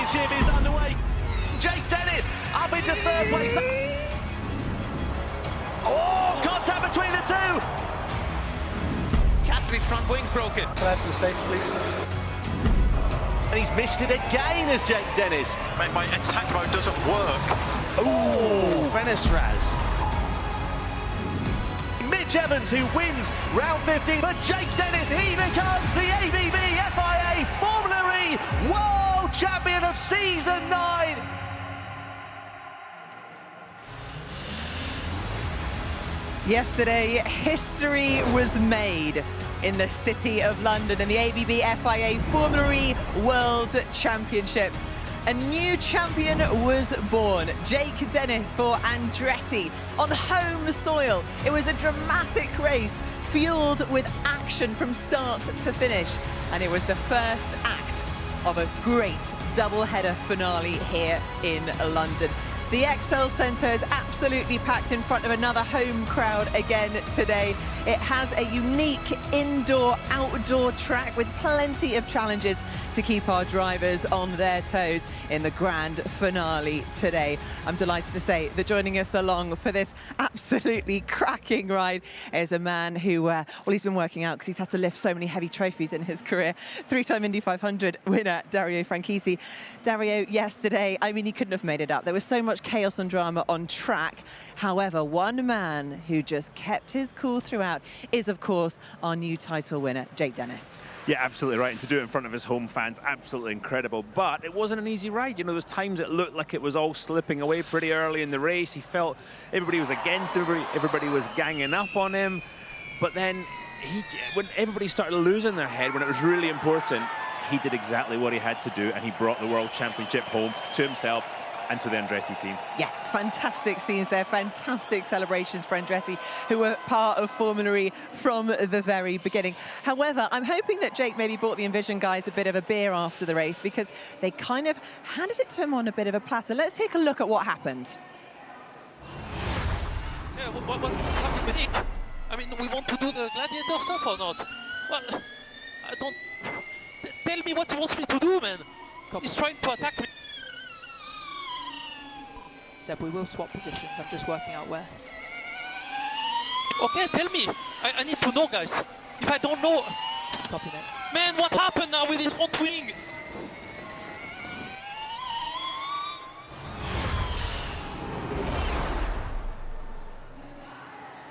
Championship is underway. Jake Dennis up into third place. Oh, contact between the two. Cassidy's front wing's broken. Can I have some space, please? And he's missed it again as Jake Dennis. Mate, my attack mode doesn't work. Oh, Venestraz. Mitch Evans, who wins round 15, but Jake Dennis, he becomes the ABB FIA Formula E World Champion of Season 9. Yesterday, history was made in the City of London in the ABB FIA Formula E World Championship. A new champion was born, Jake Dennis for Andretti on home soil. It was a dramatic race, fueled with action from start to finish. And it was the first act of a great double-header finale here in London. The Excel Centre is absolutely packed in front of another home crowd again today. It has a unique indoor-outdoor track with plenty of challenges to keep our drivers on their toes in the grand finale today. I'm delighted to say that joining us along for this absolutely cracking ride is a man who, well, he's been working out because he's had to lift so many heavy trophies in his career. Three-time Indy 500 winner, Dario Franchitti. Dario, yesterday, I mean, he couldn't have made it up. There was so much chaos and drama on track. However, one man who just kept his cool throughout is, of course, our new title winner, Jake Dennis. Yeah, absolutely right. And to do it in front of his home fans, absolutely incredible. But it wasn't an easy ride. You know, there was times it looked like it was all slipping away pretty early in the race. He felt everybody was against him, everybody was ganging up on him. But then when everybody started losing their head, when it was really important, he did exactly what he had to do, and he brought the World Championship home to himself and to the Andretti team. Yeah, fantastic scenes there, fantastic celebrations for Andretti, who were part of Formula E from the very beginning. However, I'm hoping that Jake maybe bought the Envision guys a bit of a beer after the race, because they kind of handed it to him on a bit of a platter. Let's take a look at what happened. Yeah, what's happening with it? I mean, we want to do the gladiator stuff or not? Well, I don't... Tell me what he wants me to do, man. He's trying to attack me. Seb, we will swap positions. I'm just working out where. Okay, tell me. I need to know, guys. If I don't know... Copy that. Man, what happened now with his front wing?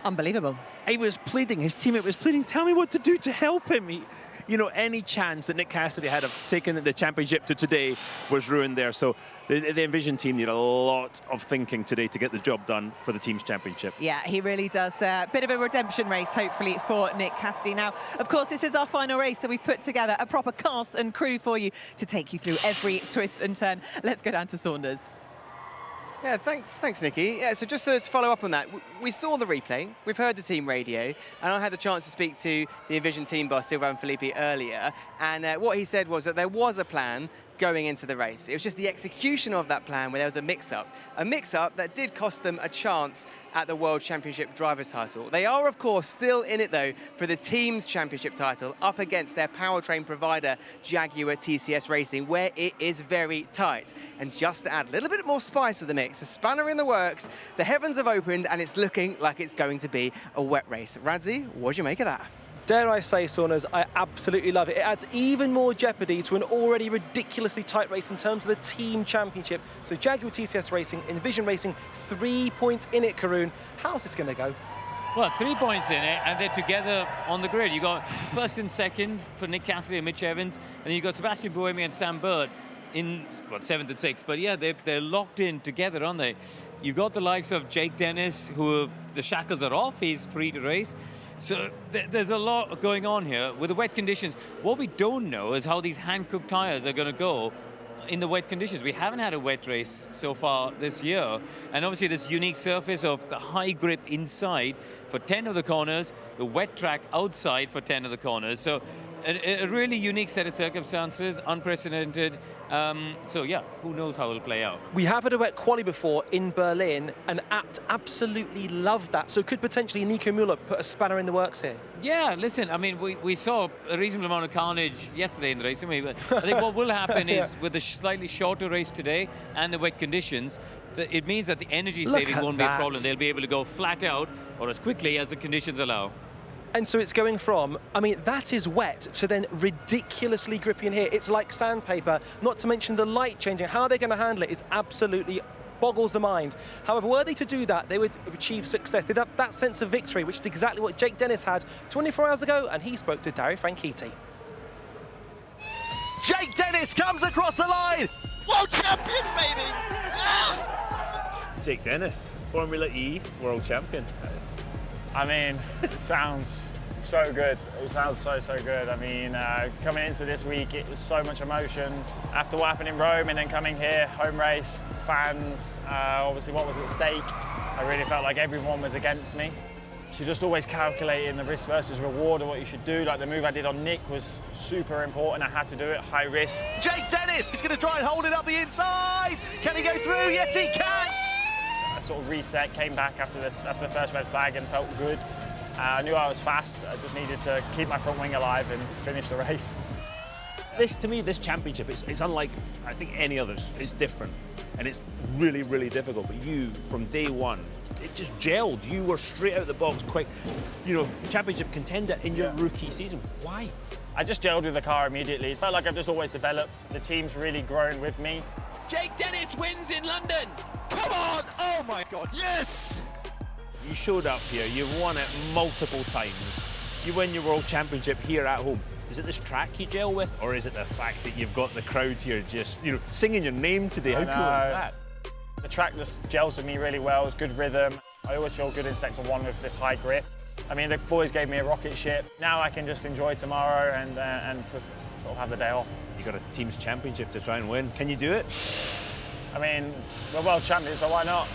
Unbelievable. He was pleading, his teammate was pleading, tell me what to do to help him. You know, any chance that Nick Cassidy had of taking the championship to today was ruined there. So the Envision team need a lot of thinking today to get the job done for the team's championship. Yeah, he really does. Bit of a redemption race, hopefully, for Nick Cassidy. Now, of course, this is our final race, so we've put together a proper cast and crew for you to take you through every twist and turn. Let's go down to Saunders. Yeah, thanks, Nikki. Yeah, so just to follow up on that, we saw the replay, we've heard the team radio, and I had the chance to speak to the Envision team boss, Silvan Filippi, earlier, and what he said was that there was a plan going into the race. It was just the execution of that plan where there was a mix-up that did cost them a chance at the World Championship Drivers' title. They are, of course, still in it, though, for the team's championship title up against their powertrain provider, Jaguar TCS Racing, where it is very tight. And just to add a little bit more spice to the mix, a spanner in the works, the heavens have opened, and it's looking like it's going to be a wet race. Radzi, what do you make of that? Dare I say, Saunders, I absolutely love it. It adds even more jeopardy to an already ridiculously tight race in terms of the team championship. So Jaguar TCS Racing, Envision Racing, 3 points in it, Karun. How's this going to go? Well, 3 points in it, and they're together on the grid. You got first and second for Nick Cassidy and Mitch Evans, and then you got Sebastian Buemi and Sam Bird in, well, 7th and 6th. But yeah, they're locked in together, aren't they? You've got the likes of Jake Dennis, who the shackles are off. He's free to race. So there's a lot going on here with the wet conditions. What we don't know is how these Hankook tires are going to go in the wet conditions. We haven't had a wet race so far this year. And obviously this unique surface of the high grip inside for 10 of the corners, the wet track outside for 10 of the corners. So a really unique set of circumstances, unprecedented. So yeah, who knows how it'll play out. We have had a wet quali before in Berlin, and absolutely loved that. So could potentially Nico Müller put a spanner in the works here? Yeah, listen, I mean, we saw a reasonable amount of carnage yesterday in the race, didn't we? But I think what will happen is, with the slightly shorter race today and the wet conditions, it means that the energy saving won't be a problem. They'll be able to go flat out or as quickly as the conditions allow. And so it's going from, I mean, that is wet, to then ridiculously grippy in here. It's like sandpaper, not to mention the light changing. How they're going to handle it is absolutely boggles the mind. However, were they to do that, they would achieve success. They'd have that sense of victory, which is exactly what Jake Dennis had 24 hours ago, and he spoke to Dario Franchitti. Jake Dennis comes across the line. World champions, baby! Jake Dennis, Formula E world champion. I mean, it sounds so good. It sounds so good. I mean, coming into this week, it was so much emotions. After what happened in Rome and then coming here, home race, fans, obviously what was at stake, I really felt like everyone was against me. So just always calculating the risk versus reward of what you should do. Like the move I did on Nick was super important. I had to do it, high risk. Jake Dennis is going to try and hold it up the inside. Can he go through? Yes, he can. I sort of reset, came back after the first red flag and felt good. I knew I was fast. I just needed to keep my front wing alive and finish the race. To me, this championship, it's unlike, I think, any others. It's different, and it's really, really difficult. But you, from day one, it just gelled. You were straight out of the box quick. You know, championship contender in your rookie season. Why? I just gelled with the car immediately. Felt like I've just always developed. The team's really grown with me. Jake Dennis wins in London. Come on! Oh my God, yes! You showed up here, you've won it multiple times. You win your world championship here at home. Is it this track you gel with, or is it the fact that you've got the crowd here just, you know, singing your name today? How cool is that? The track just gels with me really well. It's good rhythm. I always feel good in sector 1 with this high grip. I mean, the boys gave me a rocket ship. Now I can just enjoy tomorrow and just sort of have the day off. You got a team's championship to try and win. Can you do it? I mean, we're world champions, so why not?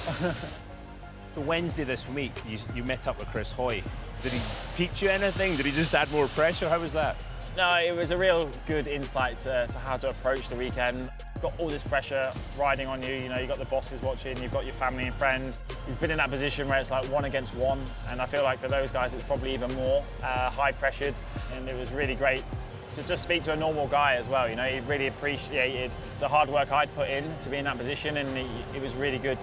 So Wednesday this week, you met up with Chris Hoy. Did he teach you anything? Did he just add more pressure? How was that? No, it was a real good insight to how to approach the weekend. You've got all this pressure riding on you, you know, you've got the bosses watching, you've got your family and friends. He's been in that position where it's like 1 against 1, and I feel like for those guys it's probably even more high pressured, and it was really great to just speak to a normal guy as well. You know, he really appreciated the hard work I'd put in to be in that position, and it was really good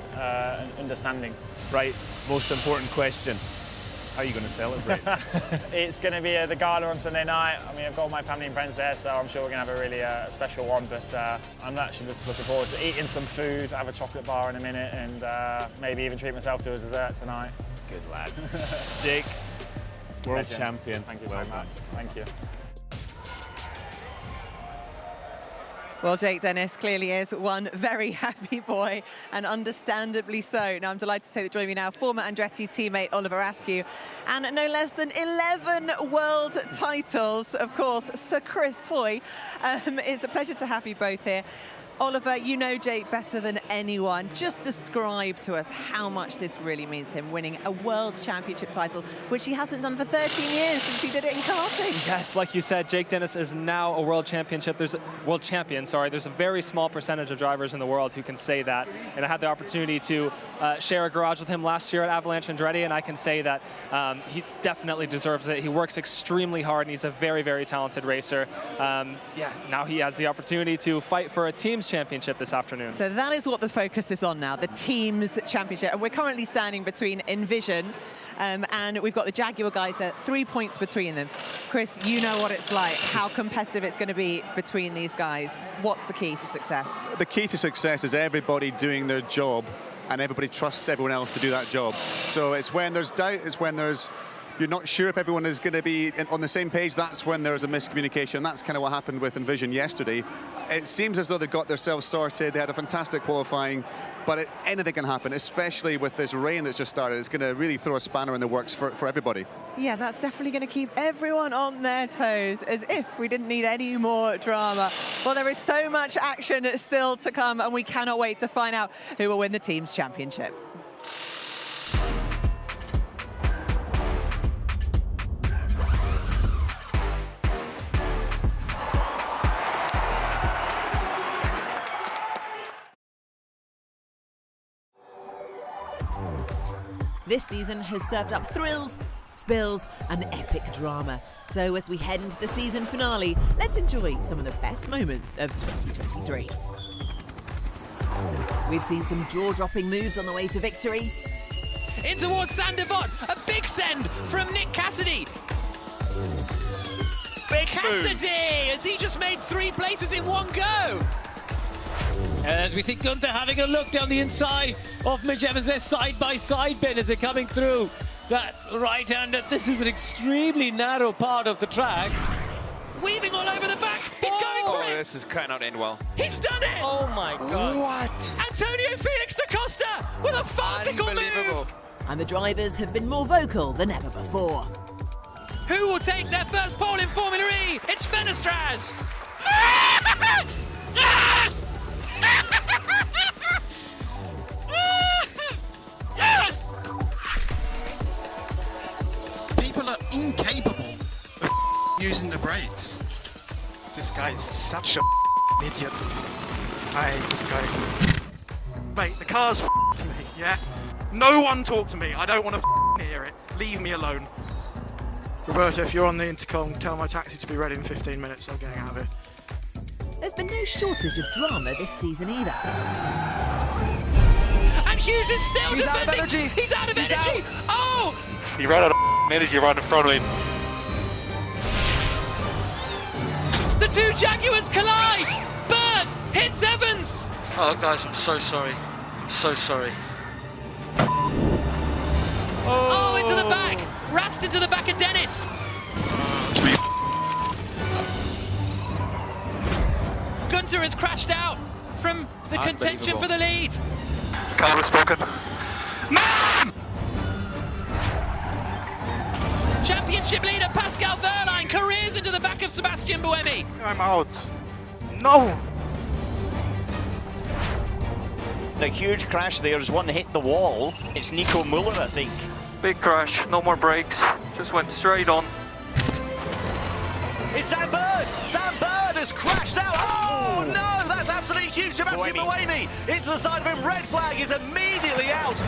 understanding. Right, most important question. How are you going to celebrate? It's going to be the gala on Sunday night. I mean, I've got all my family and friends there, so I'm sure we're going to have a really special one. But I'm actually just looking forward to eating some food, have a chocolate bar in a minute, and maybe even treat myself to a dessert tonight. Good lad. Jake, world champion. Thank you so much. Thank you. Well, Jake Dennis clearly is one very happy boy, and understandably so. Now, I'm delighted to say that joining me now, former Andretti teammate Oliver Askew, and no less than 11 world titles, of course, Sir Chris Hoy. It's a pleasure to have you both here. Oliver, you know Jake better than anyone. Just describe to us how much this really means to him, winning a world championship title, which he hasn't done for 13 years since he did it in karting. Yes, like you said, Jake Dennis is now a world champion. There's a very small percentage of drivers in the world who can say that. And I had the opportunity to share a garage with him last year at Avalanche Andretti, and I can say that he definitely deserves it. He works extremely hard, and he's a very, very talented racer. Now he has the opportunity to fight for a team's championship this afternoon. So that is what the focus is on now, the team's championship. And we're currently standing between Envision and we've got the Jaguar guys at 3 points between them. Chris, you know what it's like, how competitive it's going to be between these guys. What's the key to success? The key to success is everybody doing their job, and everybody trusts everyone else to do that job. So it's when there's doubt, it's when you're not sure if everyone is going to be on the same page, that's when there's a miscommunication. That's kind of what happened with Envision yesterday. It seems as though they've got themselves sorted. They had a fantastic qualifying, but anything can happen, especially with this rain that's just started. It's going to really throw a spanner in the works for everybody. Yeah, that's definitely going to keep everyone on their toes, as if we didn't need any more drama. Well, there is so much action still to come, and we cannot wait to find out who will win the team's championship. this season has served up thrills, spills and epic drama. So as we head into the season finale, let's enjoy some of the best moments of 2023. We've seen some jaw-dropping moves on the way to victory. In towards Sandevot, a big send from Nick Cassidy. Big Cassidy, as he just made 3 places in one go. As we see Gunther having a look down the inside of Mitch Evans, their side-by-side bin as they're coming through that right-hander. This is an extremely narrow part of the track. Weaving all over the back, he's going for it. This is cannot end well. He's done it! Oh my God. What? Antonio Felix da Costa with a farcical move! And the drivers have been more vocal than ever before. Who will take their first pole in Formula E? It's Fenestras! Yes! Yes! People are incapable of using the brakes. This guy is such a idiot. I hate this guy. Mate, the car's to me, yeah? No one talk to me. I don't want to hear it. Leave me alone. Roberto, if you're on the intercom, tell my taxi to be ready in 15 minutes. I'm getting out of here. There's been no shortage of drama this season either. And Hughes is still He's defending. out of energy. He's out of energy. Oh! He ran out of energy right in front of him. The 2 Jaguars collide. Bird hits Evans. Oh, guys, I'm so sorry. I'm so sorry. Oh, into the back. Rast into the back of Dennis. Gunther has crashed out from the contention for the lead. Car was broken. Championship leader Pascal Wehrlein careers into the back of Sebastian Buemi. I'm out. No! The huge crash there as one hit the wall. It's Nico Muller, I think. Big crash, no more brakes, just went straight on. It's Sam Bird! Sam Bird has crashed out! Oh no, that's absolutely huge! Sebastian Buemi into the side of him, red flag is immediately out!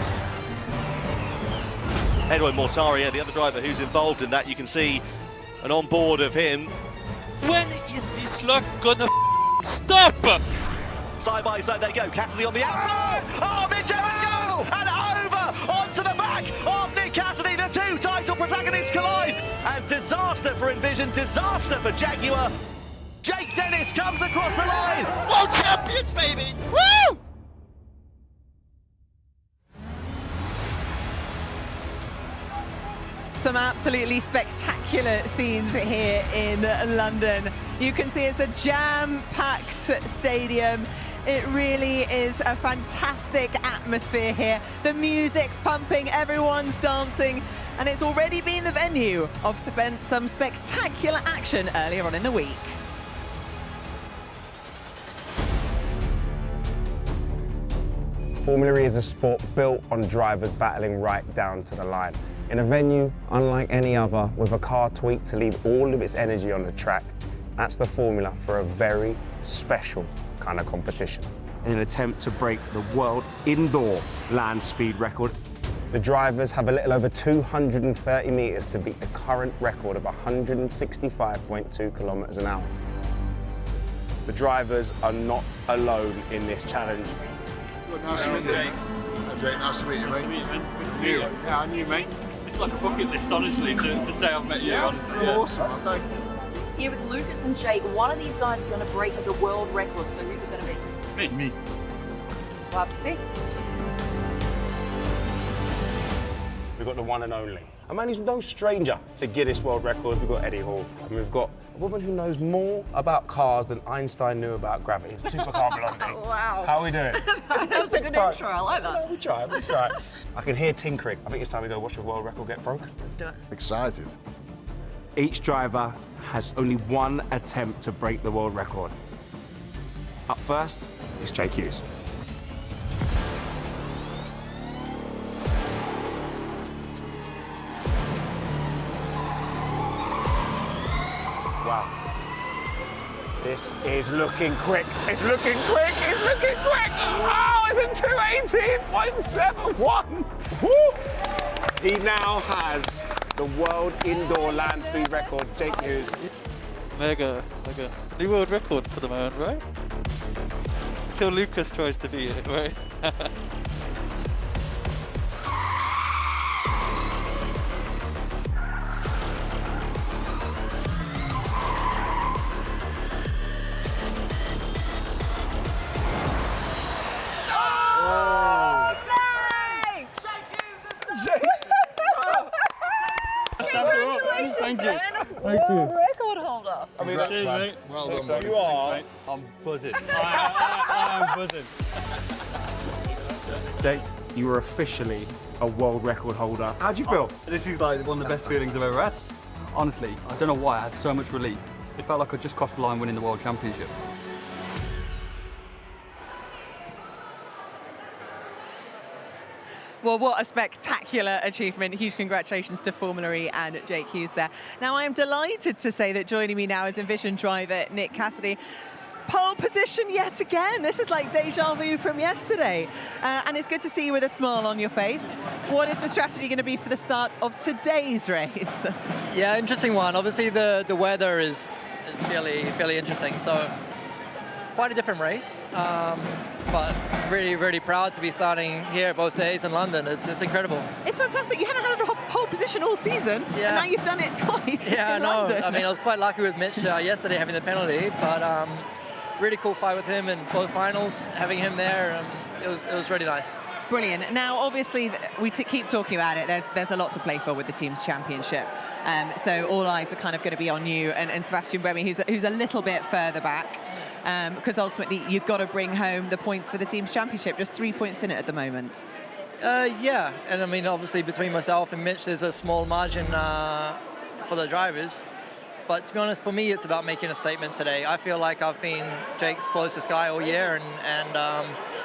Edwin Mortaria, the other driver who's involved in that, you can see an onboard of him. When is this luck gonna stop? Side by side they go, Cassidy on the outside! Oh, Mitch Evans go! And over onto the back of Nick Cassidy, the 2 title protagonists collide! And disaster for Envision, disaster for Jaguar. Jake Dennis comes across the line! World champions, baby! Woo! Some absolutely spectacular scenes here in London. You can see it's a jam-packed stadium. It really is a fantastic atmosphere here. The music's pumping, everyone's dancing, and it's already been the venue of some spectacular action earlier on in the week. Formula E is a sport built on drivers battling right down to the line. In a venue unlike any other, with a car tweaked to leave all of its energy on the track, that's the formula for a very special kind of competition. In an attempt to break the world indoor land speed record. The drivers have a little over 230 metres to beat the current record of 165.2 kilometres an hour. The drivers are not alone in this challenge. Nice to meet you. Jake, nice to meet you, mate. Nice to meet you, man. Good to meet you. Yeah, and you, mate. It's like a bucket list, honestly, to say I've met you, honestly. Yeah. Awesome, thank you. Here with Lucas and Jake, one of these guys is going to break the world record, so who's it going to be? Me. We'll have to see. We've got the one and only. A man who's no stranger to Guinness World Records. We've got Eddie Hall. And we've got a woman who knows more about cars than Einstein knew about gravity. It's Supercar Blondie. Wow. How are we doing? That was a good intro, I like that. We try. I can hear tinkering. I think it's time we go watch the world record get broken. Let's do it. Excited. Each driver has only one attempt to break the world record. Up first is Jake Hughes. Wow. This is looking quick. It's looking quick. It's looking quick. Oh, it's a 218.71. Woo! He now has the world indoor land speed record, Jake Hughes. Mega. New world record for the moment, right? Until Lucas tries to beat it, right? Congratulations, Thank you. man. Thank you. World record holder. I mean, cheers, mate. Well done, buddy. You are. I'm buzzing. I am buzzing. Jake, you were officially a world record holder. How'd you feel? This is like one of the best feelings I've ever had. Honestly, I don't know why, I had so much relief. It felt like I just crossed the line winning the World Championship. Well, what a spectacular achievement. Huge congratulations to Formula E and Jake Hughes there. Now, I am delighted to say that joining me now is Envision driver Nick Cassidy. Pole position yet again. This is like deja vu from yesterday. And it's good to see you with a smile on your face. What is the strategy going to be for the start of today's race? Yeah, interesting one. Obviously, the weather is fairly interesting. So quite a different race. But really proud to be starting here both days in London. It's incredible. It's fantastic. You haven't had a pole position all season, and now you've done it twice. Yeah, I in know. London. I mean, I was quite lucky with Mitch yesterday having the penalty, but really cool fight with him in both finals. Having him there, it was really nice. Brilliant. Now, obviously, we keep talking about it. There's a lot to play for with the team's championship. So all eyes are kind of going to be on you and Sebastian Vergne, who's a little bit further back. Because ultimately, you've got to bring home the points for the team's championship. Just 3 points in it at the moment. Yeah, and I mean, obviously, between myself and Mitch, there's a small margin for the drivers. But to be honest, for me, it's about making a statement today. I feel like I've been Jake's closest guy all year, and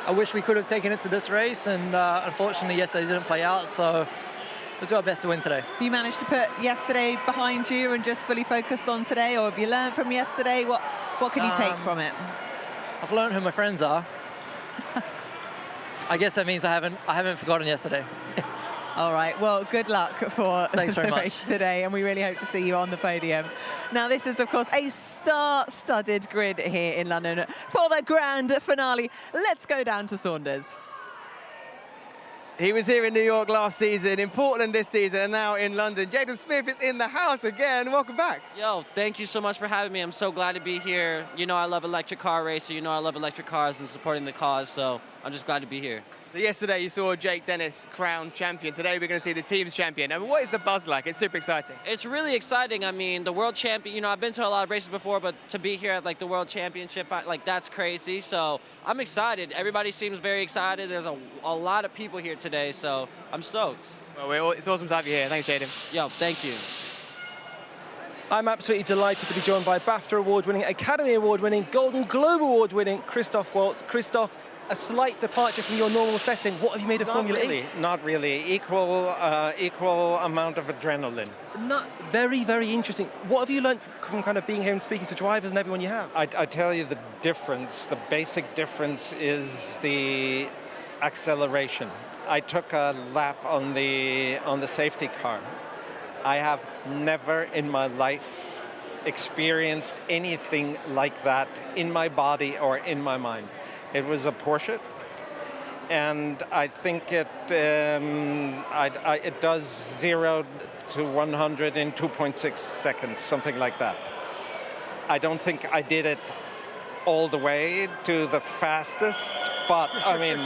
I wish we could have taken it to this race, and unfortunately, yesterday didn't play out, so we'll do our best to win today. You managed to put yesterday behind you and just fully focused on today, or have you learned from yesterday? What can you take from it? I've learned who my friends are. I guess that means I haven't forgotten yesterday. All right, well, good luck for Thanks very the much. race today, and we really hope to see you on the podium. Now, this is, of course, a star-studded grid here in London for the grand finale. Let's go down to Saunders. He was here in New York last season, in Portland this season, and now in London. Jaden Smith is in the house again. Welcome back. Yo, thank you so much for having me. I'm so glad to be here. You know I love electric car racing. You know I love electric cars and supporting the cause, so I'm just glad to be here. So yesterday you saw Jake Dennis crowned champion. Today we're going to see the team's champion. I mean, what is the buzz like? It's super exciting. It's really exciting. I mean, the world champion, you know, I've been to a lot of races before, but to be here at like the world championship, like that's crazy. So I'm excited. Everybody seems very excited. There's a lot of people here today, so I'm stoked. Well, it's awesome to have you here. Thanks, Jaden. Yo, thank you. I'm absolutely delighted to be joined by BAFTA Award-winning, Academy Award-winning, Golden Globe Award-winning Christoph Waltz. Christoph, a slight departure from your normal setting. What have you made of Formula E? Not really. Equal amount of adrenaline. Not very, very interesting. What have you learned from kind of being here and speaking to drivers and everyone you have? I tell you the difference, the basic difference is the acceleration. I took a lap on the safety car. I have never in my life experienced anything like that in my body or in my mind. It was a Porsche, and I think it does 0 to 100 in 2.6 seconds, something like that. I don't think I did it all the way to the fastest, but I mean,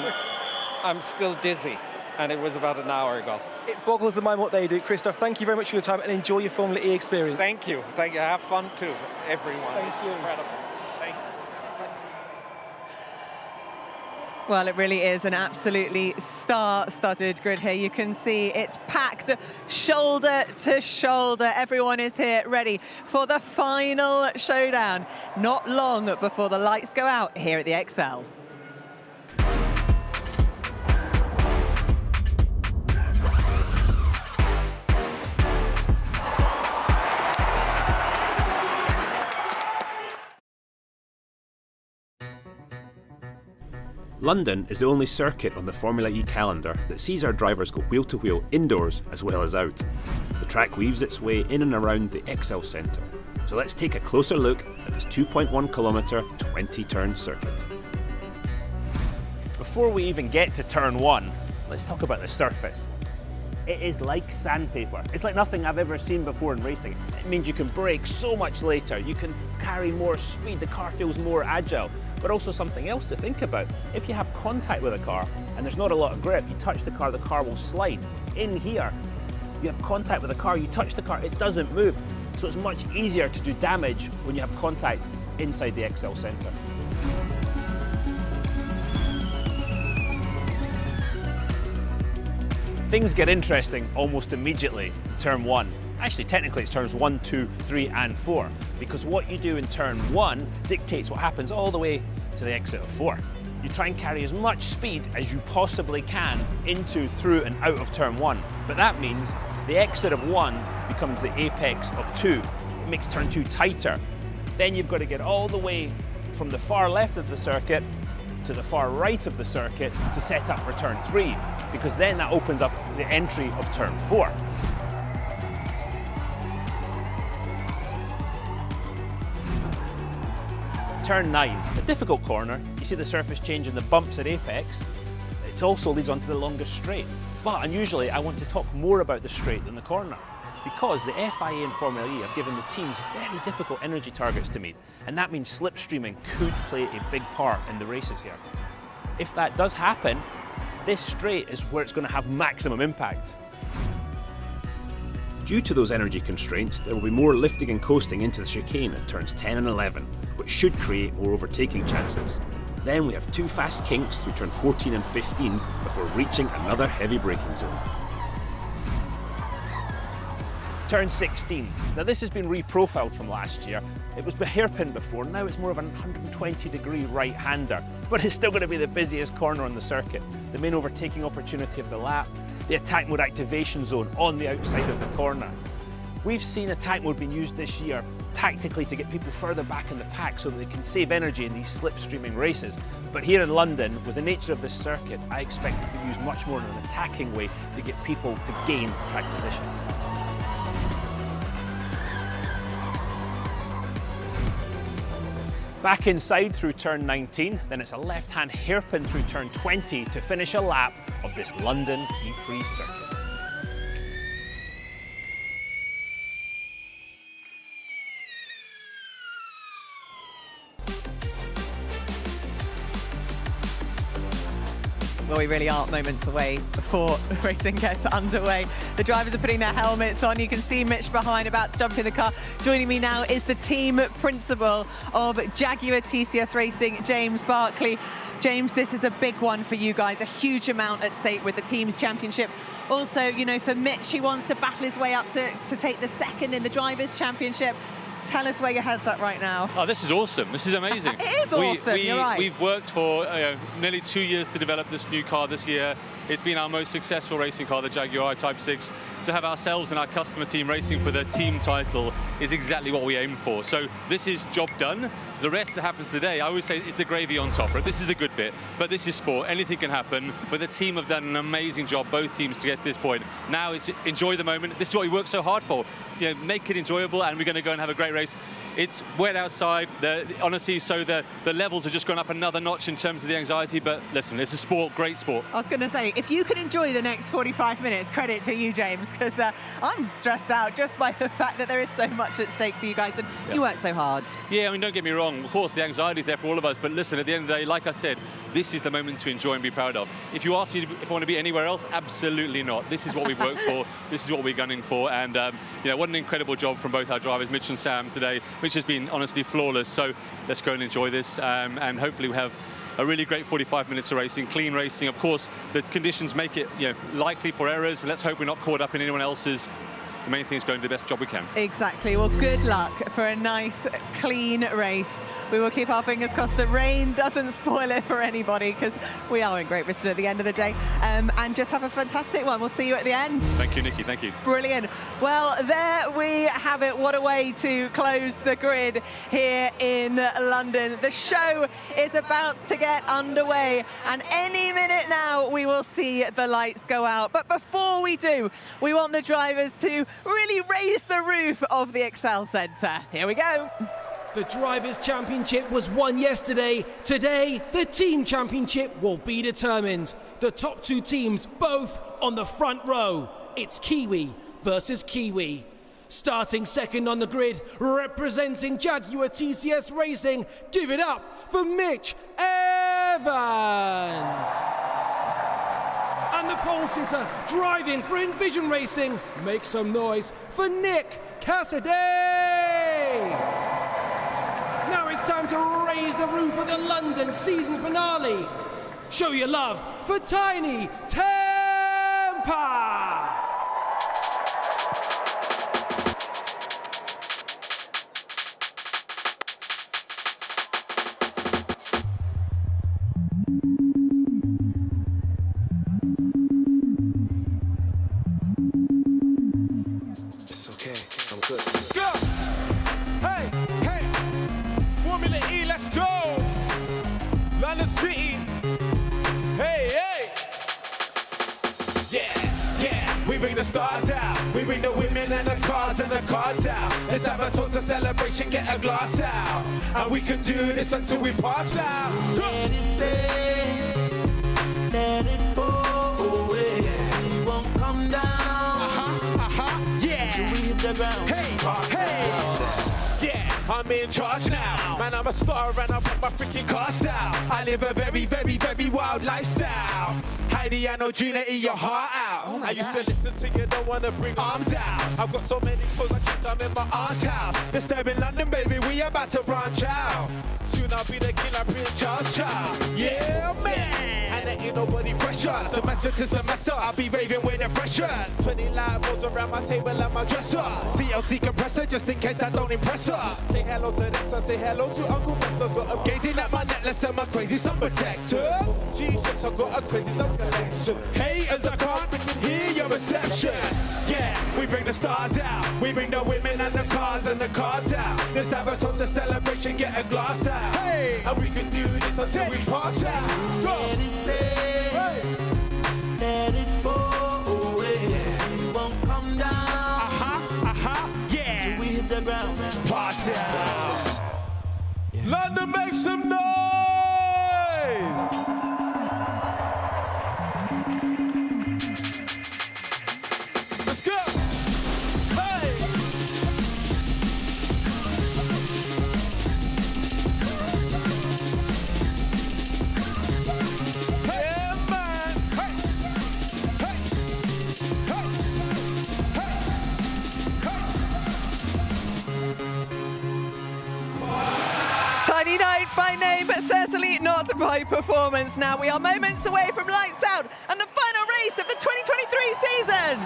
I'm still dizzy, and it was about an hour ago. It boggles the mind what they do. Christoph, thank you very much for your time and enjoy your Formula E experience. Thank you. Thank you. Have fun too, everyone. Thank it's you. Incredible. Thank you. Well, it really is an absolutely star-studded grid here. You can see it's packed shoulder to shoulder. Everyone is here ready for the final showdown. Not long before the lights go out here at the XL. London is the only circuit on the Formula E calendar that sees our drivers go wheel-to-wheel indoors as well as out. The track weaves its way in and around the XL Centre. So let's take a closer look at this 2.1 kilometre, 20-turn circuit. Before we even get to turn 1, let's talk about the surface. It is like sandpaper. It's like nothing I've ever seen before in racing. It means you can brake so much later, you can carry more speed, the car feels more agile. But also something else to think about. If you have contact with a car and there's not a lot of grip, you touch the car will slide. In here, you have contact with the car, you touch the car, it doesn't move. So it's much easier to do damage when you have contact inside the XL Centre. Things get interesting almost immediately, turn 1. Actually, technically it's turns 1, 2, 3 and 4, because what you do in turn 1 dictates what happens all the way to the exit of 4. You try and carry as much speed as you possibly can into, through and out of turn 1, but that means the exit of 1 becomes the apex of 2. It makes turn 2 tighter. Then you've got to get all the way from the far left of the circuit to the far right of the circuit to set up for turn 3, because then that opens up the entry of turn 4. Turn 9, a difficult corner. You see the surface change in the bumps at apex. It also leads onto the longest straight. But unusually, I want to talk more about the straight than the corner, because the FIA and Formula E have given the teams very difficult energy targets to meet, and that means slipstreaming could play a big part in the races here. If that does happen, this straight is where it's going to have maximum impact. Due to those energy constraints, there will be more lifting and coasting into the chicane at turns 10 and 11, which should create more overtaking chances. Then we have 2 fast kinks through turn 14 and 15 before reaching another heavy braking zone. Turn 16. Now this has been reprofiled from last year. It was the hairpin before, now it's more of a 120-degree right-hander, but it's still going to be the busiest corner on the circuit. The main overtaking opportunity of the lap, the attack mode activation zone on the outside of the corner. We've seen attack mode being used this year tactically to get people further back in the pack so that they can save energy in these slipstreaming races. But here in London, with the nature of this circuit, I expect it to be used much more in an attacking way to get people to gain track position. Back inside through turn 19, then it's a left-hand hairpin through turn 20 to finish a lap of this London E-Prix circuit. Well, we really are moments away before racing gets underway. The drivers are putting their helmets on. You can see Mitch behind, about to jump in the car. Joining me now is the team principal of Jaguar TCS Racing, James Barkley. James, this is a big one for you guys, a huge amount at stake with the team's championship. Also, you know, for Mitch, he wants to battle his way up to take the second in the drivers' championship. Tell us where your head's at right now. Oh, this is awesome. This is amazing. It is awesome, you're right. We've worked for nearly 2 years to develop this new car this year. It's been our most successful racing car, the Jaguar Type 6. To have ourselves and our customer team racing for the team title is exactly what we aimed for. So this is job done. The rest that happens today, I always say, is the gravy on top. Right? This is the good bit, but this is sport. Anything can happen, but the team have done an amazing job, both teams, to get to this point. Now it's enjoy the moment. This is what we worked so hard for. You know, make it enjoyable, and we're going to go and have a great race. It's wet outside, honestly, so the levels have just gone up another notch in terms of the anxiety, but listen, it's a sport, great sport. I was going to say, if you can enjoy the next 45 minutes, credit to you, James, because I'm stressed out just by the fact that there is so much at stake for you guys, and you work so hard. Yeah, I mean, don't get me wrong, of course, the anxiety is there for all of us, but listen, at the end of the day, like I said, this is the moment to enjoy and be proud of. If you ask me if I want to be anywhere else, absolutely not. This is what we've worked for, this is what we're gunning for, and you know, what an incredible job from both our drivers, Mitch and Sam, today, which has been honestly flawless. So let's go and enjoy this, and hopefully we have a really great 45 minutes of racing, clean racing. Of course, the conditions make it, you know, likely for errors. Let's hope we're not caught up in anyone else's. The main thing is going to do the best job we can. Exactly. Well, good luck for a nice, clean race We will keep our fingers crossed the rain doesn't spoil it for anybody, because we are in Great Britain at the end of the day. And just have a fantastic one. We'll see you at the end. Thank you, Nikki. Thank you. Brilliant. Well, there we have it. What a way to close the grid here in London. The show is about to get underway, and any minute now we will see the lights go out. But before we do, we want the drivers to really raise the roof of the Excel Centre. Here we go. The Drivers' Championship was won yesterday. Today, the Team Championship will be determined. The top two teams both on the front row. It's Kiwi versus Kiwi. Starting second on the grid, representing Jaguar TCS Racing, give it up for Mitch Evans. And the pole sitter driving for Envision Racing, make some noise for Nick Cassidy. Now it's time to raise the roof of the London season finale. Show your love for Tiny Temper. It's okay, I'm good. Let's go! Hey, hey! Formula E, let's go! London City! Hey, hey! Yeah, yeah! We bring the stars out. We bring the women and the cars and the cards out. Let's have a toast, a celebration, get a glass out. And we can do this until we pass out. Let it stay, let it go away. We won't come down. Yeah. Till we hit the ground. Hey, hey. Yeah, I'm in charge now. Man, I'm a star and I rock my freaking car style. I live a very, very, very wild lifestyle. Heidi, I know Gina, eat your heart out. I used to listen to you, don't wanna bring arms out. I've got so many clothes, I guess I'm in my aunt's house. Disturbing London, baby, we about to branch out. Soon I'll be the killer Prince Charles child. Yeah, man. And there ain't nobody fresher. Semester to semester, I'll be raving with the fresher. 20 light rolls around my table and my dresser. CLC compressor, just in case I don't impress her. Say hello to this, I say hello to Uncle Buster. Got a gazing at my necklace and my crazy sun protector. G-ships, I got a crazy dumb collection. Haters, I can't hear your reception. Yeah, we bring the stars out. We bring the women and the cars and the cards out. Let's have a toast, the celebration, get a glass out. Hey, and we can do this until we pass out. Go. Let it stay, hey. Let it go away. We won't come down. Yeah. Till we hit the ground. Pass out. Yeah. London, make some noise. Let's go. Hey. Yeah, man. Hey. Hey. Hey. Hey. Tiny night by name, but certainly not by performance. Now we are moments away from lights out and the final race of the 2023 season.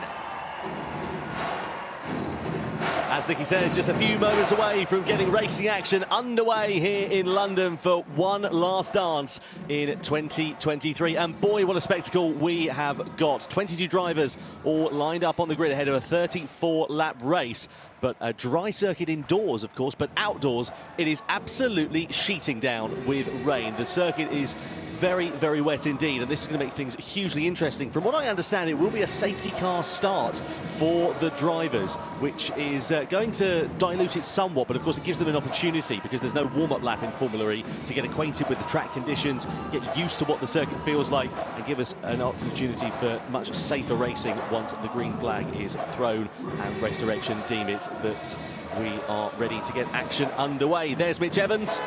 As Nikki said, just a few moments away from getting racing action underway here in London for one last dance in 2023. And boy, what a spectacle we have got. 22 drivers all lined up on the grid ahead of a 34-lap race. But a dry circuit indoors, of course, but outdoors, it is absolutely sheeting down with rain. The circuit is very, very wet indeed, and this is going to make things hugely interesting. From what I understand, it will be a safety car start for the drivers, which is going to dilute it somewhat, but of course it gives them an opportunity, because there's no warm-up lap in Formula E, to get acquainted with the track conditions, get used to what the circuit feels like, and give us an opportunity for much safer racing once the green flag is thrown and race direction deem it that we are ready to get action underway. There's Mitch Evans.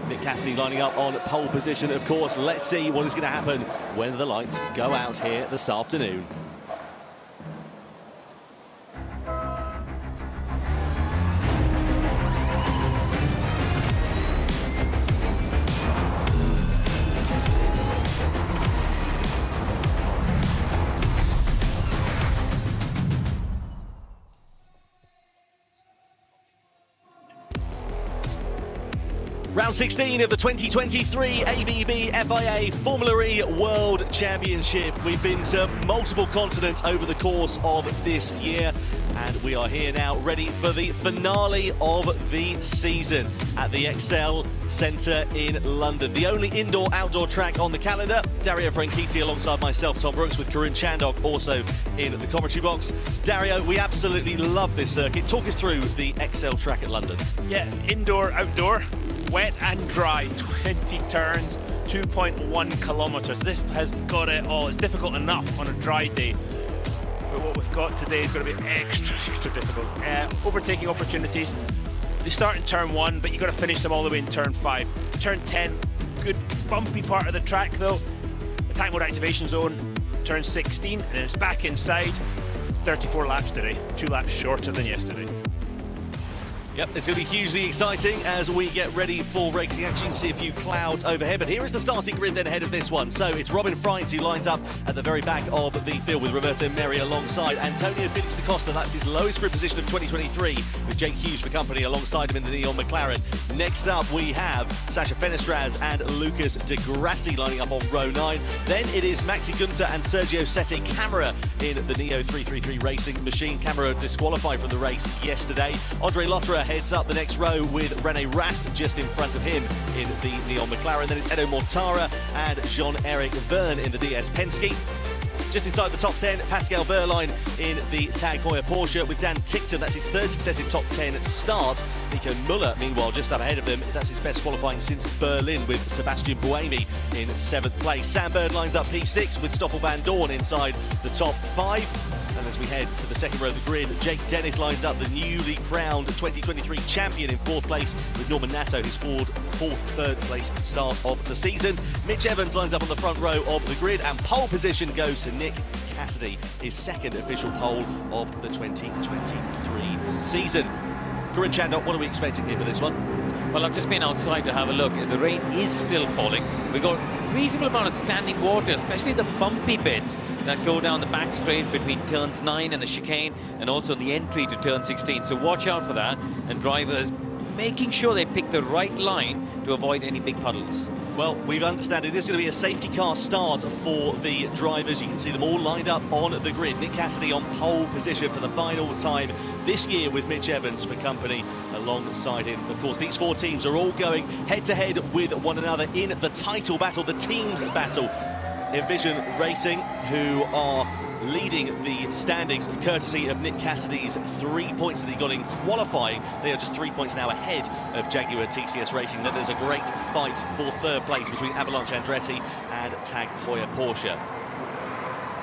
Nick Cassidy lining up on pole position, of course. Let's see what is going to happen when the lights go out here this afternoon. Round 16 of the 2023 ABB FIA Formula E World Championship. We've been to multiple continents over the course of this year, and we are here now ready for the finale of the season at the Excel Centre in London. The only indoor-outdoor track on the calendar. Dario Franchitti alongside myself, Tom Brooks, with Karun Chandok also in the commentary box. Dario, we absolutely love this circuit. Talk us through the Excel track at London. Yeah, indoor-outdoor. Wet and dry, 20 turns, 2.1 kilometres. This has got it all. It's difficult enough on a dry day, but what we've got today is going to be extra difficult. Overtaking opportunities. They start in turn 1, but you've got to finish them all the way in turn 5. Turn 10, good bumpy part of the track though. Attack mode activation zone, turn 16, and then it's back inside. 34 laps today, 2 laps shorter than yesterday. Yep, it's going to be hugely exciting as we get ready for racing action. You can see a few clouds overhead, but here is the starting grid then ahead of this one. So it's Robin Freins who lines up at the very back of the field with Roberto Meri alongside Antonio Felix da Costa. That's his lowest grid position of 2023, with Jake Hughes for company alongside him in the Neon McLaren. Next up we have Sasha Fenestraz and Lucas de Grassi lining up on row 9. Then it is Maxi Gunter and Sergio Sette Camara in the Neo 333 racing machine. Camara disqualified from the race yesterday. Andre Lotterer heads up the next row with René Rast just in front of him in the Neon McLaren. Then it's Edo Mortara and Jean-Eric Vergne in the DS Penske. Just inside the top 10, Pascal Wehrlein in the Tag Heuer Porsche with Dan Tickton. That's his third successive top 10 start. Nico Müller, meanwhile, just up ahead of them. That's his best qualifying since Berlin with Sebastian Buemi in 7th place. Sam Bird lines up P6 with Stoffel Van Dorn inside the top 5. And as we head to the second row of the grid, Jake Dennis lines up the newly crowned 2023 champion in 4th place with Norman Nato, his third place start of the season. Mitch Evans lines up on the front row of the grid, and pole position goes to Nick Cassidy, his second official pole of the 2023 season. Karun Chandok, what are we expecting here for this one? Well, I've just been outside to have a look. The rain is still falling. We've got a reasonable amount of standing water, especially the bumpy bits that go down the back straight between turns 9 and the chicane, and also the entry to turn 16. So watch out for that, and drivers making sure they pick the right line to avoid any big puddles. Well, we understand this is going to be a safety car start for the drivers. You can see them all lined up on the grid. Nick Cassidy on pole position for the final time this year with Mitch Evans for company alongside him. Of course, these 4 teams are all going head-to-head with one another in the title battle, the teams battle. Envision Racing, who are leading the standings courtesy of Nick Cassidy's 3 points that he got in qualifying. They are just 3 points now ahead of Jaguar TCS Racing. Then there's a great fight for 3rd place between Avalanche Andretti and Tag Heuer Porsche.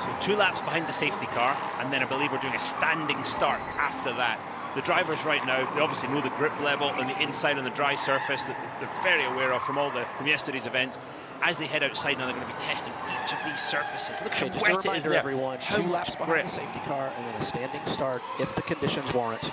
So 2 laps behind the safety car, and then I believe we're doing a standing start after that. The drivers right now, they obviously know the grip level and the inside on the dry surface that they're very aware of from yesterday's events. As they head outside now, they're going to be testing each of these surfaces. Look how wet it is there. Everyone, 2 laps behind the safety car and then a standing start if the conditions warrant.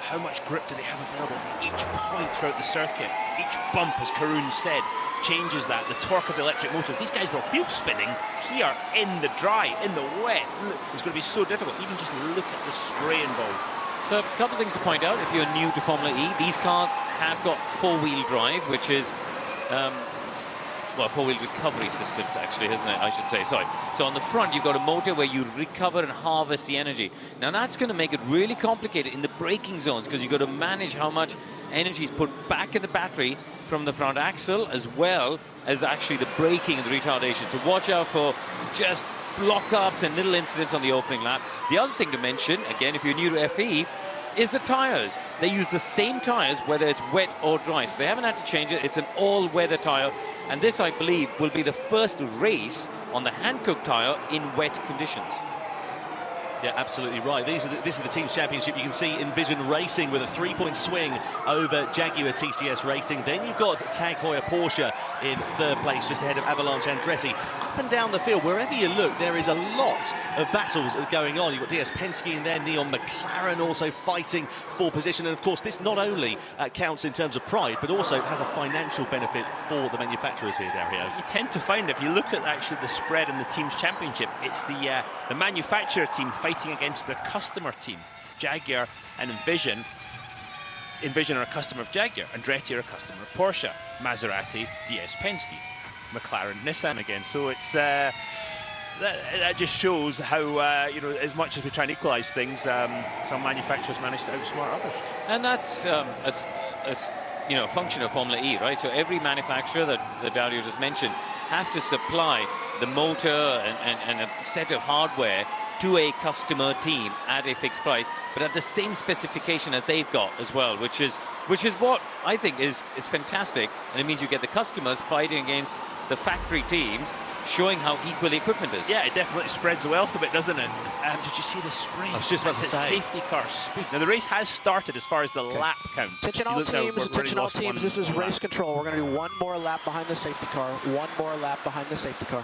How much grip do they have available at each point throughout the circuit? Each bump, as Karun said, changes that. The torque of the electric motors. These guys were wheel spinning here in the dry, in the wet. It's going to be so difficult. Even just look at the spray involved. So a couple of things to point out if you're new to Formula E. These cars have got 4-wheel drive, which is well, 4-wheel recovery systems, actually, isn't it? I should say, sorry. So on the front, you've got a motor where you recover and harvest the energy. Now, that's going to make it really complicated in the braking zones, because you've got to manage how much energy is put back in the battery from the front axle, as well as actually the braking and the retardation. So watch out for just block-ups and little incidents on the opening lap. The other thing to mention, again, if you're new to FE, is the tyres. They use the same tyres, whether it's wet or dry. So they haven't had to change it. It's an all-weather tyre. And this, I believe, will be the first race on the Hankook tyre in wet conditions. Yeah, absolutely right. This is the Teams Championship. You can see Envision Racing with a 3-point swing over Jaguar TCS Racing. Then you've got Tag Heuer Porsche in 3rd place, just ahead of Avalanche Andretti. Up and down the field, wherever you look, there is a lot of battles going on. You've got DS Penske in there, Neon McLaren also fighting for position. And of course, this not only counts in terms of pride, but also has a financial benefit for the manufacturers here, Dario. You tend to find, if you look at actually the spread in the Teams Championship, it's the manufacturer team fighting against the customer team, Jaguar and Envision. Envision are a customer of Jaguar, Andretti are a customer of Porsche, Maserati, DS Penske, McLaren, Nissan again. So it's that just shows how you know, as much as we try and equalise things, some manufacturers manage to outsmart others. And that's you know, a function of Formula E, right? So every manufacturer that Dario just mentioned have to supply the motor and a set of hardware to a customer team at a fixed price, but at the same specification as they've got as well, which is what I think is fantastic. And it means you get the customers fighting against the factory teams, showing how equal the equipment is. Yeah, it definitely spreads the wealth a bit, doesn't it? Did you see the spray? I was just about to say. Safety car speed. Now, the race has started as far as the lap count. Attention all teams, this is race control. We're going to do one more lap behind the safety car, one more lap behind the safety car.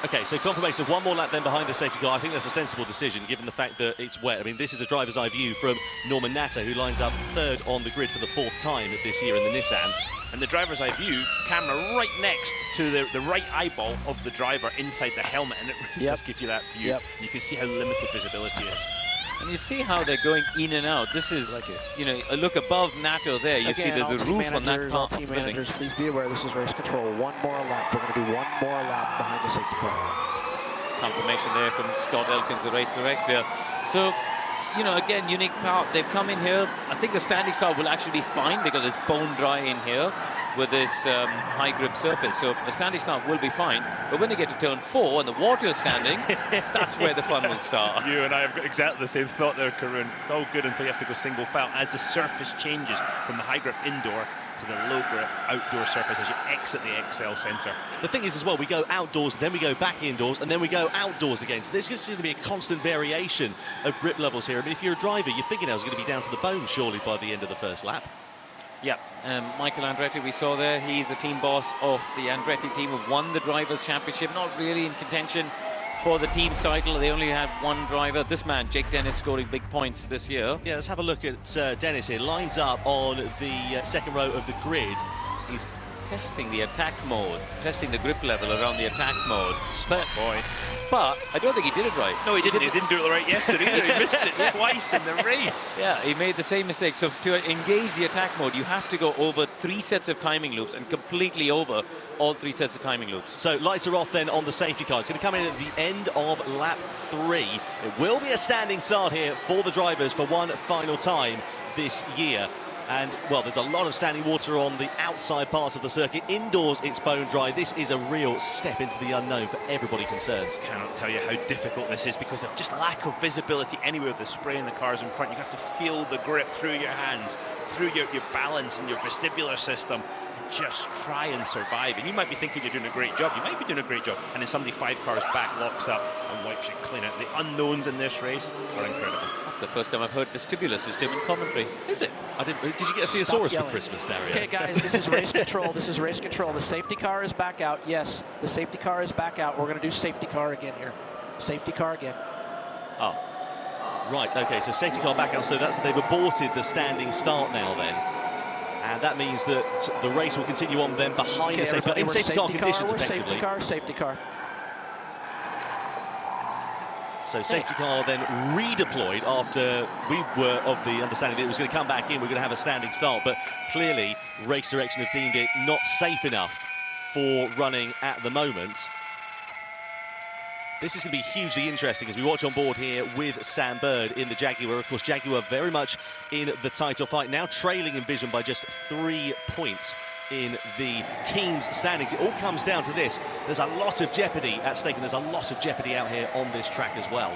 Okay, so confirmation of one more lap then behind the safety car. I think that's a sensible decision given the fact that it's wet. I mean, this is a driver's eye view from Norman Natter, who lines up third on the grid for the 4th time this year in the Nissan. And the driver's eye view, camera right next to the right eyeball of the driver inside the helmet, and it really does give you that view. You can see how limited visibility is. And you see how they're going in and out. This is, you know, a look above Natto there. You see there's a roof on that part of the building. Managers, please be aware this is race control. One more lap. We're going to do one more lap behind the safety car. Confirmation there from Scott Elkins, the race director. So, you know, again, unique power. They've come in here. I think the standing start will actually be fine because it's bone dry in here with this high grip surface. So the standing start will be fine. But when they get to turn 4 and the water is standing, that's where the fun will start. You and I have got exactly the same thought there, Karun. It's all good until you have to go single file as the surface changes from the high grip indoor to the low grip outdoor surface as you exit the XL centre. The thing is as well, we go outdoors, then we go back indoors, and then we go outdoors again. So there's just going to be a constant variation of grip levels here. I mean, if you're a driver, your fingernails are going to be down to the bone, surely, by the end of the first lap. Yeah, Michael Andretti, we saw there, he's the team boss of the Andretti team who won the Drivers' Championship, not really in contention for the team's title. They only have one driver. This man, Jake Dennis, scoring big points this year. Yeah, let's have a look at Dennis here. Lines up on the second row of the grid. He's testing the attack mode, testing the grip level around the attack mode. Smart boy. But I don't think he did it right. No, he didn't. He didn't do it right yesterday either. He missed it twice in the race. Yeah, he made the same mistake. So to engage the attack mode, you have to go over 3 sets of timing loops and completely over all 3 sets of timing loops. So lights are off then on the safety car. It's going to come in at the end of lap 3. It will be a standing start here for the drivers for one final time this year. And, well, there's a lot of standing water on the outside part of the circuit. Indoors, it's bone dry. This is a real step into the unknown for everybody concerned. I cannot tell you how difficult this is because of just lack of visibility anywhere with the spray in the cars in front. You have to feel the grip through your hands, through your balance and your vestibular system, and just try and survive. And you might be thinking you're doing a great job. You might be doing a great job. And then somebody 5 cars back locks up and wipes you clean out. The unknowns in this race are incredible. That's the first time I've heard vestibular system in commentary. Is it? Did you get a Thesaurus for Christmas, Dario? Okay, guys, this is race control. This is race control. The safety car is back out. Yes, the safety car is back out. We're going to do safety car again here. Safety car again. Oh, right. Okay, so safety car back out. So they've aborted the standing start now then. And that means that the race will continue on then behind the safety car, in safety car conditions, effectively. Safety car. So safety car then redeployed after we were of the understanding that it was going to come back in. We're going to have a standing start, but clearly race direction have deemed it not safe enough for running at the moment. This is going to be hugely interesting as we watch on board here with Sam Bird in the Jaguar. Of course, Jaguar very much in the title fight, now trailing Envision by just 3 points in the team's standings. It all comes down to this. There's a lot of jeopardy at stake, and there's a lot of jeopardy out here on this track as well.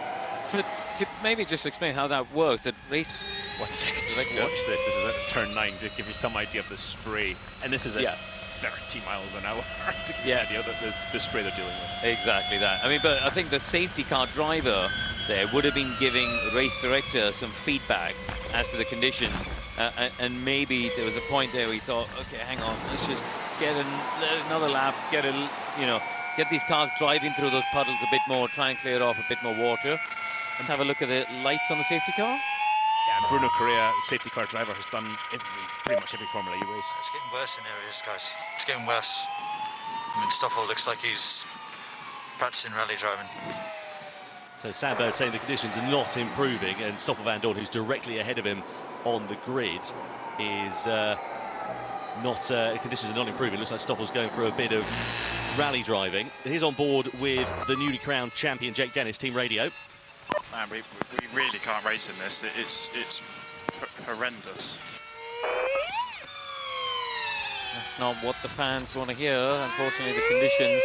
So to maybe just explain how that works, that race... 1 second, just watch this. This is at turn 9 to give you some idea of the spray. And this is at 30 miles an hour to give you an idea of the spray they're dealing with. Exactly that. I mean, but I think the safety car driver there would have been giving race director some feedback as to the conditions. And maybe there was a point there where he thought, okay, hang on, let's just get another lap, get these cars driving through those puddles a bit more, try and clear off a bit more water. Let's have a look at the lights on the safety car. Yeah, Bruno Correa, safety car driver, has done pretty much every Formula E race. It's getting worse in areas, guys. It's getting worse. I mean, Stoffel looks like he's practicing rally driving. So Sam Bird saying the conditions are not improving, and Stoffel Van Dorn, who's directly ahead of him on the grid is conditions are not improving. Looks like Stoffel's going for a bit of rally driving. He's on board with the newly crowned champion Jake Dennis, Team Radio. Man, we really can't race in this. It's horrendous. That's not what the fans want to hear. Unfortunately, the conditions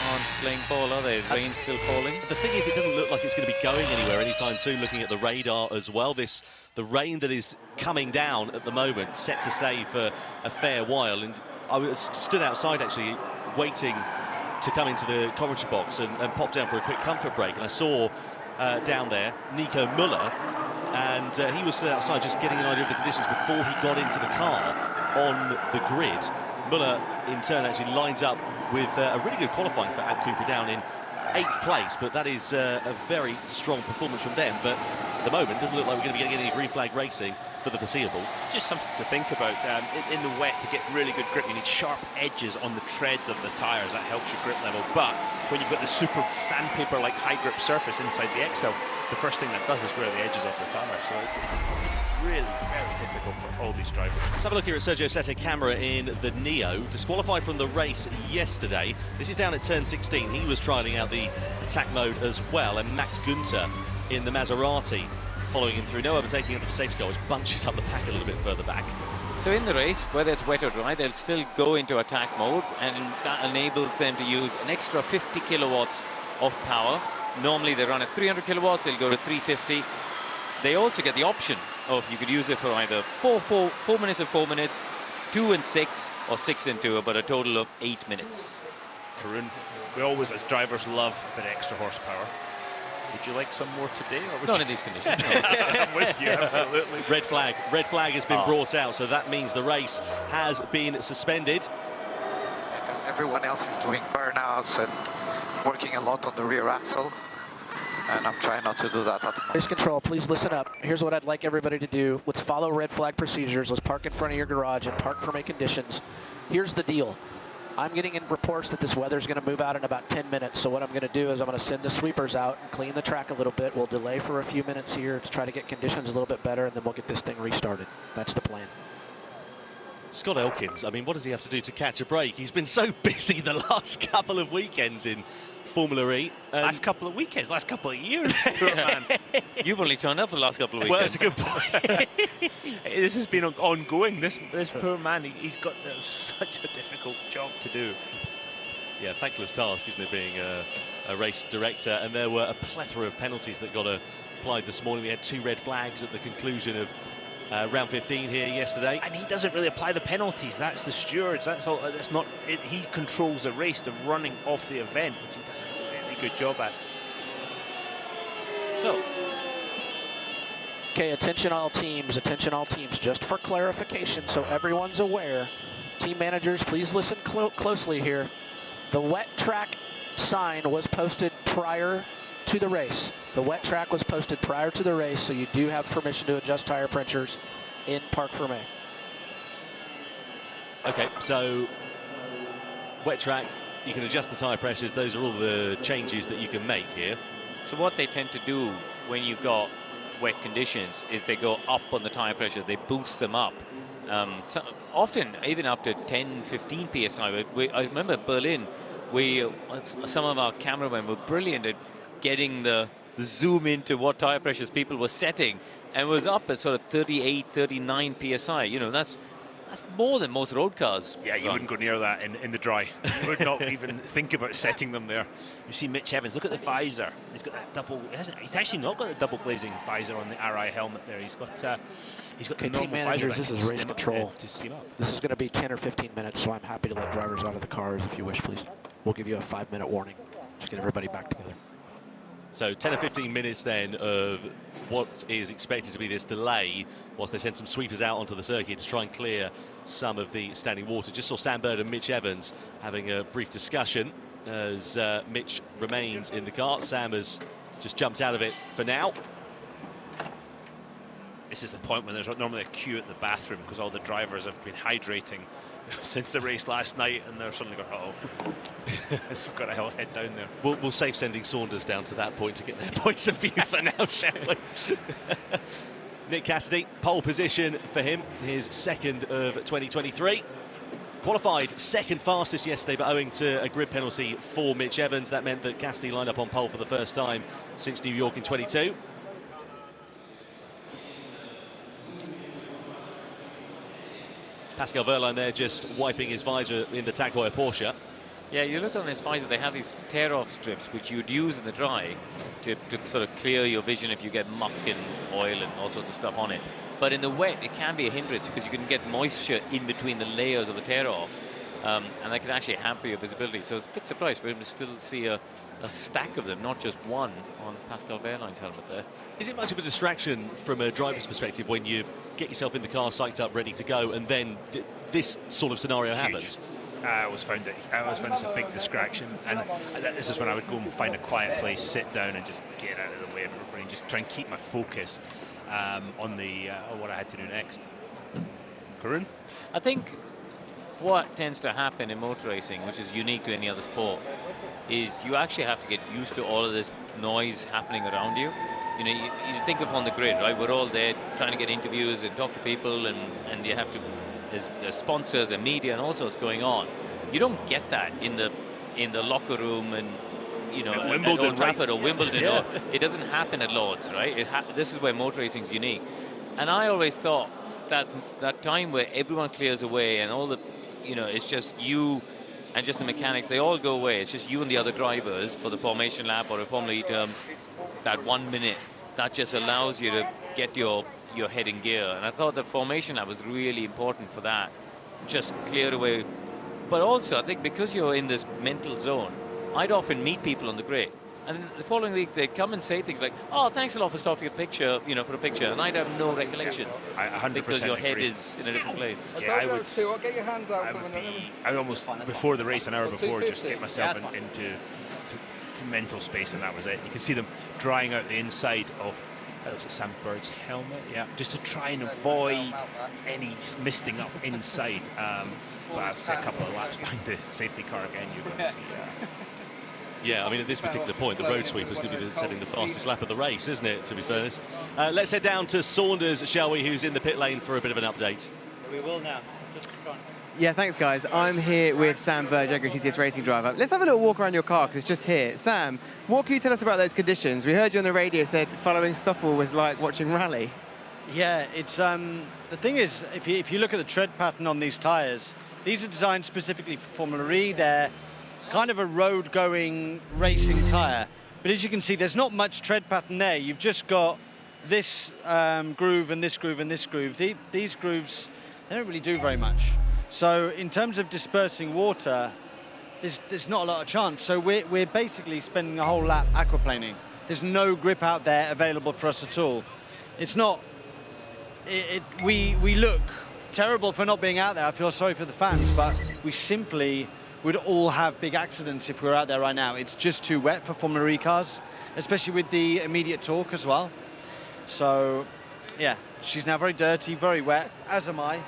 aren't playing ball, are they? Rain's still falling. The thing is, it doesn't look like it's going to be going anywhere anytime soon, looking at the radar as well. The rain that is coming down at the moment, set to stay for a fair while. And I stood outside, actually, waiting to come into the commentary box and pop down for a quick comfort break. And I saw down there Nico Müller, and he was stood outside just getting an idea of the conditions before he got into the car on the grid. Müller, in turn, actually lines up with a really good qualifying for Ad Cooper down in 8th place, but that is a very strong performance from them. But at the moment, it doesn't look like we're going to be getting any green flag racing for the foreseeable. Just something to think about. In the wet, to get really good grip, you need sharp edges on the treads of the tyres. That helps your grip level. But when you've got the super sandpaper-like high grip surface inside the Excel, the first thing that does is wear the edges off the tyre. So it's really very difficult for all these drivers. Let's have a look here at Sergio Sette Camera in the Neo. Disqualified from the race yesterday. This is down at turn 16. He was trialling out the attack mode as well. And Max Günther in the Maserati following him through. No overtaking under the safety car, which bunches up the pack a little bit further back. So in the race, whether it's wet or dry, they'll still go into attack mode, and that enables them to use an extra 50 kilowatts of power. Normally they run at 300 kilowatts, they'll go to 350. They also get the option of you could use it for either 4 minutes and 4 minutes, 2 and 6, or 6 and 2, but a total of 8 minutes. Karun, we always, as drivers, love a bit extra horsepower. Would you like some more today? Or Not in these conditions. I'm with you, absolutely. Red flag has been brought out, so that means the race has been suspended. Because everyone else is doing burnouts and working a lot on the rear axle. And I'm trying not to do that at the moment. Race control, please listen up. Here's what I'd like everybody to do. Let's follow red flag procedures. Let's park in front of your garage and park for May conditions. Here's the deal. I'm getting in reports that this weather's going to move out in about 10 minutes. So what I'm going to do is I'm going to send the sweepers out and clean the track a little bit. We'll delay for a few minutes here to try to get conditions a little bit better, and then we'll get this thing restarted. That's the plan. Scott Elkins, I mean, what does he have to do to catch a break? He's been so busy the last couple of weekends in Formula E. Last couple of weekends, last couple of years. Poor man. You've only turned up the last couple of Well, weekends. that's a good point. This has been ongoing. This poor man, he's got such a difficult job to do. Yeah, thankless task, isn't it, being a race director? And there were a plethora of penalties that got applied this morning. We had 2 red flags at the conclusion of round 15 here yesterday. And he doesn't really apply the penalties. That's the stewards. That's all. That's not. He controls the race, the running off the event, which he does a really good job at. So, okay, attention all teams, just for clarification, so everyone's aware. Team managers, please listen closely here. The wet track sign was posted prior to the race. The wet track was posted prior to the race, so you do have permission to adjust tire pressures in Parc Fermé. Okay, so wet track, you can adjust the tyre pressures. Those are all the changes that you can make here. So what they tend to do when you've got wet conditions is they go up on the tyre pressure, they boost them up. So often even up to 10, 15 PSI. I remember Berlin, some of our cameramen were brilliant at getting the zoom into what tyre pressures people were setting, and was up at sort of 38, 39 PSI. You know, that's more than most road cars. Yeah, you wouldn't go near that in the dry. You would not even think about setting them there. You see Mitch Evans, look at the visor. He's got that double, he's actually not got the double glazing visor on the RI helmet there. He's got the Okay, team managers, this is race control. This is going to be 10 or 15 minutes, so I'm happy to let drivers out of the cars if you wish, please. We'll give you a 5-minute warning. Just get everybody back together. So 10 or 15 minutes then of what is expected to be this delay whilst they send some sweepers out onto the circuit to try and clear some of the standing water. Just saw Sam Bird and Mitch Evans having a brief discussion as Mitch remains in the car. Sam has just jumped out of it for now. This is the point when there's normally a queue at the bathroom because all the drivers have been hydrating since the race last night, and they're suddenly going, uh-oh, we've got to head down there. We'll save sending Saunders down to that point to get their points of view for now, shall we? Nick Cassidy, pole position for him, his second of 2023. Qualified second fastest yesterday, but owing to a grid penalty for Mitch Evans, that meant that Cassidy lined up on pole for the first time since New York in 22. Pascal Vergne there just wiping his visor in the Tag Heuer Porsche. Yeah, you look on his visor, they have these tear-off strips which you'd use in the dry to sort of clear your vision if you get muck and oil and all sorts of stuff on it. But in the wet, it can be a hindrance because you can get moisture in between the layers of the tear-off, and that can actually hamper your visibility. So I was a bit surprised for him to still see a stack of them, not just one on Pascal Vergne's helmet there. Is it much of a distraction from a driver's perspective when you get yourself in the car, psyched up, ready to go, and then this sort of scenario happens? I always found it's a big distraction, and this is when I would go and find a quiet place, sit down, and just get out of the way of everybody, and just try and keep my focus on what I had to do next. Karun? I think what tends to happen in motor racing, which is unique to any other sport, is you actually have to get used to all of this noise happening around you. You know, you think of on the grid, right? We're all there trying to get interviews and talk to people, and you have to. There's sponsors and media and all sorts going on. You don't get that in the locker room and at Wimbledon, Old Trafford or Wimbledon. Yeah. It doesn't happen at Lord's, right? This is where motor racing is unique. And I always thought that time where everyone clears away and all the, it's just you and just the mechanics, they all go away. It's just you and the other drivers for the formation lap or a Formula E terms. That 1 minute, that just allows you to get your head in gear. And I thought the formation lap was really important for that. Just clear away. But also, I think because you're in this mental zone, I'd often meet people on the grid. And the following week, they'd come and say things like, oh, thanks a lot for stopping a picture, for a picture. And I'd have no recollection. I 100% because your head agree. is in a different place. Yeah, I would get your hands out. I would almost, before the race, an hour before, just get myself into mental space, and that was it. You can see them drying out the inside of that was a Sam Bird's helmet, just to try and avoid any misting up inside. But I would say a couple of laps behind the safety car again, you're going to see Yeah, I mean, at this particular point, the road sweep was going to be setting the fastest lap of the race, isn't it, to be fairness? Let's head down to Saunders, shall we, who's in the pit lane for a bit of an update. We will now. Yeah, thanks, guys. I'm here with Sam Bird, Jaguar TCS racing driver. Let's have a little walk around your car, because it's just here. Sam, what can you tell us about those conditions? We heard you on the radio said following Stoffel was like watching rally. Yeah, it's the thing is, if you look at the tread pattern on these tyres, these are designed specifically for Formula E. They're kind of a road-going racing tyre. But as you can see, there's not much tread pattern there. You've just got this groove and this groove and this groove. These grooves, they don't really do very much. So in terms of dispersing water, there's not a lot of chance. So we're basically spending a whole lap aquaplaning. There's no grip out there available for us at all. It's not. We look terrible for not being out there. I feel sorry for the fans, but we simply would all have big accidents if we were out there right now. It's just too wet for Formula E cars, especially with the immediate torque as well. So, yeah, she's now very dirty, very wet, as am I.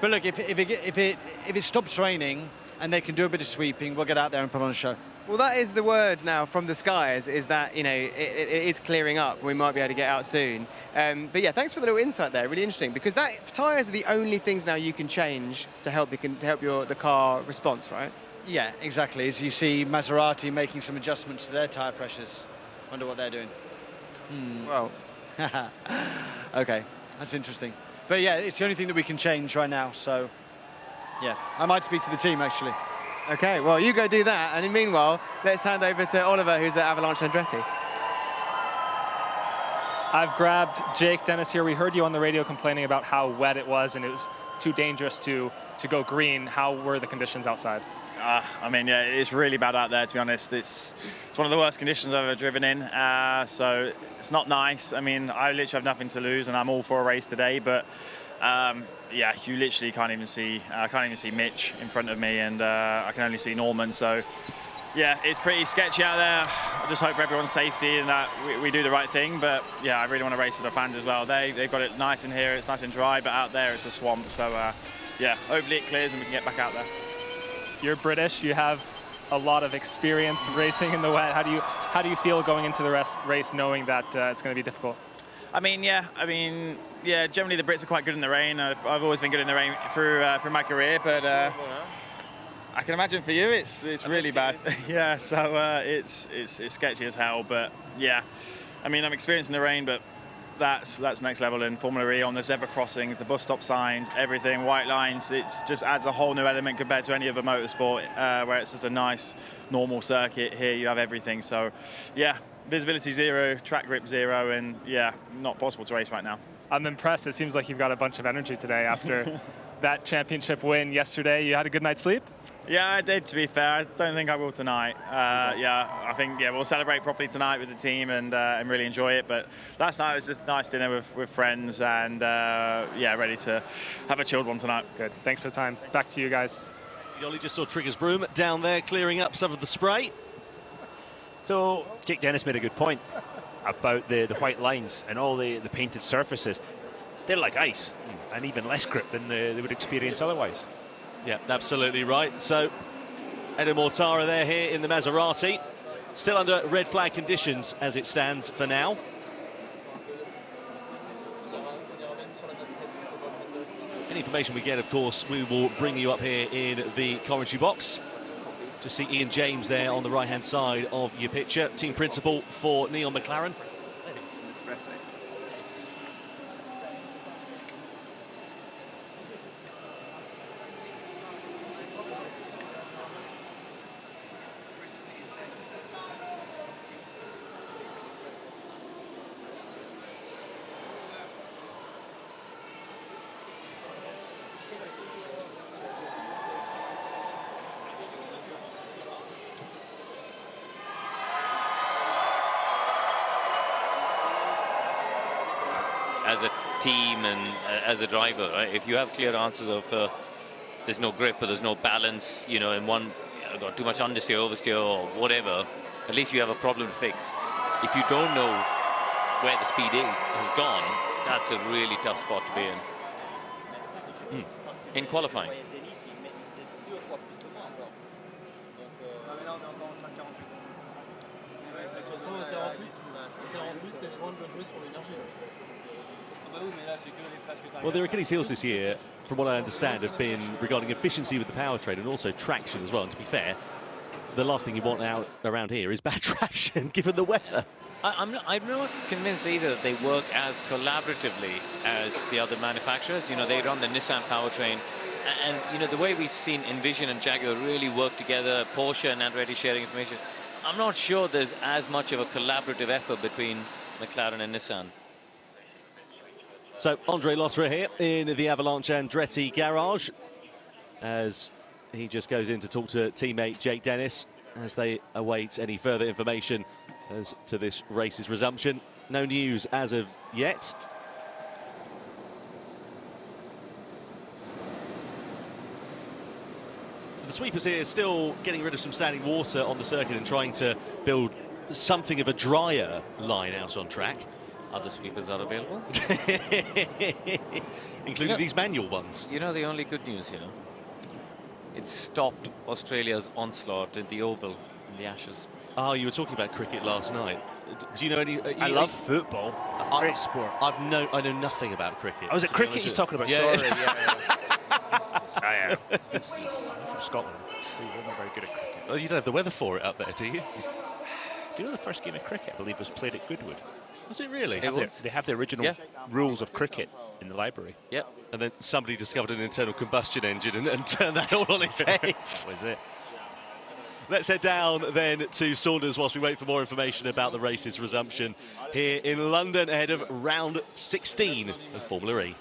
But look, if it stops raining and they can do a bit of sweeping, we'll get out there and put on a show. Well, that is the word now from the skies, is that, it is clearing up. We might be able to get out soon. But yeah, thanks for the little insight there. Really interesting, because tyres are the only things now you can change to help the car response, right? Yeah, exactly. As you see Maserati making some adjustments to their tyre pressures. Wonder what they're doing. Well, okay, that's interesting. But yeah, it's the only thing that we can change right now. So, yeah, I might speak to the team actually. Okay, well, you go do that. And meanwhile, let's hand over to Oliver, who's at Avalanche Andretti. I've grabbed Jake Dennis here. We heard you on the radio complaining about how wet it was and it was too dangerous to go green. How were the conditions outside? I mean, yeah, it's really bad out there, to be honest. It's one of the worst conditions I've ever driven in, so it's not nice. I mean, I literally have nothing to lose, and I'm all for a race today, but yeah, you literally can't even see Mitch in front of me, and I can only see Norman, so yeah, it's pretty sketchy out there. I just hope for everyone's safety and that we do the right thing, but yeah, I really want to race for the fans as well. They've got it nice in here, it's nice and dry, but out there it's a swamp, so yeah, hopefully it clears and we can get back out there. You're British, you have a lot of experience racing in the wet. How do you feel going into the race knowing that it's going to be difficult? I mean, yeah. Generally the Brits are quite good in the rain. I've always been good in the rain through my career, but I can imagine for you it's really bad. Yeah, so it's sketchy as hell. But yeah, I mean, I'm experienced in the rain, but that's next level in Formula E, on the zebra crossings, the bus stop signs, everything, white lines. It just adds a whole new element compared to any other motorsport where it's just a nice normal circuit. Here you have everything. So yeah, visibility zero, track grip zero, and yeah, not possible to race right now. I'm impressed. It seems like you've got a bunch of energy today after that championship win yesterday. You had a good night's sleep? Yeah, I did, to be fair. I don't think I will tonight. I think we'll celebrate properly tonight with the team and really enjoy it. But last night was just a nice dinner with friends and, ready to have a chilled one tonight. Good. Thanks for the time. Back to you guys. Yoli just saw Trigger's broom down there clearing up some of the spray. So Jake Dennis made a good point about the white lines and all the painted surfaces. They're like ice and even less grip than they would experience otherwise. Yeah, absolutely right. So Edo Mortara there here in the Maserati, still under red flag conditions as it stands for now. Any information we get, of course, we will bring you up here in the commentary box. To see Ian James there on the right-hand side of your picture, team principal for Neil McLaren. As a team and as a driver, right? If you have clear answers of there's no grip or there's no balance, you know, in one, got too much understeer, oversteer, or whatever, at least you have a problem to fix. If you don't know where the speed has gone, that's a really tough spot to be in. In qualifying. Well, their Achilles heels this year, from what I understand, have been regarding efficiency with the powertrain and also traction as well. And to be fair, the last thing you want out around here is bad traction, given the weather. I'm not convinced either that they work as collaboratively as the other manufacturers. You know, they run the Nissan powertrain. And you know, the way we've seen Envision and Jaguar really work together, Porsche and Andretti sharing information, I'm not sure there's as much of a collaborative effort between McLaren and Nissan. So Andre Lotterer here in the Avalanche Andretti garage as he just goes in to talk to teammate Jake Dennis as they await any further information as to this race's resumption. No news as of yet. So the sweepers here still getting rid of some standing water on the circuit and trying to build something of a drier line out on track. Other sweepers are available. Including these manual ones. You know the only good news here? It stopped Australia's onslaught in the Oval in the Ashes. Oh, you were talking about cricket last night. Do you know any... I love football. Great sport. I know nothing about cricket. Oh, was it cricket he's talking about? Yeah. Sorry. Yeah. I'm from Scotland. We're not very good at cricket. Oh, you don't have the weather for it up there, do you? Do you know the first game of cricket, I believe, was played at Goodwood? Was it really? They have the original rules of cricket in the library. Yep. And then somebody discovered an internal combustion engine and turned that all on its head. That was it. Let's head down then to Saunders whilst we wait for more information about the race's resumption here in London ahead of round 16 of Formula E.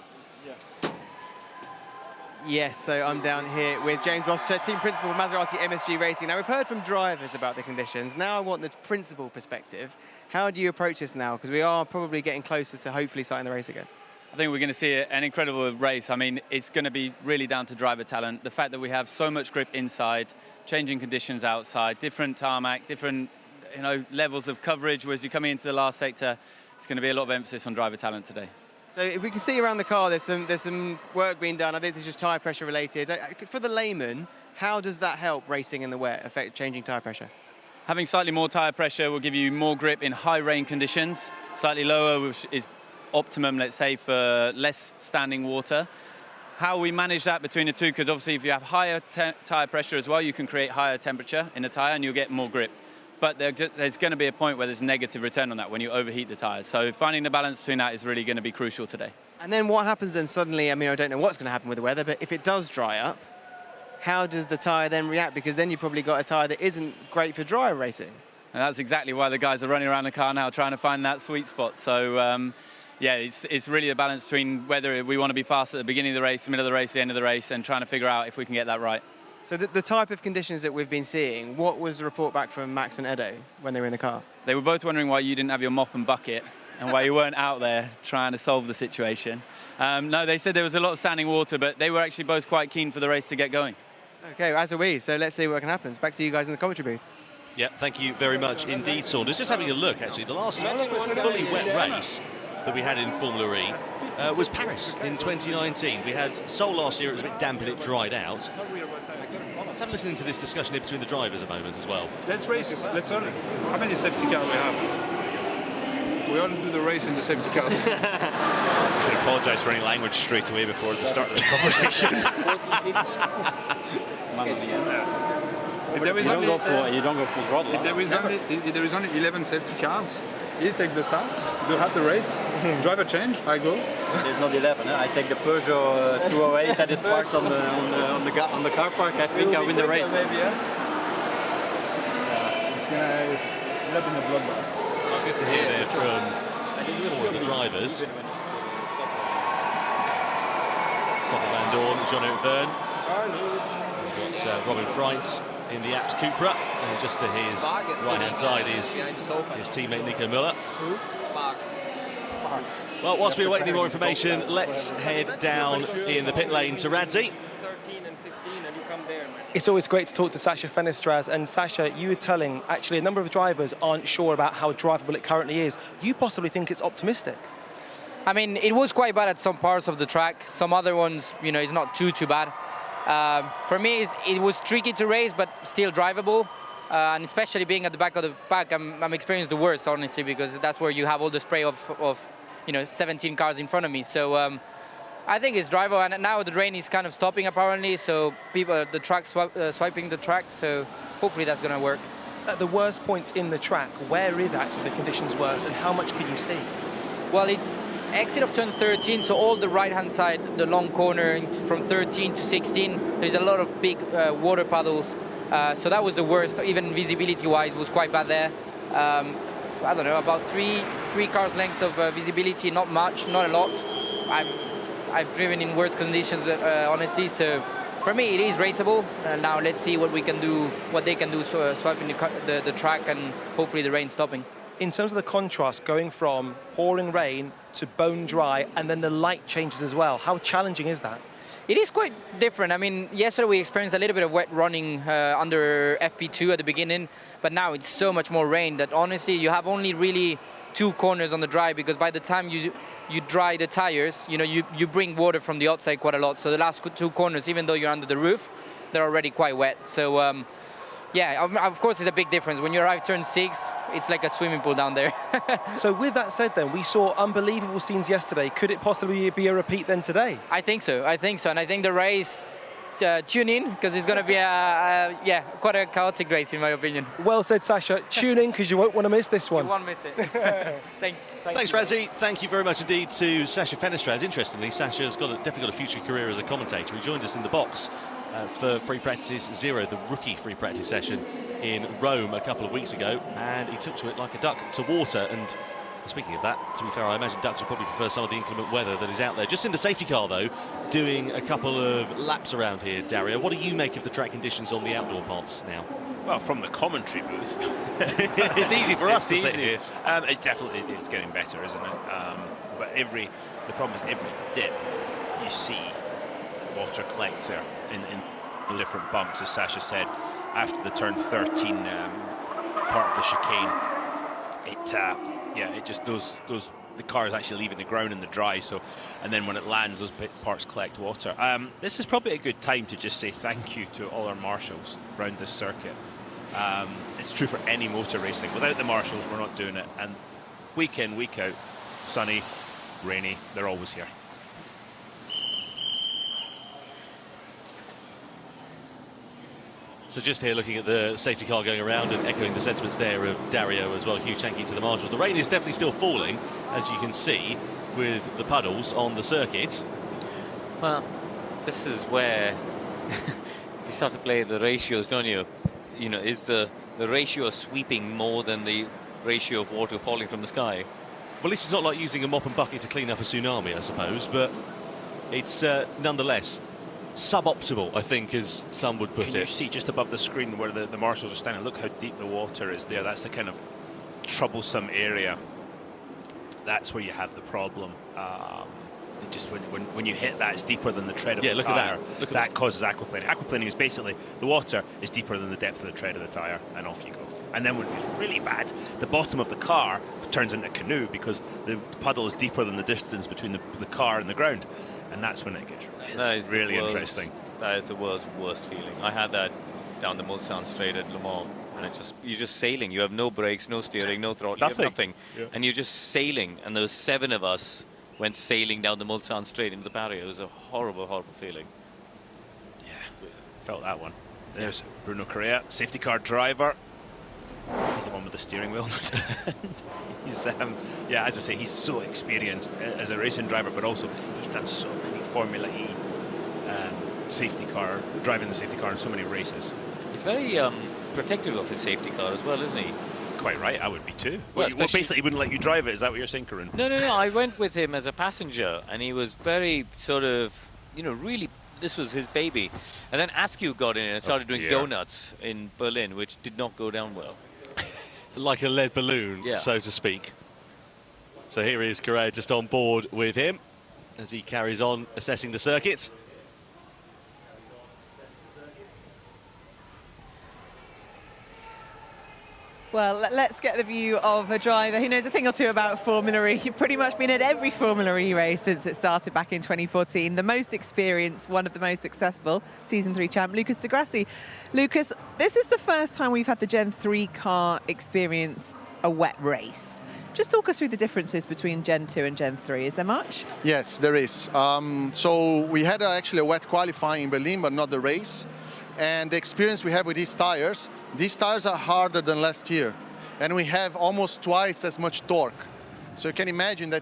Yes, so I'm down here with James Rossiter, team principal of Maserati MSG Racing. Now, we've heard from drivers about the conditions. Now I want the principal perspective. How do you approach this now? Because we are probably getting closer to hopefully starting the race again. I think we're going to see an incredible race. I mean, it's going to be really down to driver talent. The fact that we have so much grip inside, changing conditions outside, different tarmac, different levels of coverage. Whereas you come into the last sector, it's going to be a lot of emphasis on driver talent today. So if we can see around the car, there's some work being done. I think it's just tyre pressure related. For the layman, how does that help racing in the wet, affect changing tyre pressure? Having slightly more tyre pressure will give you more grip in high rain conditions. Slightly lower, which is optimum, let's say, for less standing water. How we manage that between the two, because obviously if you have higher tyre pressure as well, you can create higher temperature in the tyre and you'll get more grip. But there's going to be a point where there's negative return on that when you overheat the tyres. So finding the balance between that is really going to be crucial today. And then what happens then suddenly, I mean, I don't know what's going to happen with the weather, but if it does dry up, how does the tyre then react? Because then you've probably got a tyre that isn't great for dry racing. And that's exactly why the guys are running around the car now trying to find that sweet spot. So, yeah, it's really a balance between whether we want to be fast at the beginning of the race, the middle of the race, the end of the race, and trying to figure out if we can get that right. So the type of conditions that we've been seeing, what was the report back from Max and Edo when they were in the car? They were both wondering why you didn't have your mop and bucket and why you weren't out there trying to solve the situation. No, they said there was a lot of standing water, but they were actually both quite keen for the race to get going. Okay, as are we, so let's see what can happen. Back to you guys in the commentary booth. Yeah, thank you very much indeed, Saunders. Just having a look, actually, the last fully wet race that we had in Formula E was Paris in 2019. We had Seoul last year, it was a bit damp and it dried out. Let's have a listen to this discussion here between the drivers a moment as well. Let's race, let's on it. How many safety cars we have? We only do the race in the safety cars. I should apologise for any language straight away before the start of the conversation. You don't go full throttle. If there is only 11 safety cars, you take the start, you have the race, driver change, I go. There's not 11. I take the Peugeot 208 that is parked on the car park. I think I win the race. Maybe, yeah? It's going to end up in the bloodbath. That's good to hear there from four of the drivers. Stoffel Van Dorn, Jean-Eric Vergne. We've got Robin Freitz in the Abt Cupra, and just to his right-hand side is his teammate Nico Müller. Well, whilst we await any more information, let's head down in the pit lane to Radzi. It's always great to talk to Sasha Fenestraz, and Sasha, you were telling, actually, a number of drivers aren't sure about how drivable it currently is. You possibly think it's optimistic? I mean, it was quite bad at some parts of the track. Some other ones, you know, it's not too bad. For me, it was tricky to race, but still drivable. And especially being at the back of the pack, I'm experiencing the worst, honestly, because that's where you have all the spray of 17 cars in front of me. So I think it's drivable, and now the rain is kind of stopping apparently, so the track swiping the track, so hopefully that's going to work. At the worst points in the track, where is actually the conditions worse, and how much can you see? Well, it's exit of turn 13, so all the right-hand side, the long corner from 13 to 16, there's a lot of big water puddles. So that was the worst, even visibility-wise, was quite bad there. I don't know, about three cars length of visibility, not much, not a lot. I've driven in worse conditions, honestly, so for me it is raceable. Now let's see what they can do, swiping the track and hopefully the rain stopping. In terms of the contrast, going from pouring rain to bone dry, and then the light changes as well, how challenging is that? It is quite different. I mean, yesterday we experienced a little bit of wet running under FP2 at the beginning, but now it's so much more rain that honestly you have only really 2 corners on the dry, because by the time you dry the tires, you bring water from the outside quite a lot. So the last 2 corners, even though you're under the roof, they're already quite wet. So yeah, of course it's a big difference. When you arrive turn 6, it's like a swimming pool down there. So with that said then, we saw unbelievable scenes yesterday. Could it possibly be a repeat then today? I think so, and I think the race, tune in, because it's going to be quite a chaotic race in my opinion. Well said, Sasha. Tune in, because you won't want to miss this one. You won't miss it. Thanks. Thanks, Radzi. Thank you very much indeed to Sasha Fenestraz. Interestingly, Sasha's definitely got a future career as a commentator. He joined us in the box for Free Practice 0, the rookie free practice session in Rome a couple of weeks ago, and he took to it like a duck to water. And speaking of that, to be fair, I imagine ducks would probably prefer some of the inclement weather that is out there. Just in the safety car, though, doing a couple of laps around here, Dario, what do you make of the track conditions on the outdoor parts now? Well, from the commentary booth, it's easy for us to sit here. It definitely it's getting better, isn't it? But the problem is every dip you see water collects there in the different bumps, as Sasha said, after the turn 13 part of the chicane. It just the car is actually leaving the ground in the dry, and then when it lands, those parts collect water. This is probably a good time to just say thank you to all our marshals around this circuit. It's true for any motor racing. Without the marshals, we're not doing it. And week in, week out, sunny, rainy, they're always here. So just here looking at the safety car going around and echoing the sentiments there of Dario as well. Huge thank you to the marshals. The rain is definitely still falling, as you can see, with the puddles on the circuit. Well, this is where you start to play the ratios, don't you? You know, is the ratio of sweeping more than the ratio of water falling from the sky? Well, this is not like using a mop and bucket to clean up a tsunami, I suppose, but it's nonetheless suboptimal, I think, as some would put it. Can you see just above the screen where the marshals are standing? Look how deep the water is there. That's the kind of troublesome area. That's where you have the problem. Just when you hit that, it's deeper than the tread of the look tyre. at that. Look at that causes aquaplaning. Aquaplaning is basically the water is deeper than the depth of the tread of the tyre, and off you go. And then when it's really bad, the bottom of the car turns into a canoe because the puddle is deeper than the distance between the car and the ground. And that's when it gets really interesting. That is the world's worst feeling. I had that down the Mulsanne Straight at Le Mans, and you're just sailing. You have no brakes, no steering, no throttle, you have nothing. Yeah. And you're just sailing, and there were 7 of us went sailing down the Mulsanne Straight into the barrier. It was a horrible, horrible feeling. Yeah, felt that one. There's Bruno Correa, safety car driver. He's the one with the steering wheel. He's, yeah, as I say, he's so experienced as a racing driver, but also he's done so many Formula E safety car, driving the safety car in so many races. He's very protective of his safety car as well, isn't he? Quite right, I would be too. Well, basically, he wouldn't let you drive it. Is that what you're saying, Karun? No. I went with him as a passenger, and he was very sort of, really, this was his baby. And then Askew got in and started doing donuts in Berlin, which did not go down well. Like a lead balloon, so to speak. So here is Correa just on board with him as he carries on assessing the circuit. Well, let's get the view of a driver who knows a thing or two about Formula E. You've pretty much been at every Formula E race since it started back in 2014. The most experienced, one of the most successful, Season 3 champ, Lucas de Grassi. Lucas, this is the first time we've had the Gen 3 car experience a wet race. Just talk us through the differences between Gen 2 and Gen 3. Is there much? Yes, there is. So we had actually a wet qualifying in Berlin, but not the race. And the experience we have with these tires are harder than last year. And we have almost twice as much torque. So you can imagine that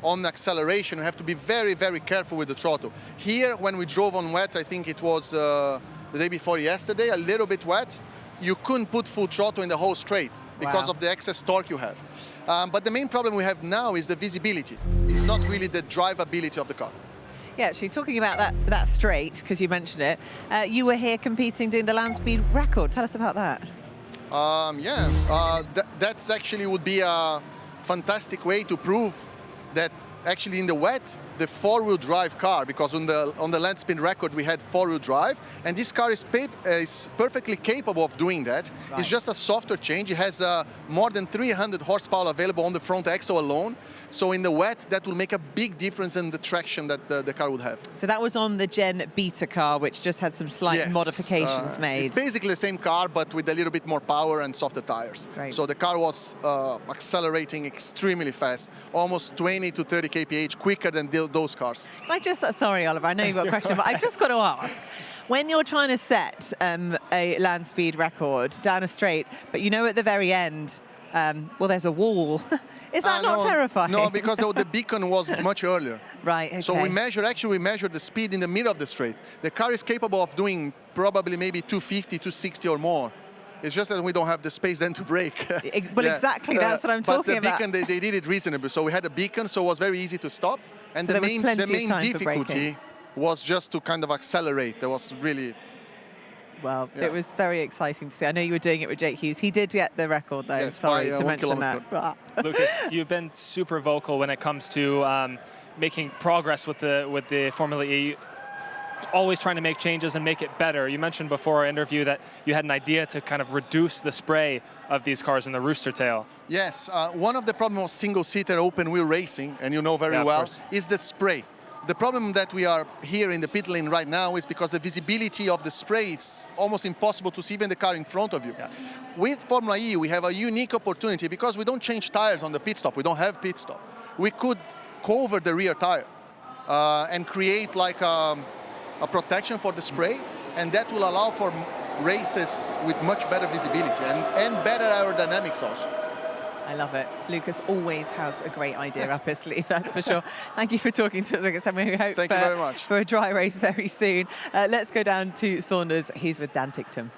on acceleration, you have to be very, very careful with the throttle. Here, when we drove on wet, I think it was the day before yesterday, a little bit wet, you couldn't put full throttle in the whole straight because of the excess torque you have. But the main problem we have now is the visibility. It's not really the drivability of the car. Yeah, actually, talking about that straight, because you mentioned it, you were here competing, doing the land speed record. Tell us about that. That's actually would be a fantastic way to prove that actually in the wet, the four-wheel drive car, because on the land speed record we had four-wheel drive, and this car is perfectly capable of doing that. Right. It's just a software change. It has more than 300 horsepower available on the front axle alone. So in the wet, that will make a big difference in the traction that the car would have. So that was on the Gen Beta car, which just had some slight modifications made. It's basically the same car, but with a little bit more power and softer tires. Great. So the car was accelerating extremely fast, almost 20 to 30 kph quicker than those cars. Sorry, Oliver, I know you've got a question, but I've just got to ask. When you're trying to set a land speed record down a straight, but at the very end, well, there's a wall. Is that not terrifying? No, because the beacon was much earlier. Right, okay. So we measured the speed in the middle of the straight. The car is capable of doing probably maybe 250, 260 or more. It's just that we don't have the space then to brake. Well, exactly, that's what I'm talking about. But the beacon, they did it reasonably. So we had a beacon, so it was very easy to stop. And so the main difficulty was just to kind of accelerate. There was really... Well, it was very exciting to see. I know you were doing it with Jake Hughes. He did get the record, though. Yes, sorry to mention that. Lucas, you've been super vocal when it comes to making progress with the Formula E, always trying to make changes and make it better. You mentioned before our interview that you had an idea to kind of reduce the spray of these cars in the rooster tail. Yes, one of the problems of single-seater open-wheel racing, and you know very well, is the spray. The problem that we are here in the pit lane right now is because the visibility of the spray is almost impossible to see even the car in front of you. Yeah. With Formula E, we have a unique opportunity because we don't change tires on the pit stop. We don't have pit stop. We could cover the rear tire and create like a protection for the spray, and that will allow for races with much better visibility and better aerodynamics also. I love it. Lucas always has a great idea up his sleeve, that's for sure. Thank you for talking to us, Lucas. And we hope Thank you very much. For a dry race very soon. Let's go down to Saunders. He's with Dan Ticktum.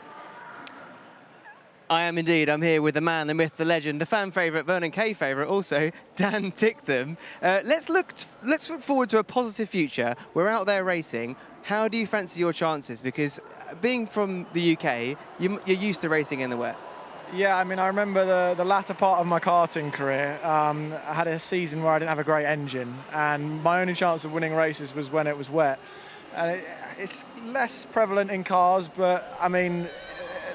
I am indeed. I'm here with the man, the myth, the legend, the fan favourite, Vernon K favourite, also Dan Ticktum. Let's look forward to a positive future. We're out there racing. How do you fancy your chances? Because being from the UK, you're used to racing in the wet. Yeah, I mean, I remember the latter part of my karting career. I had a season where I didn't have a great engine, and my only chance of winning races was when it was wet. And it's less prevalent in cars, but I mean,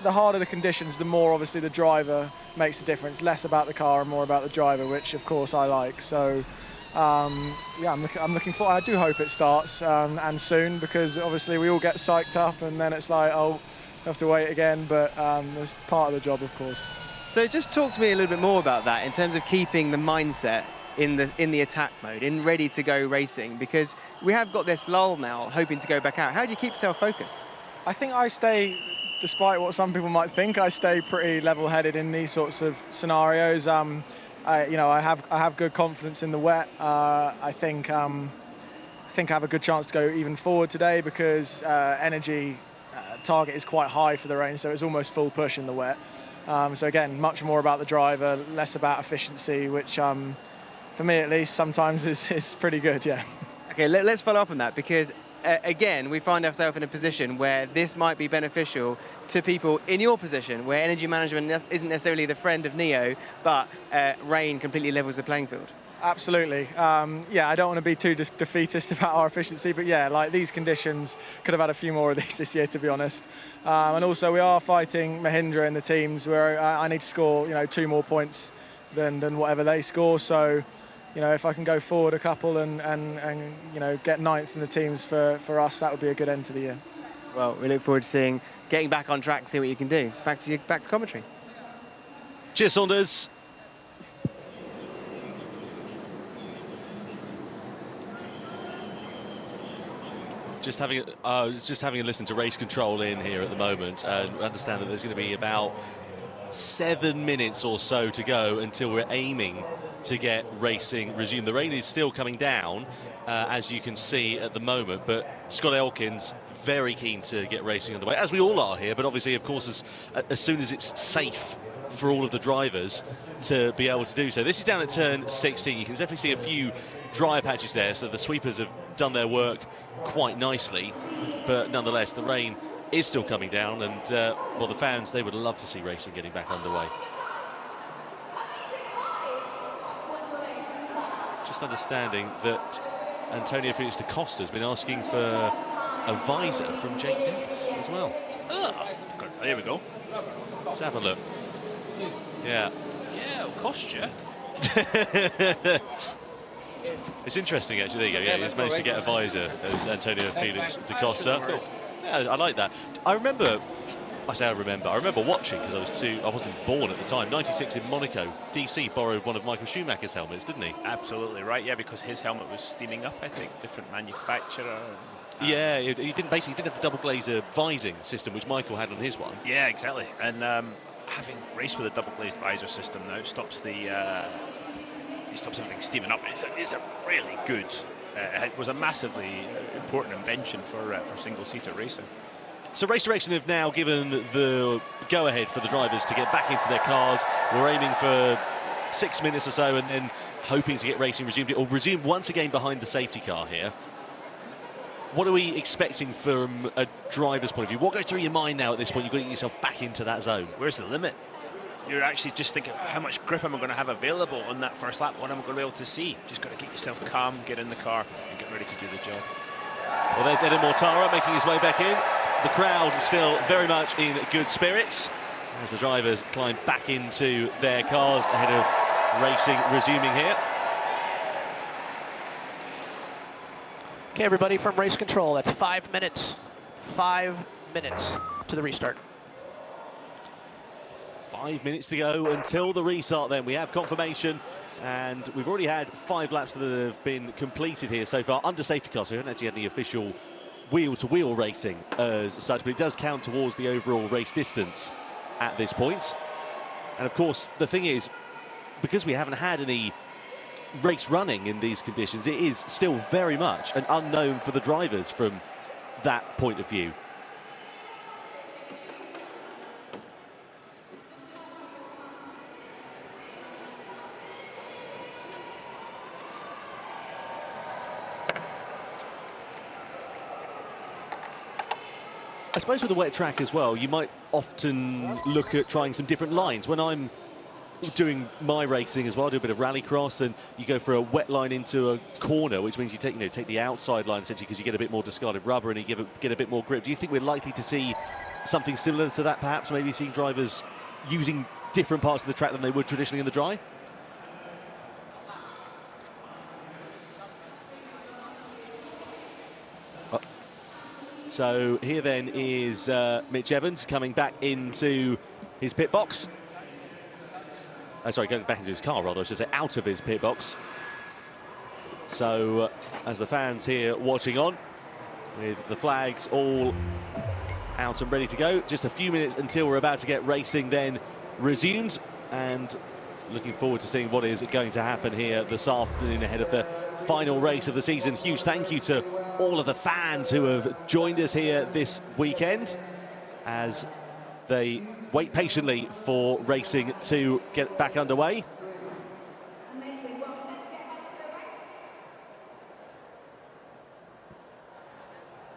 the harder the conditions, the more obviously the driver makes a difference. Less about the car and more about the driver, which of course I like. So yeah, I'm looking forward. I do hope it starts and soon, because obviously we all get psyched up and then it's like, oh, have to wait again, but it's part of the job, of course. So just talk to me a little bit more about that in terms of keeping the mindset in the attack mode, in ready to go racing, because we have got this lull now, hoping to go back out. How do you keep yourself focused? I think I stay, despite what some people might think, I stay pretty level-headed in these sorts of scenarios. I have good confidence in the wet. I think I have a good chance to go even forward today, because energy target is quite high for the rain, so it's almost full push in the wet. So again, much more about the driver, less about efficiency, which for me at least sometimes is pretty good, yeah. Okay, let's follow up on that, because again, we find ourselves in a position where this might be beneficial to people in your position, where energy management isn't necessarily the friend of Neo, but rain completely levels the playing field. Absolutely. Yeah, I don't want to be too defeatist about our efficiency, but yeah, like these conditions, could have had a few more of these this year, to be honest. And also, we are fighting Mahindra in the teams, where I need to score, 2 more points than whatever they score. So, if I can go forward a couple and get 9th in the teams for us, that would be a good end to the year. Well, we look forward to getting back on track, see what you can do. Back to commentary. Cheers, Saunders. Just having a listen to race control in here at the moment, and understand that there's going to be about 7 minutes or so to go until we're aiming to get racing resumed. The rain is still coming down, as you can see at the moment, but Scott Elkins very keen to get racing underway, as we all are here. But obviously, of course, as soon as it's safe for all of the drivers to be able to do so. This is down at turn 16. You can definitely see a few dry patches there, so the sweepers have done their work quite nicely, but nonetheless the rain is still coming down, and well, the fans, they would love to see racing getting back underway. Just understanding that Antonio Felix da Costa has been asking for a visor from Jake Dennis as well. Oh, there we go. Let's have a look. Yeah, it'll cost you. It's interesting, actually. There you go. Yeah, he's managed to get a visor as Antonio Felix da Costa. Yeah, I like that. I remember watching, because I wasn't born at the time. 96 in Monaco, DC borrowed one of Michael Schumacher's helmets, didn't he? Absolutely right. Yeah, because his helmet was steaming up. I think different manufacturer. Yeah, he didn't have the double glazer vising system which Michael had on his one. Yeah, exactly. And having raced with a double glazed visor system now, it stops everything steaming up. It's a really good. It was a massively important invention for single-seater racing. So Race Direction have now given the go-ahead for the drivers to get back into their cars. We're aiming for 6 minutes or so, and then hoping to get racing resumed. It will resume once again behind the safety car here. What are we expecting from a driver's point of view? What goes through your mind now at this point? You've got to get yourself back into that zone. Where's the limit? You're actually just thinking, how much grip am I going to have available on that first lap? What am I going to be able to see? Just got to keep yourself calm, get in the car, and get ready to do the job. Well, there's Eden Mortara making his way back in. The crowd still very much in good spirits as the drivers climb back into their cars ahead of racing resuming here. Okay, everybody, from race control, that's 5 minutes. 5 minutes to the restart. 5 minutes to go until the restart then. We have confirmation And we've already had 5 laps that have been completed here so far under safety car, so we haven't actually had any official wheel-to-wheel racing as such, but it does count towards the overall race distance at this point. And of course, the thing is, because we haven't had any race running in these conditions, it is still very much an unknown for the drivers from that point of view. I suppose with a wet track as well, you might often look at trying some different lines. When I'm doing my racing as well, I do a bit of rallycross, and you go for a wet line into a corner, which means you take the outside line essentially because you get a bit more discarded rubber and you get a bit more grip. Do you think we're likely to see something similar to that, perhaps? Maybe seeing drivers using different parts of the track than they would traditionally in the dry? So here then is Mitch Evans coming back into his pit box. Sorry, going back into his car, rather, I should say, out of his pit box. So as the fans here watching on, with the flags all out and ready to go, just a few minutes until we're about to get racing then resumed, and looking forward to seeing what is going to happen here this afternoon ahead of the final race of the season. Huge thank you to all of the fans who have joined us here this weekend as they wait patiently for racing to get back underway.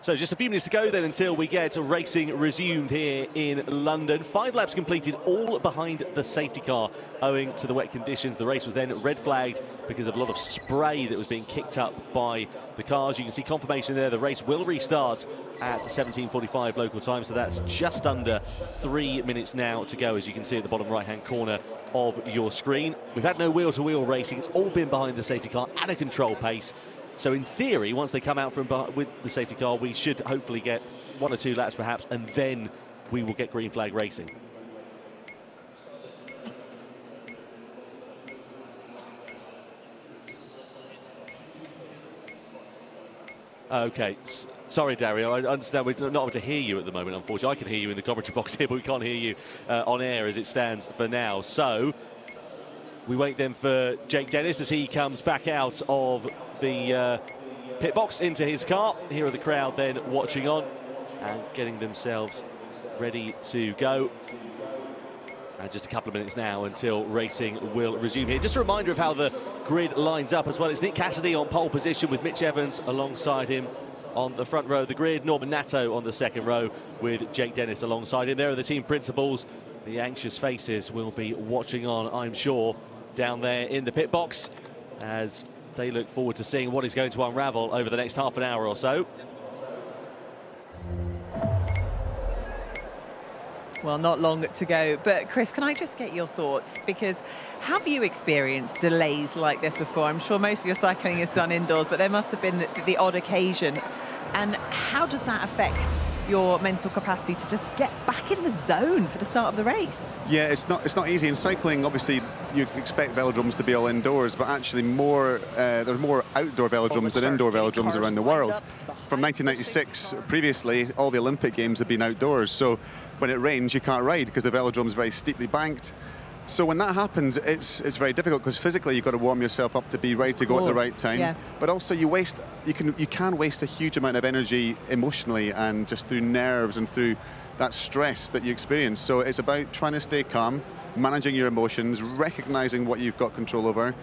So just a few minutes to go then until we get racing resumed here in London. 5 laps completed, all behind the safety car owing to the wet conditions. The race was then red flagged because of a lot of spray that was being kicked up by the cars. You can see confirmation there. The race will restart at 17:45 local time, so that's just under 3 minutes now to go, as you can see at the bottom right-hand corner of your screen. We've had no wheel-to-wheel racing. It's all been behind the safety car at a control pace. So in theory, once they come out from with the safety car, we should hopefully get 1 or 2 laps perhaps, and then we will get green flag racing. Okay, sorry Dario, I understand we're not able to hear you at the moment, unfortunately. I can hear you in the commentary box here, but we can't hear you on air as it stands for now. So we wait then for Jake Dennis as he comes back out of the pit box into his car. Here are the crowd then watching on and getting themselves ready to go. And just a couple of minutes now until racing will resume here. Just a reminder of how the grid lines up as well. It's Nick Cassidy on pole position with Mitch Evans alongside him on the front row of the grid. Norman Nato on the second row with Jake Dennis alongside him. There are the team principals. The anxious faces will be watching on, I'm sure, down there in the pit box as they look forward to seeing what is going to unravel over the next half an hour or so. Well, not long to go. But Chris, can I just get your thoughts? Because have you experienced delays like this before? I'm sure most of your cycling is done indoors, but there must have been the odd occasion. And how does that affect your mental capacity to just get back in the zone for the start of the race? Yeah, it's not easy. In cycling, obviously, you expect velodromes to be all indoors, but actually there's more outdoor velodromes than indoor velodromes around the world. From 1996, previously, all the Olympic Games have been outdoors, so when it rains, you can't ride because the velodrome's very steeply banked. So when that happens, it's very difficult because physically you've got to warm yourself up to be ready to go at the right time. Yeah. But also you can waste a huge amount of energy emotionally and just through nerves and through that stress that you experience. So it's about trying to stay calm, managing your emotions, recognizing what you've got control over,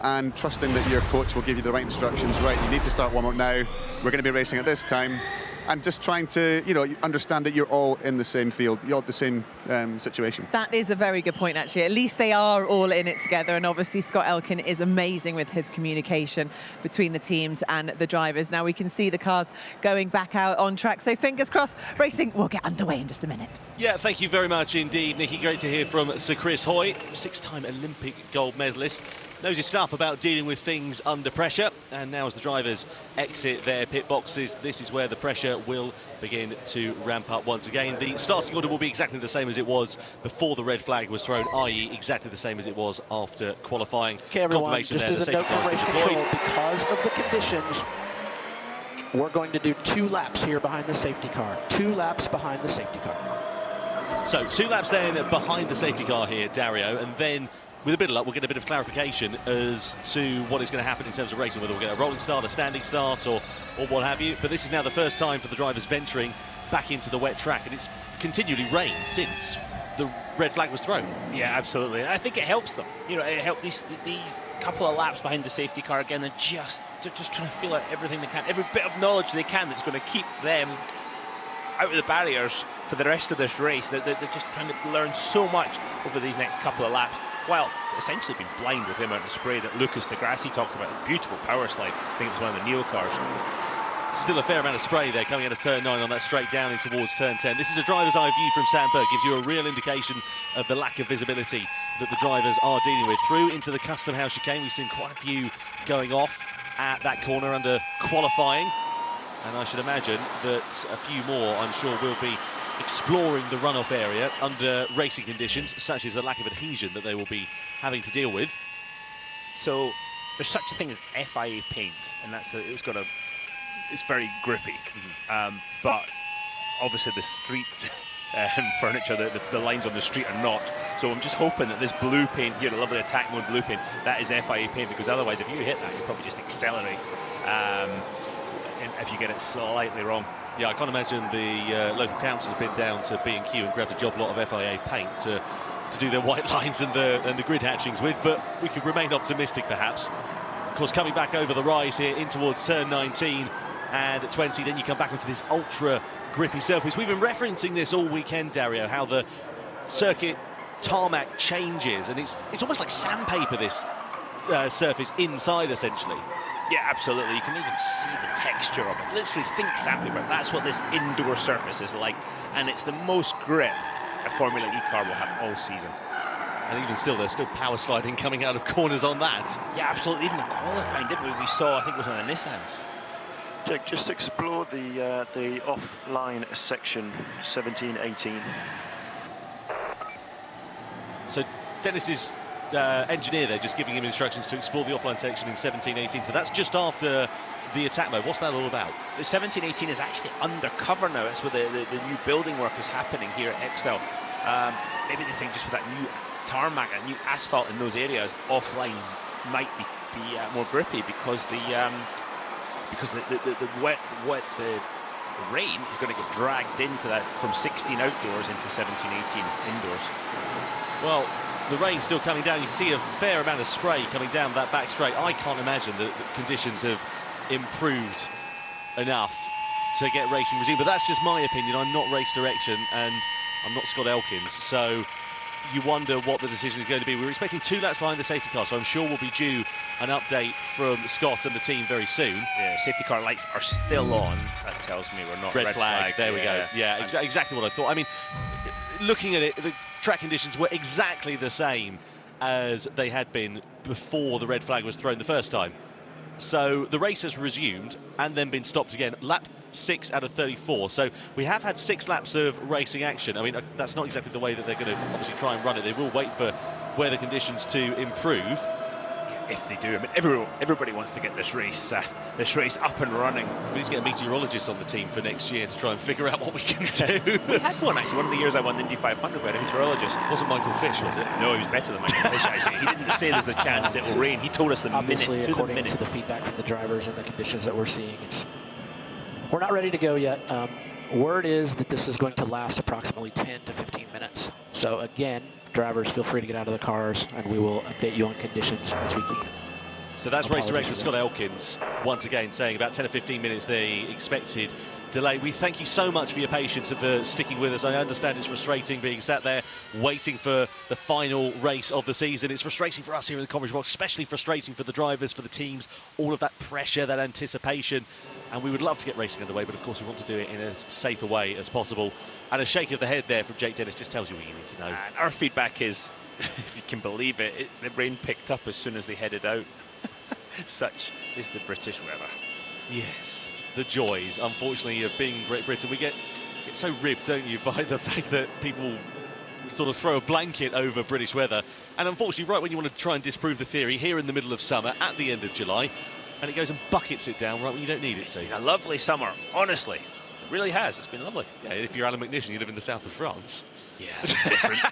and trusting that your coach will give you the right instructions. Right, you need to start warm up now. We're going to be racing at this time. And just trying to, understand that you're all in the same field, you're at the same situation. That is a very good point, actually. At least they are all in it together. And obviously, Scott Elkin is amazing with his communication between the teams and the drivers. Now we can see the cars going back out on track. So fingers crossed, racing will get underway in just a minute. Yeah, thank you very much indeed, Nikki. Great to hear from Sir Chris Hoy, 6-time Olympic gold medalist. knows his stuff about dealing with things under pressure. And now as the drivers exit their pit boxes, this is where the pressure will begin to ramp up once again. The starting order will be exactly the same as it was before the red flag was thrown, i.e. exactly the same as it was after qualifying. Okay, everyone, just as a note from race control, because of the conditions, we're going to do 2 laps here behind the safety car. 2 laps behind the safety car. So 2 laps then behind the safety car here, Dario, and then with a bit of luck, we'll get a bit of clarification as to what is going to happen in terms of racing, whether we'll get a rolling start, a standing start, or what have you. But this is now the first time for the drivers venturing back into the wet track, and it's continually rained since the red flag was thrown. Yeah, absolutely. I think it helps them. You know, it helped these couple of laps behind the safety car again. They're just trying to feel out everything they can, every bit of knowledge they can that's going to keep them out of the barriers for the rest of this race. They're just trying to learn so much over these next couple of laps. Well, essentially been blind with the amount of spray that Lucas de Grassi talked about. A beautiful power slide. I think it was one of the Neo cars. Still a fair amount of spray there coming out of turn 9 on that straight down in towards turn 10. This is a driver's eye view from Sandberg. Gives you a real indication of the lack of visibility that the drivers are dealing with. Through into the custom house chicane, we've seen quite a few going off at that corner under qualifying. And I should imagine that a few more, I'm sure, will be exploring the runoff area under racing conditions, such as the lack of adhesion that they will be having to deal with. So there's such a thing as FIA paint, and it's very grippy. But obviously the street furniture, the lines on the street are not. So I'm just hoping that this blue paint here, the lovely attack mode blue paint, that is FIA paint, because otherwise if you hit that, you'll probably just accelerate if you get it slightly wrong. Yeah, I can't imagine the local council have been down to B&Q and grabbed a job lot of FIA paint to do their white lines and the grid hatchings with, but we could remain optimistic perhaps. Of course, coming back over the rise here in towards turn 19 and 20, then you come back onto this ultra grippy surface. We've been referencing this all weekend, Dario, how the circuit tarmac changes, and it's almost like sandpaper, this surface inside essentially. Yeah, absolutely. You can even see the texture of it. Literally think sandpaper. That's what this indoor surface is like, and it's the most grip a Formula E car will have all season. And even still, there's still power sliding coming out of corners on that. Yeah, absolutely. Even in qualifying, didn't we? We saw, I think it was on the Nissans. Jack, just explore the offline section 17-18. So Dennis's engineer there just giving him instructions to explore the offline section in 17-18. So that's just after the attack mode. What's that all about? The 17-18 is actually undercover now. It's where the new building work is happening here at Excel. Maybe they think just with that new tarmac and new asphalt in those areas, offline might be more grippy because the rain is going to get dragged into that from 16 outdoors into 17-18 indoors. Well, the rain's still coming down. You can see a fair amount of spray coming down that back straight. I can't imagine that the conditions have improved enough to get racing resumed, but that's just my opinion. I'm not race direction and I'm not Scott Elkins, so you wonder what the decision is going to be. We're expecting 2 laps behind the safety car, so I'm sure we'll be due an update from Scott and the team very soon. Yeah, safety car lights are still on. That tells me we're not red flag. There we go. Yeah, exactly what I thought. I mean, looking at it, the track conditions were exactly the same as they had been before the red flag was thrown the first time. So the race has resumed and then been stopped again. Lap 6 out of 34. So we have had 6 laps of racing action. I mean, that's not exactly the way that they're going to obviously try and run it. They will wait for weather conditions to improve. If they do, I mean, everybody wants to get this race up and running. We need to get a meteorologist on the team for next year to try and figure out what we can do. We had one actually. One of the years I won the Indy 500, we had a meteorologist. It wasn't Michael Fish, was it? No, he was better than Michael Fish. Actually, he didn't say there's a chance it will rain. He told us the Obviously, minute to the according minute. to the feedback from the drivers and the conditions that we're seeing, we're not ready to go yet. Word is that this is going to last approximately 10 to 15 minutes. So again, drivers, feel free to get out of the cars, and we will update you on conditions as we can. So that's race director Scott Elkins once again saying about 10 or 15 minutes the expected delay. We thank you so much for your patience and for sticking with us. I understand it's frustrating being sat there waiting for the final race of the season. It's frustrating for us here in the commentary box, especially frustrating for the drivers, for the teams, all of that pressure, that anticipation. And we would love to get racing underway, but of course we want to do it in as safe a way as possible. And a shake of the head there from Jake Dennis just tells you what you need to know. And our feedback is if you can believe it, the rain picked up as soon as they headed out. Such is the British weather. Yes, the joys, unfortunately, of being in Great Britain. We get so ribbed, don't you, by the fact that people sort of throw a blanket over British weather. And unfortunately, right when you want to try and disprove the theory, here in the middle of summer, at the end of July, and it goes and buckets it down right when you don't need it to. It's been a lovely summer, honestly. It really has. It's been lovely. Yeah, if you're Alan McNish, you live in the south of France. Yeah,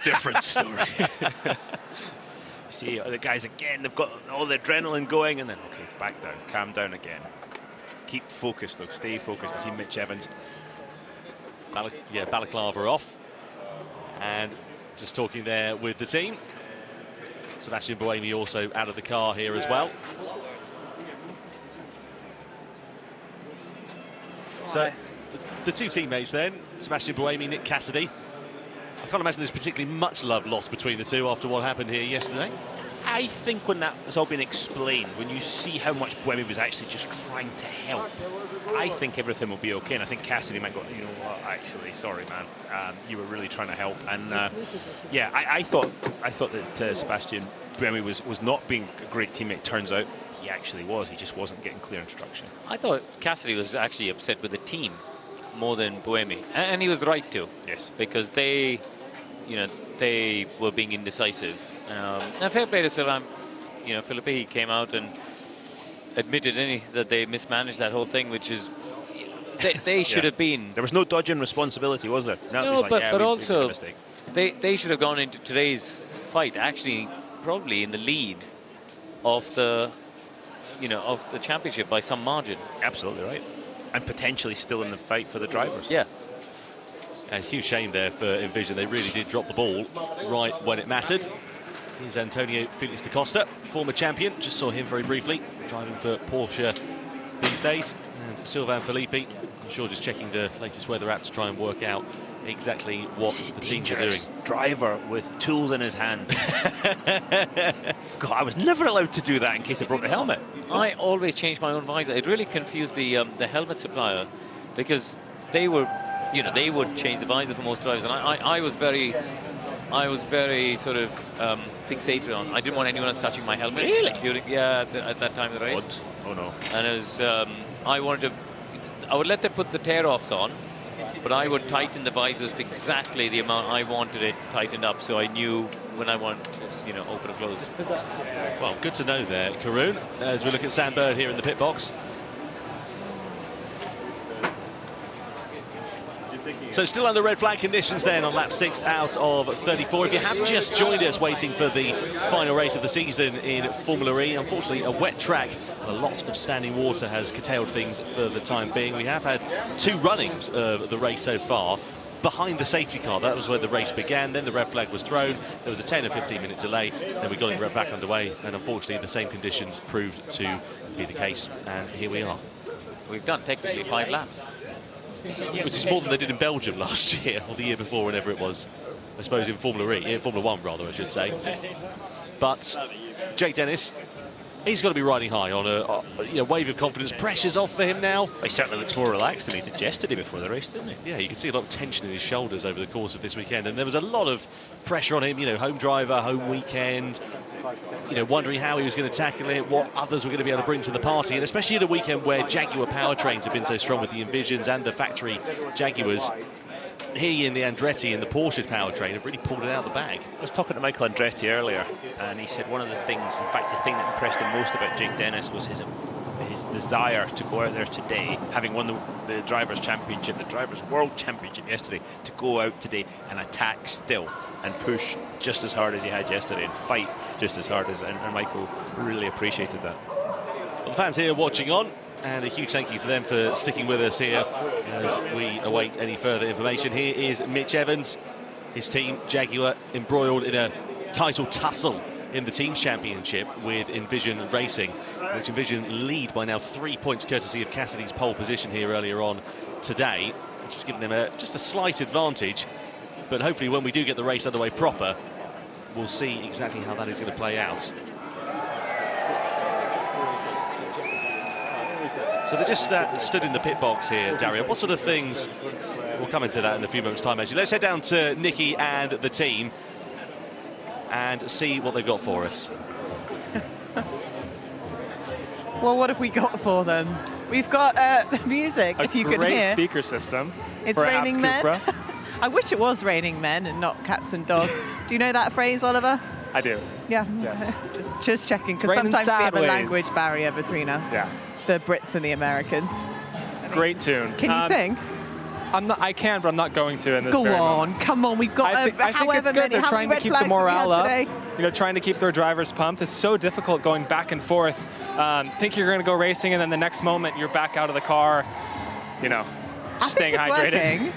different story. See, the guys again, they've got all the adrenaline going, and then, okay, back down, calm down again. Keep focused, though, stay focused. You see Mitch Evans. Balaclava off. And just talking there with the team. Sebastian Buemi also out of the car here as well. So the two teammates then, Sebastian Buemi, Nick Cassidy. I can't imagine there's particularly much love lost between the two after what happened here yesterday. I think when that has all been explained, when you see how much Buemi was actually just trying to help, I think everything will be okay. And I think Cassidy might go, you know what, actually, sorry, man, you were really trying to help. And yeah, I thought that Sebastian Buemi was not being a great teammate. Turns out he actually was. He just wasn't getting clear instruction. I thought Cassidy was actually upset with the team more than Buemi, and he was right to. Yes, because they were being indecisive. Now, fair play to Sylvain. Philippe, he came out and admitted that they mismanaged that whole thing, which is they should have been. There was no dodging responsibility, was there? No, but also they should have gone into today's fight actually probably in the lead of the championship by some margin. Absolutely right, and potentially still in the fight for the drivers. Yeah. And huge shame there for Envision. They really did drop the ball right when it mattered. Here's Antonio Felix da Costa, former champion. Just saw him very briefly, driving for Porsche these days. And Sylvain Philippe, I'm sure just checking the latest weather app to try and work out exactly what the teams are doing. Driver with tools in his hand. God, I was never allowed to do that in case I broke the helmet. I always change my own visor. It really confused the helmet supplier, because they would change the visor for most drivers, and I was very sort of fixated on. I didn't want anyone else touching my helmet. Really? At that time of the race. What? Oh no. And it was I would let them put the tear-offs on, but I would tighten the visors to exactly the amount I wanted it tightened up, so I knew when I wanted to, open and close. Well, good to know there, Karun, as we look at Sam Bird here in the pit box. So still under red flag conditions then on lap 6 out of 34. If you have just joined us waiting for the final race of the season in Formula E, unfortunately a wet track and a lot of standing water has curtailed things for the time being. We have had 2 runnings of the race so far behind the safety car. That was where the race began. Then the red flag was thrown. There was a 10 or 15 minute delay. Then we got it right back underway. And unfortunately the same conditions proved to be the case. And here we are. We've done technically 5 laps. Which is more than they did in Belgium last year, or the year before, whenever it was. I suppose in Formula E, Formula 1 rather, I should say. But Jake Dennis, he's got to be riding high on a wave of confidence. Pressure's off for him now. He certainly looks more relaxed than he did yesterday before the race, didn't he? Yeah, you can see a lot of tension in his shoulders over the course of this weekend, and there was a lot of pressure on him. Home driver, home weekend. Wondering how he was going to tackle it, what others were going to be able to bring to the party, and especially at a weekend where Jaguar powertrains have been so strong with the Envisions and the factory Jaguars. He and the Andretti and the Porsche powertrain have really pulled it out of the bag. I was talking to Michael Andretti earlier, and he said one of the things, in fact, the thing that impressed him most about Jake Dennis was his desire to go out there today, having won the Drivers' Championship, the Drivers' World Championship yesterday, to go out today and attack still and push just as hard as he had yesterday and fight just as hard as, and Michael really appreciated that. Well, the fans here watching on, and a huge thank you to them for sticking with us here as we await any further information. Here is Mitch Evans, his team Jaguar, embroiled in a title tussle in the Teams Championship with Envision Racing, which Envision lead by now 3 points courtesy of Cassidy's pole position here earlier on today, which has given them just a slight advantage. But hopefully when we do get the race underway proper, we'll see exactly how that is going to play out. So they just stood in the pit box here, Dario. What sort of things, we'll come into that in a few moments' time, actually. Let's head down to Nicky and the team. and see what they've got for us. Well, what have we got for them? We've got the music, if you can hear. A great speaker system. It's for raining men. Cupra. I wish it was raining men and not cats and dogs. Do you know that phrase, Oliver? I do. Yeah. Yes. just checking, because raining sometimes we have a sideways. language barrier between us. Yeah. The Brits and the Americans. Great tune. Can you sing? I can, but I'm not going to in this Go very on, moment. come on, we've got I think it's however good. many. They're How trying many to red keep the flags have we morale had up. today? You know, trying to keep their drivers pumped. It's so difficult going back and forth. Think you're going to go racing, and then the next moment you're back out of the car. You know, just staying hydrated. Working.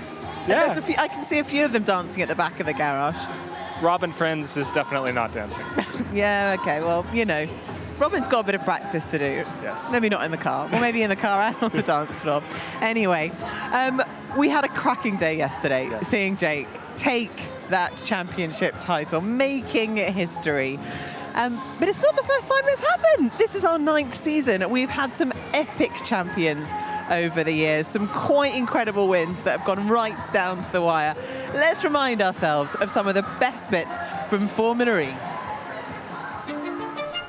Yeah. There's a few, I can see a few of them dancing at the back of the garage. Robin Friends is definitely not dancing. Yeah, okay, well, you know, Robin's got a bit of practice to do. Yes. Maybe not in the car. Well, maybe in the car and on the dance floor. Anyway, we had a cracking day yesterday, seeing Jake take that championship title, making history. But it's not the first time it's happened. This is our 9th season. We've had some epic champions over the years, some quite incredible wins that have gone right down to the wire. Let's remind ourselves of some of the best bits from Formula E.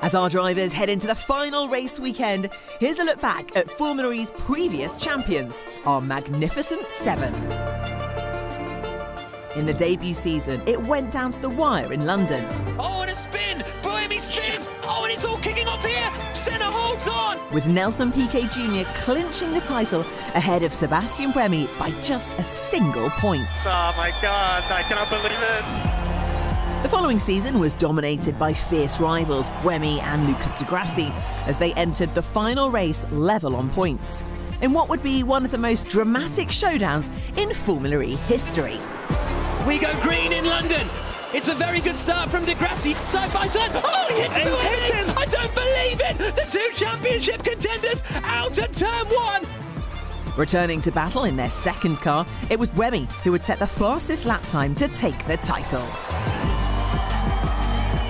As our drivers head into the final race weekend, here's a look back at Formula E's previous champions, our magnificent 7. In the debut season, it went down to the wire in London. Oh, and a spin! Boemi spins! Oh, and it's all kicking off here! Senna holds on! With Nelson Piquet Jr. clinching the title ahead of Sebastian Buemi by just a single point. Oh my God, I cannot believe it! The following season was dominated by fierce rivals Buemi and Lucas Di Grassi as they entered the final race level on points, in what would be one of the most dramatic showdowns in Formula E history. We go green in London. It's a very good start from Di Grassi, side by side. Oh, he hits him! I don't believe it! The 2 championship contenders out at turn 1. Returning to battle in their second car, it was Buemi who would set the fastest lap time to take the title.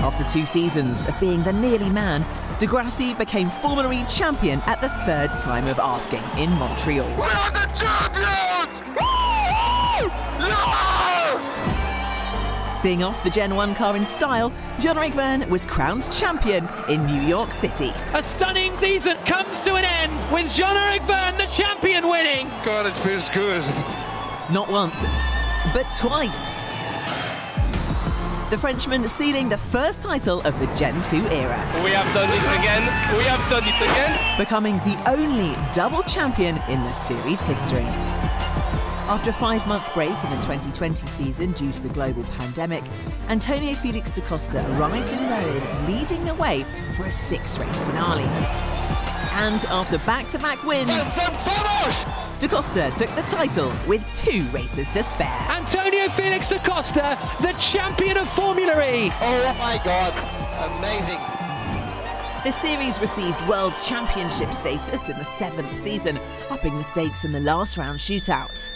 After 2 seasons of being the nearly man, Di Grassi became Formula E champion at the 3rd time of asking in Montreal. We are the champions! Woo! Yeah! Seeing off the Gen 1 car in style, Jean-Eric Vergne was crowned champion in New York City. A stunning season comes to an end with Jean-Eric Vergne, the champion, winning. God, it feels good. Not once, but twice. The Frenchman sealing the first title of the Gen 2 era. We have done it again. We have done it again. Becoming the only double champion in the series history. After a 5-month break in the 2020 season due to the global pandemic, Antonio Felix da Costa arrived in Berlin leading the way for a 6-race finale. And after back-to-back wins, da Costa took the title with 2 races to spare. Antonio Felix da Costa, the champion of Formula E. Oh my God, amazing. The series received World Championship status in the 7th season, upping the stakes in the last round shootout.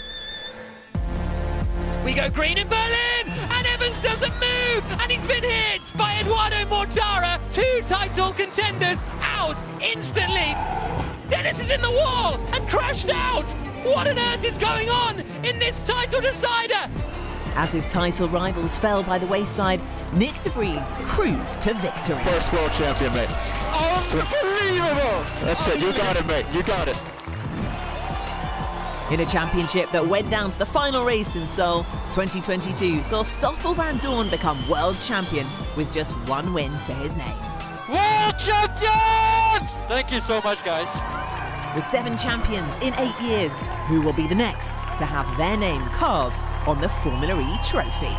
We go green in Berlin, and Evans doesn't move, and he's been hit by Eduardo Mortara. 2 title contenders out instantly. Dennis is in the wall and crashed out. What on earth is going on in this title decider? As his title rivals fell by the wayside, Nick de Vries cruised to victory. First world champion, mate. Unbelievable! That's it, you got it, mate, you got it. In a championship that went down to the final race in Seoul, 2022 saw Stoffel Van Dorn become world champion with just 1 win to his name. World champion! Thank you so much, guys. With 7 champions in 8 years, who will be the next to have their name carved on the Formula E trophy?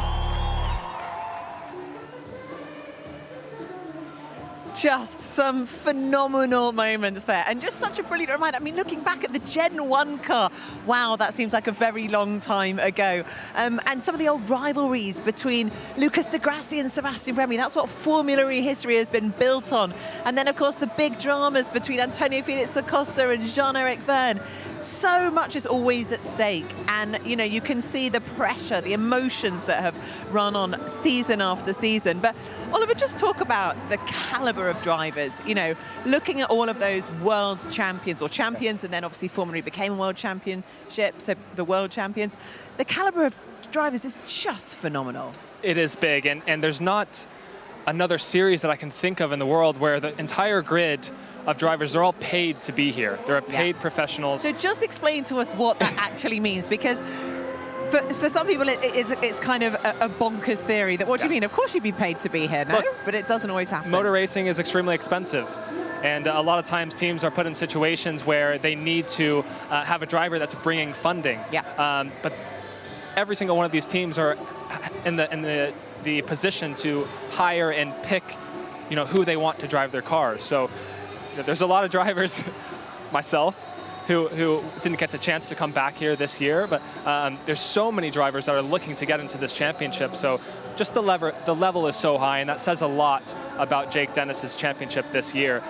Just some phenomenal moments there, and just such a brilliant reminder. I mean, looking back at the Gen 1 car, wow, that seems like a very long time ago. And some of the old rivalries between Lucas Di Grassi and Sebastian Buemi, that's what Formula E history has been built on. And then, of course, the big dramas between Antonio Felix da Costa and Jean-Eric Vergne. So much is always at stake, and, you know, you can see the pressure, the emotions that have run on season after season. But, Oliver, just talk about the calibre of drivers, you know, looking at all of those world champions or champions, and then obviously Formula E became a world championship, so the world champions. The calibre of drivers is just phenomenal. It is big, and there's not another series that I can think of in the world where the entire grid of drivers are all paid to be here. They're paid professionals. So just explain to us what that actually means, because for some people it's kind of a bonkers theory that, what do you mean? Of course you'd be paid to be here. No, look, but it doesn't always happen. Motor racing is extremely expensive. And a lot of times teams are put in situations where they need to have a driver that's bringing funding. But every single one of these teams are in the position to hire and pick, who they want to drive their cars. So there's a lot of drivers, myself, who didn't get the chance to come back here this year, but there's so many drivers that are looking to get into this championship. So just the level is so high, and that says a lot about Jake Dennis's championship this year.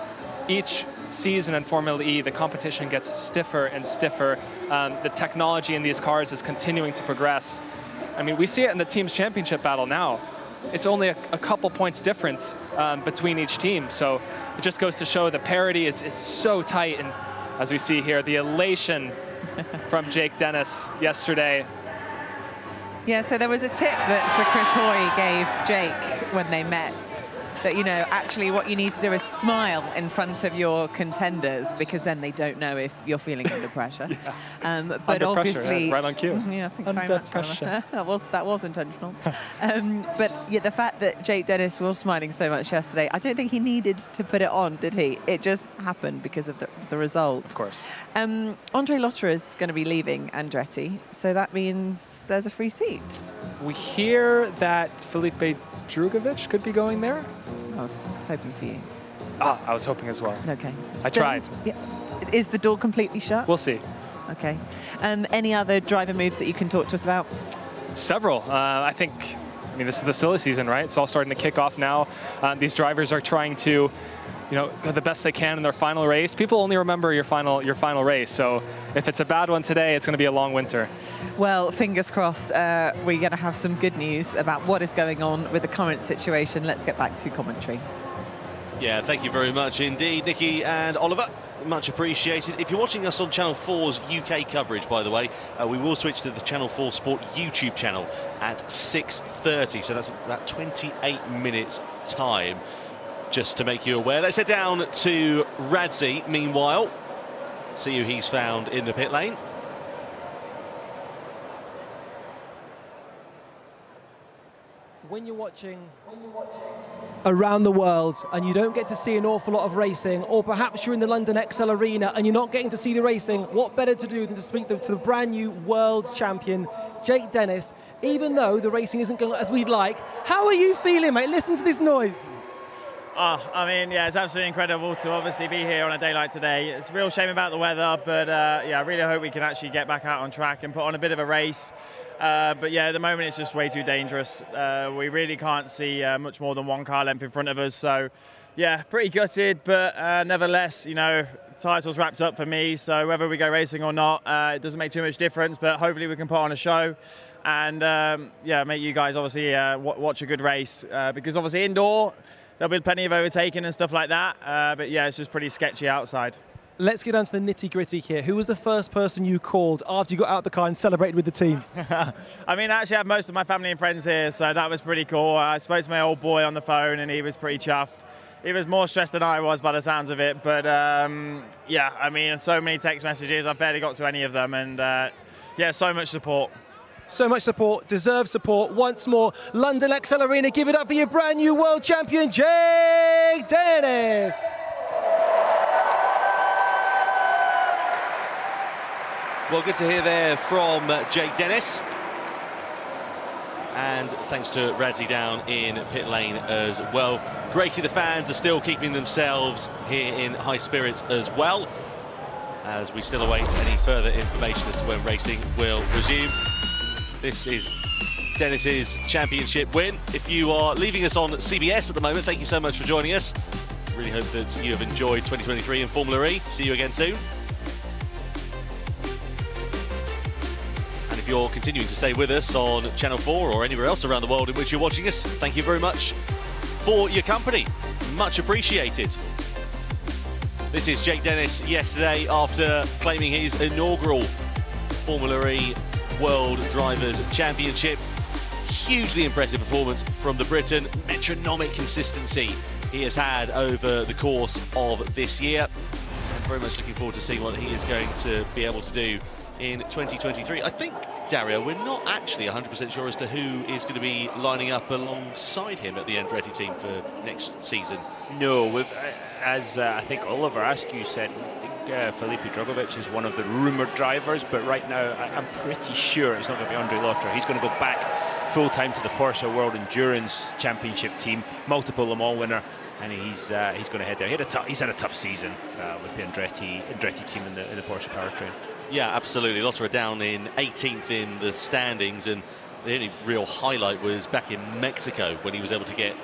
Each season in Formula E, the competition gets stiffer and stiffer. The technology in these cars is continuing to progress. I mean, we see it in the team's championship battle now. It's only a couple points difference between each team. So it just goes to show the parity is so tight. And as we see here, the elation from Jake Dennis yesterday. Yeah, so there was a tip that Sir Chris Hoy gave Jake when they met, that, actually what you need to do is smile in front of your contenders, because then they don't know if you're feeling under pressure. But under obviously, pressure, yeah, right on cue. Yeah, thanks very much. Pressure. that was intentional. But yeah, the fact that Jake Dennis was smiling so much yesterday, I don't think he needed to put it on, did he? It just happened because of the result. Of course. Andre Lotterer is going to be leaving Andretti, so that means there's a free seat. We hear that Felipe Drugovich could be going there. I was hoping for you. I was hoping as well. Okay. I tried. Yeah. Is the door completely shut? We'll see. Okay. Any other driver moves that you can talk to us about? Several. I mean, this is the silly season, right? It's all starting to kick off now. These drivers are trying to, go the best they can in their final race. People only remember your final race. So if it's a bad one today, it's going to be a long winter. Well, fingers crossed, we're going to have some good news about what is going on with the current situation. Let's get back to commentary. Yeah, thank you very much indeed, Nikki and Oliver. Much appreciated. If you're watching us on Channel 4's UK coverage, by the way, we will switch to the Channel 4 Sport YouTube channel at 6:30. So that's about 28 minutes time, just to make you aware. Let's head down to Radzi, meanwhile. See who he's found in the pit lane. When you're watching around the world and you don't get to see an awful lot of racing, or perhaps you're in the London XL Arena and you're not getting to see the racing, what better to do than to speak to the brand new world champion, Jake Dennis, even though the racing isn't going as we'd like. How are you feeling, mate? Listen to this noise. I mean, yeah, it's absolutely incredible to obviously be here on a day like today. It's a real shame about the weather, but yeah, I really hope we can actually get back out on track and put on a bit of a race. But yeah, at the moment it's just way too dangerous. We really can't see much more than one car length in front of us. So yeah, pretty gutted, but nevertheless, title's wrapped up for me. So whether we go racing or not, it doesn't make too much difference, but hopefully we can put on a show and yeah, make you guys obviously watch a good race, because obviously indoor, there'll be plenty of overtaking and stuff like that, but yeah, it's just pretty sketchy outside. Let's get down to the nitty-gritty here. Who was the first person you called after you got out of the car and celebrated with the team? I mean, I actually have most of my family and friends here, so that was pretty cool. I spoke to my old boy on the phone, and he was pretty chuffed. He was more stressed than I was by the sounds of it, but yeah, I mean, so many text messages, I barely got to any of them, and yeah, so much support. So much support, deserved support. Once more, London XL Arena, give it up for your brand new world champion, Jake Dennis. Well, good to hear there from Jake Dennis. And thanks to Radzi down in pit lane as well. Great to see the fans are still keeping themselves here in high spirits as well, as we still await any further information as to when racing will resume. This is Dennis's championship win. If you are leaving us on CBS at the moment, thank you so much for joining us. Really hope that you have enjoyed 2023 in Formula E. See you again soon. And if you're continuing to stay with us on Channel 4 or anywhere else around the world in which you're watching us, thank you very much for your company. Much appreciated. This is Jake Dennis yesterday after claiming his inaugural Formula E World Drivers' Championship. hugely impressive performance from the Briton. Metronomic consistency he has had over the course of this year. I'm very much looking forward to seeing what he is going to be able to do in 2023. I think, Dario, we're not actually 100% sure as to who is going to be lining up alongside him at the Andretti team for next season. No, as I think Oliver Askew said, Felipe Drugovich is one of the rumoured drivers, but right now I'm pretty sure it's not going to be Andre Lotterer. He's going to go back full-time to the Porsche World Endurance Championship team, multiple Le Mans winner, and he's going to head there. He's had a tough season with the Andretti team in the Porsche powertrain. Yeah, absolutely. Lotterer down in 18th in the standings, and the only real highlight was back in Mexico when he was able to get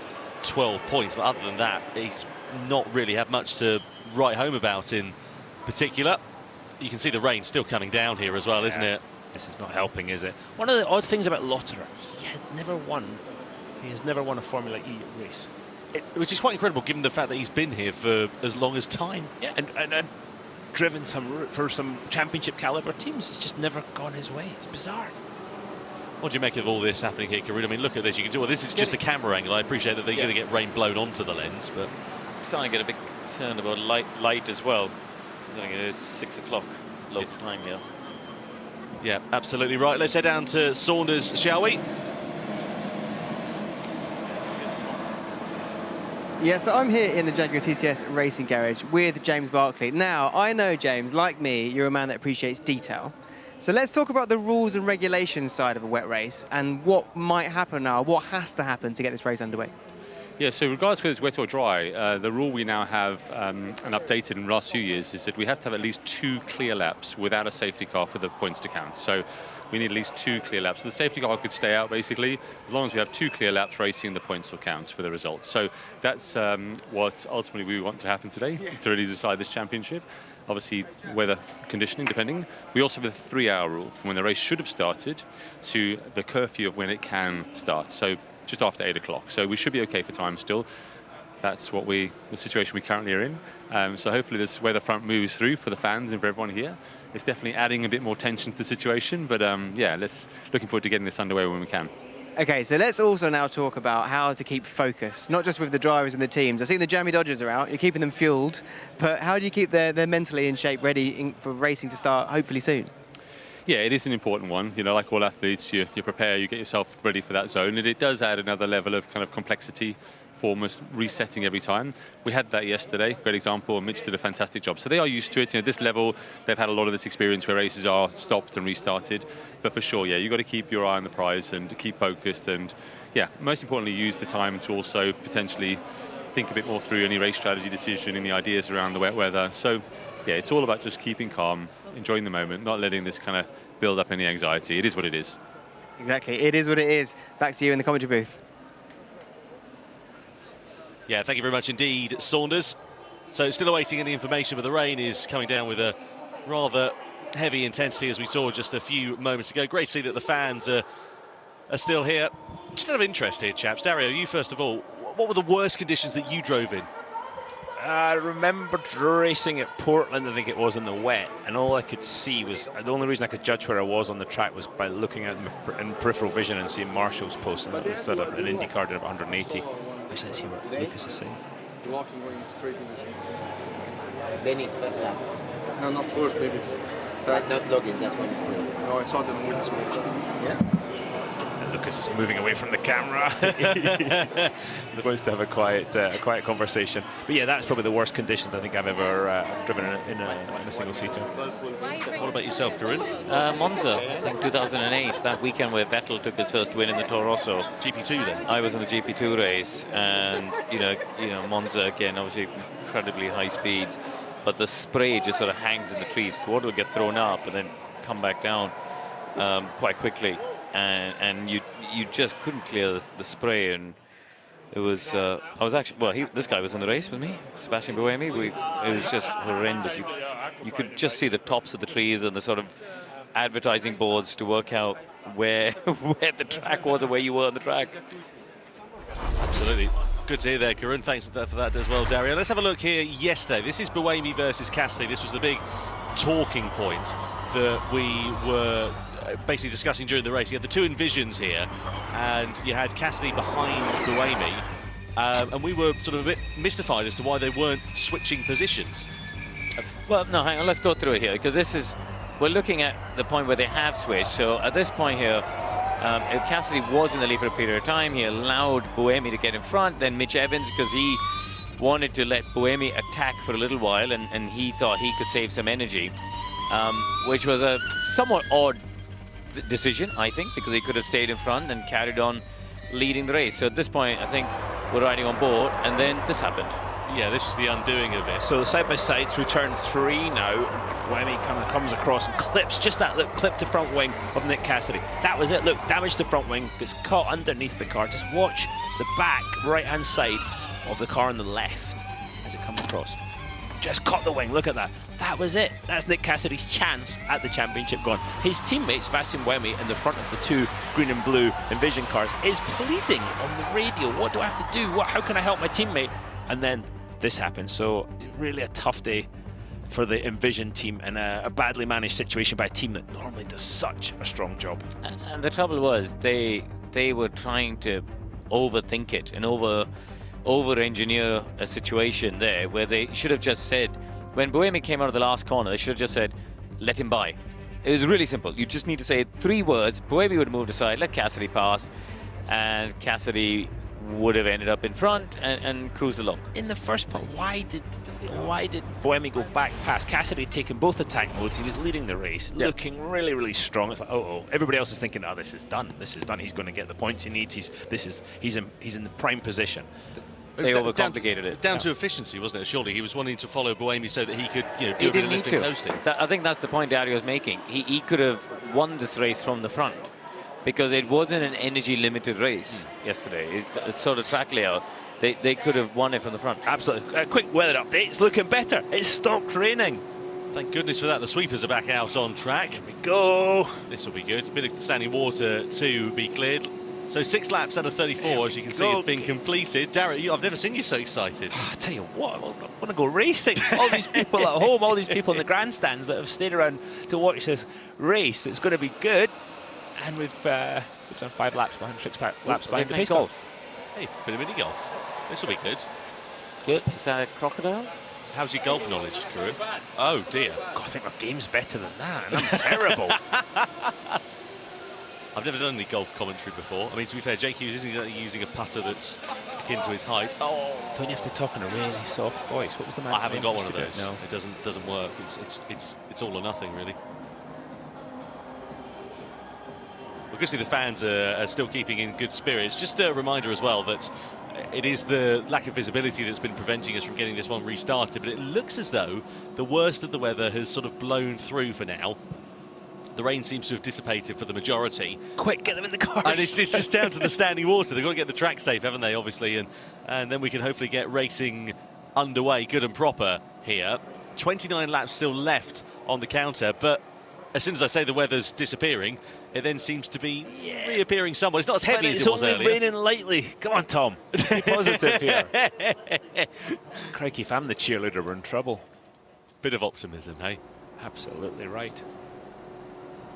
12 points. But other than that, he's not really had much to write home about in particular. You can see the rain still coming down here as well, isn't it? This is not helping, is it? One of the odd things about Lotterer, he has never won a Formula E race. Which is quite incredible given the fact that he's been here for as long as time. Yeah, and driven for some championship caliber teams. It's just never gone his way. It's bizarre. What do you make of all this happening here, Karun? I mean, look at this. You can do. Well, this is just a camera angle. I appreciate that they're going to get rain blown onto the lens, but I'm starting to get a bit concerned about light as well. I think it's 6 o'clock local time here. Yeah, absolutely right. Let's head down to Saunders, shall we? Yeah, so I'm here in the Jaguar TCS Racing Garage with James Barclay. Now, I know, James, like me, you're a man that appreciates detail. So let's talk about the rules and regulations side of a wet race and what might happen now, what has to happen to get this race underway. Yeah, so regardless whether it's wet or dry, the rule we now have and updated in the last few years is that we have to have at least 2 clear laps without a safety car for the points to count. So we need at least 2 clear laps. So the safety car could stay out, basically. As long as we have 2 clear laps racing, the points will count for the results. So that's what ultimately we want to happen today to really decide this championship. Obviously, weather conditioning, depending. We also have a 3-hour rule from when the race should have started to the curfew of when it can start. So just after 8 o'clock. So we should be okay for time still. That's what the situation we currently are in. So hopefully this weather front moves through for the fans and for everyone here. It's definitely adding a bit more tension to the situation, but yeah, looking forward to getting this underway when we can. Okay, so let's also now talk about how to keep focus, not just with the drivers and the teams. I've seen the Jamie Dodgers are out, you're keeping them fueled, but how do you keep their mentally in shape, ready for racing to start hopefully soon? Yeah, it is an important one. You know, like all athletes, you prepare, you get yourself ready for that zone, and it does add another level of kind of complexity for almost resetting every time. We had that yesterday, great example, and Mitch did a fantastic job. So they are used to it. You know, this level, they've had a lot of this experience where races are stopped and restarted. But for sure, yeah, you've got to keep your eye on the prize and keep focused, and yeah, most importantly, use the time to also potentially think a bit more through any race strategy decision, any ideas around the wet weather. So yeah, it's all about just keeping calm, enjoying the moment, not letting this kind of build up any anxiety. It is what it is. Exactly, it is what it is. Back to you in the commentary booth. Yeah, thank you very much indeed, Saunders. So still awaiting any information, but the rain is coming down with a rather heavy intensity, as we saw just a few moments ago. Great to see that the fans are still here. Just out of interest here, chaps. Dario, you first of all, what were the worst conditions that you drove in? I remember racing at Portland, I think it was, in the wet, and all I could see was, the only reason I could judge where I was on the track was by looking at in peripheral vision and seeing Marshall's post, and it was sort of an IndyCar at 180. Actually, let's see what Lucas is saying. Blocking going straight in the gym. Then it's first lap. No, not first, maybe it's not logging, that's when it's going. No, I saw them with the switch. Yeah. Lucas is moving away from the camera. He wants to have a quiet conversation. But yeah, that's probably the worst conditions I think I've ever driven in a single-seater. What about yourself, Karun? Monza, I think 2008, that weekend where Vettel took his first win in the Toro Rosso. GP2 then? I was in the GP2 race, and you know Monza again, obviously incredibly high speeds, but the spray just sort of hangs in the trees. The water would get thrown up and then come back down quite quickly. And you just couldn't clear the spray, and it was I was actually, well, this guy was in the race with me, Sebastian Buemi. It was just horrendous. You could just see the tops of the trees and the sort of advertising boards to work out where the track was or where you were on the track. Absolutely. Good to hear there, Karun. Thanks for that as well, Dario. Let's have a look here yesterday. This is Buemi versus Cassidy. This was the big talking point that we were basically discussing during the race. You had the two Envisions here, and you had Cassidy behind Buemi, and we were sort of a bit mystified as to why they weren't switching positions. Well, no, hang on, let's go through it here, because this is, we're looking at the point where they have switched. So at this point here, if Cassidy was in the lead for a period of time, he allowed Buemi to get in front, then Mitch Evans, because he wanted to let Buemi attack for a little while, and he thought he could save some energy, which was a somewhat odd decision, I think, because he could have stayed in front and carried on leading the race. So at this point, I think we're riding on board, and then this happened. Yeah, this was the undoing of it. So side by side through turn 3 now, Buemi kind of comes across and clips, just that look, clip to front wing of Nick Cassidy. That was it, look, damage to front wing, gets caught underneath the car. Just watch the back right-hand side of the car on the left as it comes across. Just caught the wing, look at that. That was it. That's Nick Cassidy's chance at the championship gone. His teammate, Sebastian Buemi, in the front of the two green and blue Envision cars, is pleading on the radio, what do I have to do? How can I help my teammate? And then this happened. So really a tough day for the Envision team, and a badly managed situation by a team that normally does such a strong job. And the trouble was they were trying to overthink it and over-engineer a situation there where they should have just said, when Buemi came out of the last corner, they should have just said, let him by. It was really simple. You just need to say 3 words. Buemi would have moved aside, let Cassidy pass, and Cassidy would have ended up in front and cruised along. In the first part, why did Buemi go back past? Cassidy had taken both attack modes. He was leading the race, looking really, really strong. It's like, oh, everybody else is thinking, oh, this is done. This is done. He's going to get the points he needs. He's in the prime position. They overcomplicated it. Down to efficiency, wasn't it? Surely he was wanting to follow Buemi so that he could, do a bit of lifting and coasting. I think that's the point Dario was making. He could have won this race from the front, because it wasn't an energy-limited race yesterday. It's sort of track layout. They could have won it from the front. Absolutely. A quick weather update. It's looking better. It's stopped raining. Thank goodness for that. The sweepers are back out on track. Here we go. This will be good. A bit of standing water to be cleared. So 6 laps out of 34, as you can see, have been completed. Darren, I've never seen you so excited. I tell you what, I want to go racing. All these people at home, all these people in the grandstands that have stayed around to watch this race. It's going to be good. And we've done 5 laps behind, 6 laps behind the pace car. Hey, bit of mini golf. This will be good. Good. Is that a crocodile? How's your golf knowledge, Drew? Oh dear. God, I think my game's better than that. And I'm terrible. I've never done any golf commentary before. I mean, to be fair, Jake Hughes isn't using a putter that's akin to his height. Oh, don't you have to talk in a really soft voice? What was the man? I haven't got one of those. No, it doesn't work. It's all or nothing, really. We're going to see the fans are still keeping in good spirits. Just a reminder as well that it is the lack of visibility that's been preventing us from getting this one restarted, but it looks as though the worst of the weather has sort of blown through for now. The rain seems to have dissipated for the majority. Quick, get them in the car. And it's just down to the standing water. They've got to get the track safe, haven't they, obviously, and then we can hopefully get racing underway good and proper here. 29 laps still left on the counter, but as soon as I say the weather's disappearing, it then seems to be reappearing somewhat. It's not as heavy as it was earlier. It's only raining lightly. Come on, Tom. Be positive here. Crikey, if I'm the cheerleader, we're in trouble. Bit of optimism, hey? Absolutely right.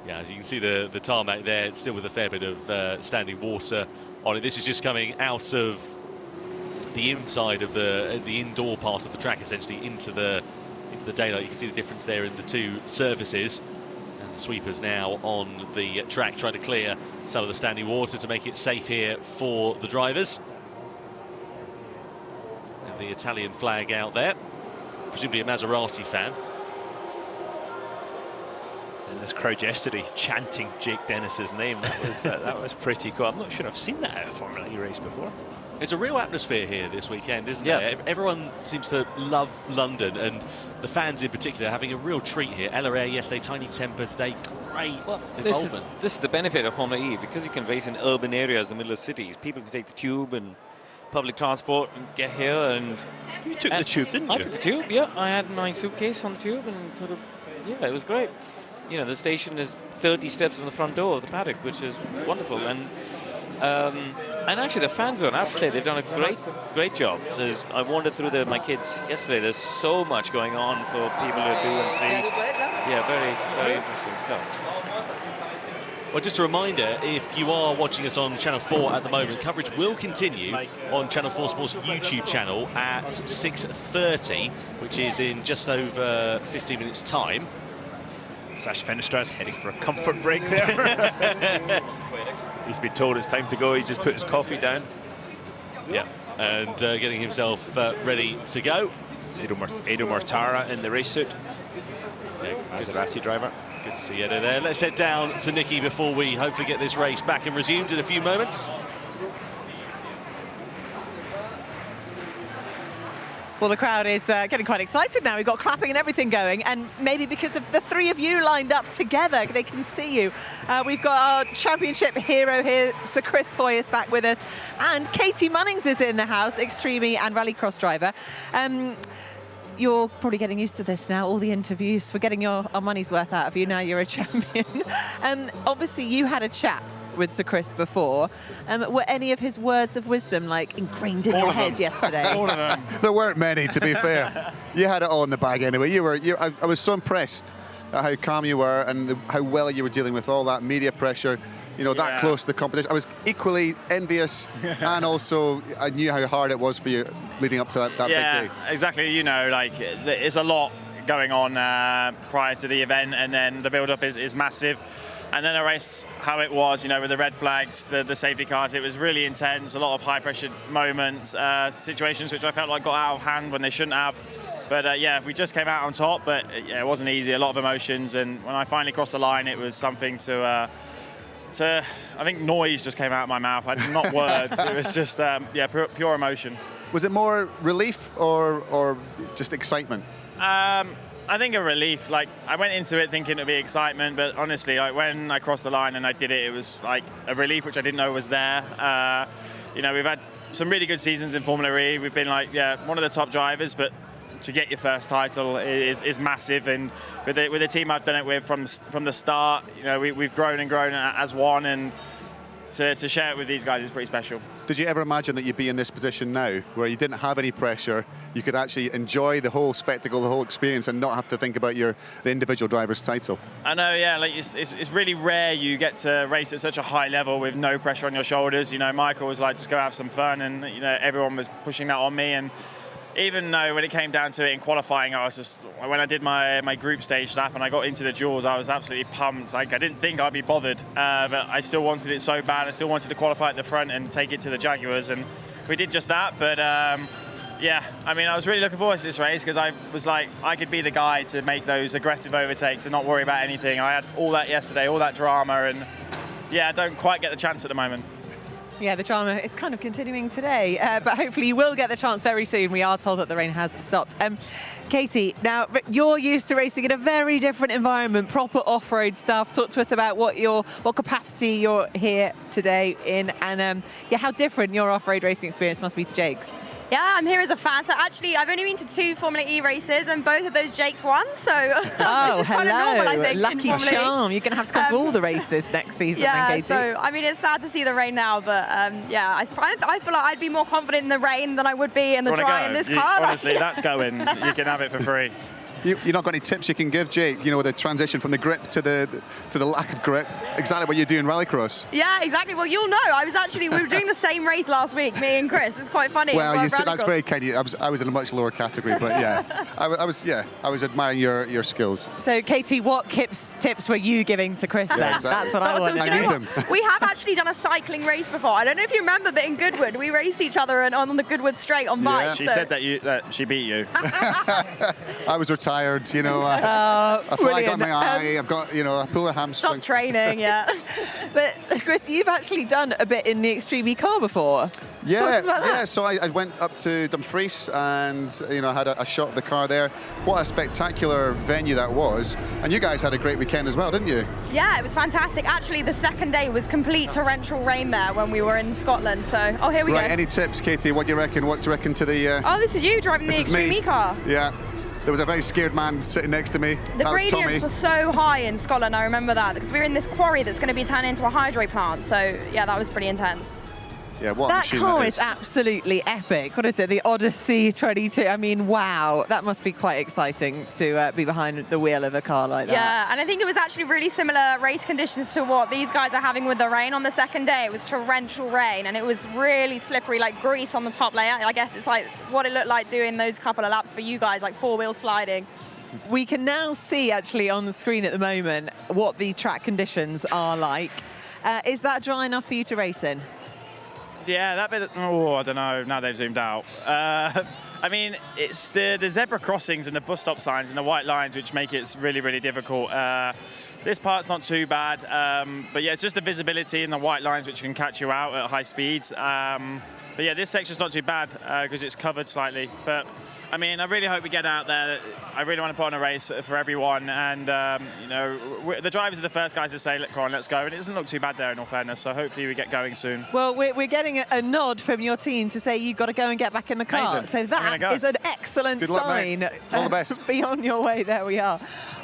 Yeah, as you can see the tarmac there, still with a fair bit of standing water on it. This is just coming out of the inside of the indoor part of the track, essentially into the daylight. You can see the difference there in the two surfaces. And the sweepers now on the track trying to clear some of the standing water to make it safe here for the drivers. And the Italian flag out there, presumably a Maserati fan. And this crowd yesterday chanting Jake Dennis's name, that was pretty cool. I'm not sure I've seen that at a Formula E race before. It's a real atmosphere here this weekend, isn't there? Everyone seems to love London, and the fans in particular having a real treat here. Ella Air yesterday, Tiny Temper today, great involvement. This is the benefit of Formula E, because you can race in urban areas, the middle of cities. People can take the tube and public transport and get here. And you took the tube, didn't you? I took the tube, yeah. I had my suitcase on the tube and sort of, yeah, it was great. You know, the station is 30 steps from the front door of the paddock, which is wonderful. And actually, the fan zone, I have to say, they've done a great job. I wandered through my kids yesterday. There's so much going on for people to do and see. Yeah, very interesting stuff. Well, just a reminder, if you are watching us on Channel 4 at the moment, coverage will continue on Channel 4 Sports YouTube channel at 6:30, which is in just over 15 minutes' time. Sash Fenestras heading for a comfort break there. He's been told it's time to go. He's just put his coffee down. Yeah, and getting himself ready to go. It's Edo Mortara in the race suit. Yeah, Maserati driver. Good to see Edo there. Let's head down to Nicky before we hopefully get this race back and resumed in a few moments. Well, the crowd is getting quite excited now. We've got clapping and everything going, and maybe because of the three of you lined up together, they can see you. We've got our championship hero here, Sir Chris Hoy is back with us, and Katie Munnings is in the house, Extreme and Rallycross driver. You're probably getting used to this now, all the interviews. We're getting our money's worth out of you now you're a champion. Obviously, you had a chat with Sir Chris before. Were any of his words of wisdom like ingrained in your head yesterday? All of them. There weren't many, to be fair. You had it all in the bag anyway. I was so impressed at how calm you were and how well you were dealing with all that media pressure. You know, that close to the competition. I was equally envious, and also I knew how hard it was for you leading up to that big day. Yeah, exactly. You know, like there's a lot going on prior to the event, and then the build-up is massive. And then a race, how it was, you know, with the red flags, the safety cars, it was really intense. A lot of high-pressure moments, situations which I felt like got out of hand when they shouldn't have. But yeah, we just came out on top, but yeah, it wasn't easy. A lot of emotions, and when I finally crossed the line, it was something to I think noise just came out of my mouth, not words. It was just, yeah, pure emotion. Was it more relief or just excitement? I think a relief. Like, I went into it thinking it would be excitement, but honestly, like when I crossed the line and I did it, it was like a relief which I didn't know was there. You know, we've had some really good seasons in Formula E. We've been like, yeah, one of the top drivers, but to get your first title is massive, and with the team I've done it with from the start, you know, we've grown and grown as one, and to share it with these guys is pretty special. Did you ever imagine that you'd be in this position now, where you didn't have any pressure, you could actually enjoy the whole spectacle, the whole experience, and not have to think about the individual driver's title? I know, yeah, like it's really rare you get to race at such a high level with no pressure on your shoulders. You know, Michael was like, just go have some fun, and you know, everyone was pushing that on me, and even though when it came down to it in qualifying, I was just, when I did my group stage lap and I got into the duels, I was absolutely pumped. Like, I didn't think I'd be bothered, but I still wanted it so bad. I still wanted to qualify at the front and take it to the Jaguars, and we did just that. But yeah, I mean, I was really looking forward to this race because I was like, I could be the guy to make those aggressive overtakes and not worry about anything. I had all that yesterday, all that drama, and yeah, I don't quite get the chance at the moment. Yeah, the drama is kind of continuing today, but hopefully you will get the chance very soon. We are told that the rain has stopped. Katie, now you're used to racing in a very different environment, proper off-road stuff. Talk to us about what capacity you're here today in, and yeah, how different your off-road racing experience must be to Jake's. Yeah, I'm here as a fan. So actually, I've only been to 2 Formula E races, and both of those Jake's won. So this is kind of normal, I think. Lucky charm. You're going to have to come to all the races next season, yeah, then, Katie. So I mean, it's sad to see the rain now, but yeah, I feel like I'd be more confident in the rain than I would be in the dry in this car. Honestly, that's going. You can have it for free. You've not got any tips you can give, Jake? You know, the transition from the grip to the lack of grip. Exactly what you do in Rallycross. Yeah, exactly. Well, you'll know. We were doing the same race last week, me and Chris. It's quite funny. Well, that's very kind of you. I was in a much lower category, but yeah, I was admiring your skills. So, Katie, what tips were you giving to Chris? Yeah, exactly. That's what I want to know. We have actually done a cycling race before. I don't know if you remember, but in Goodwood, we raced each other on the Goodwood Straight on bikes. She said that she beat you. I was retired, you know. A flag on my eye. I've got, you know, I pull a hamstring. Stop training, yeah. But Chris, you've actually done a bit in the Extreme E car before. Yeah, Talk to us about that. Yeah. So I went up to Dumfries and had a shot of the car there. What a spectacular venue that was! And you guys had a great weekend as well, didn't you? Yeah, it was fantastic. Actually, the second day was complete torrential rain there when we were in Scotland. So, here we go. Right. Any tips, Katie? What do you reckon? What do you reckon to the? Oh, this is you driving the Extreme E car. Yeah. There was a very scared man sitting next to me. The gradients were so high in Scotland, I remember that, because we were in this quarry that's going to be turned into a hydro plant. So, yeah, that was pretty intense. Yeah, what a that machine car that is absolutely epic. What is it? The Odyssey 22. I mean, wow, that must be quite exciting to be behind the wheel of a car like that. Yeah, and I think it was actually really similar race conditions to what these guys are having with the rain on the second day. It was torrential rain, and it was really slippery, like grease on the top layer. I guess it's like what it looked like doing those couple of laps for you guys, like four-wheel sliding. We can now see actually on the screen at the moment what the track conditions are like. Is that dry enough for you to race in? Yeah, that bit, oh, I don't know, now they've zoomed out. I mean, it's the zebra crossings and the bus stop signs and the white lines which make it really, really difficult. This part's not too bad, but yeah, it's just the visibility and the white lines which can catch you out at high speeds. But yeah, this section's not too bad because it's covered slightly. But I mean, I really hope we get out there. I really want to put on a race for everyone, and you know, the drivers are the first guys to say, "Look, come on, let's go." And it doesn't look too bad there, in all fairness. So hopefully we get going soon. Well, we're getting a nod from your team to say you've got to go and get back in the car. Amazing. So that is an excellent Good luck, sign. mate. All the best. Be on your way. There we are.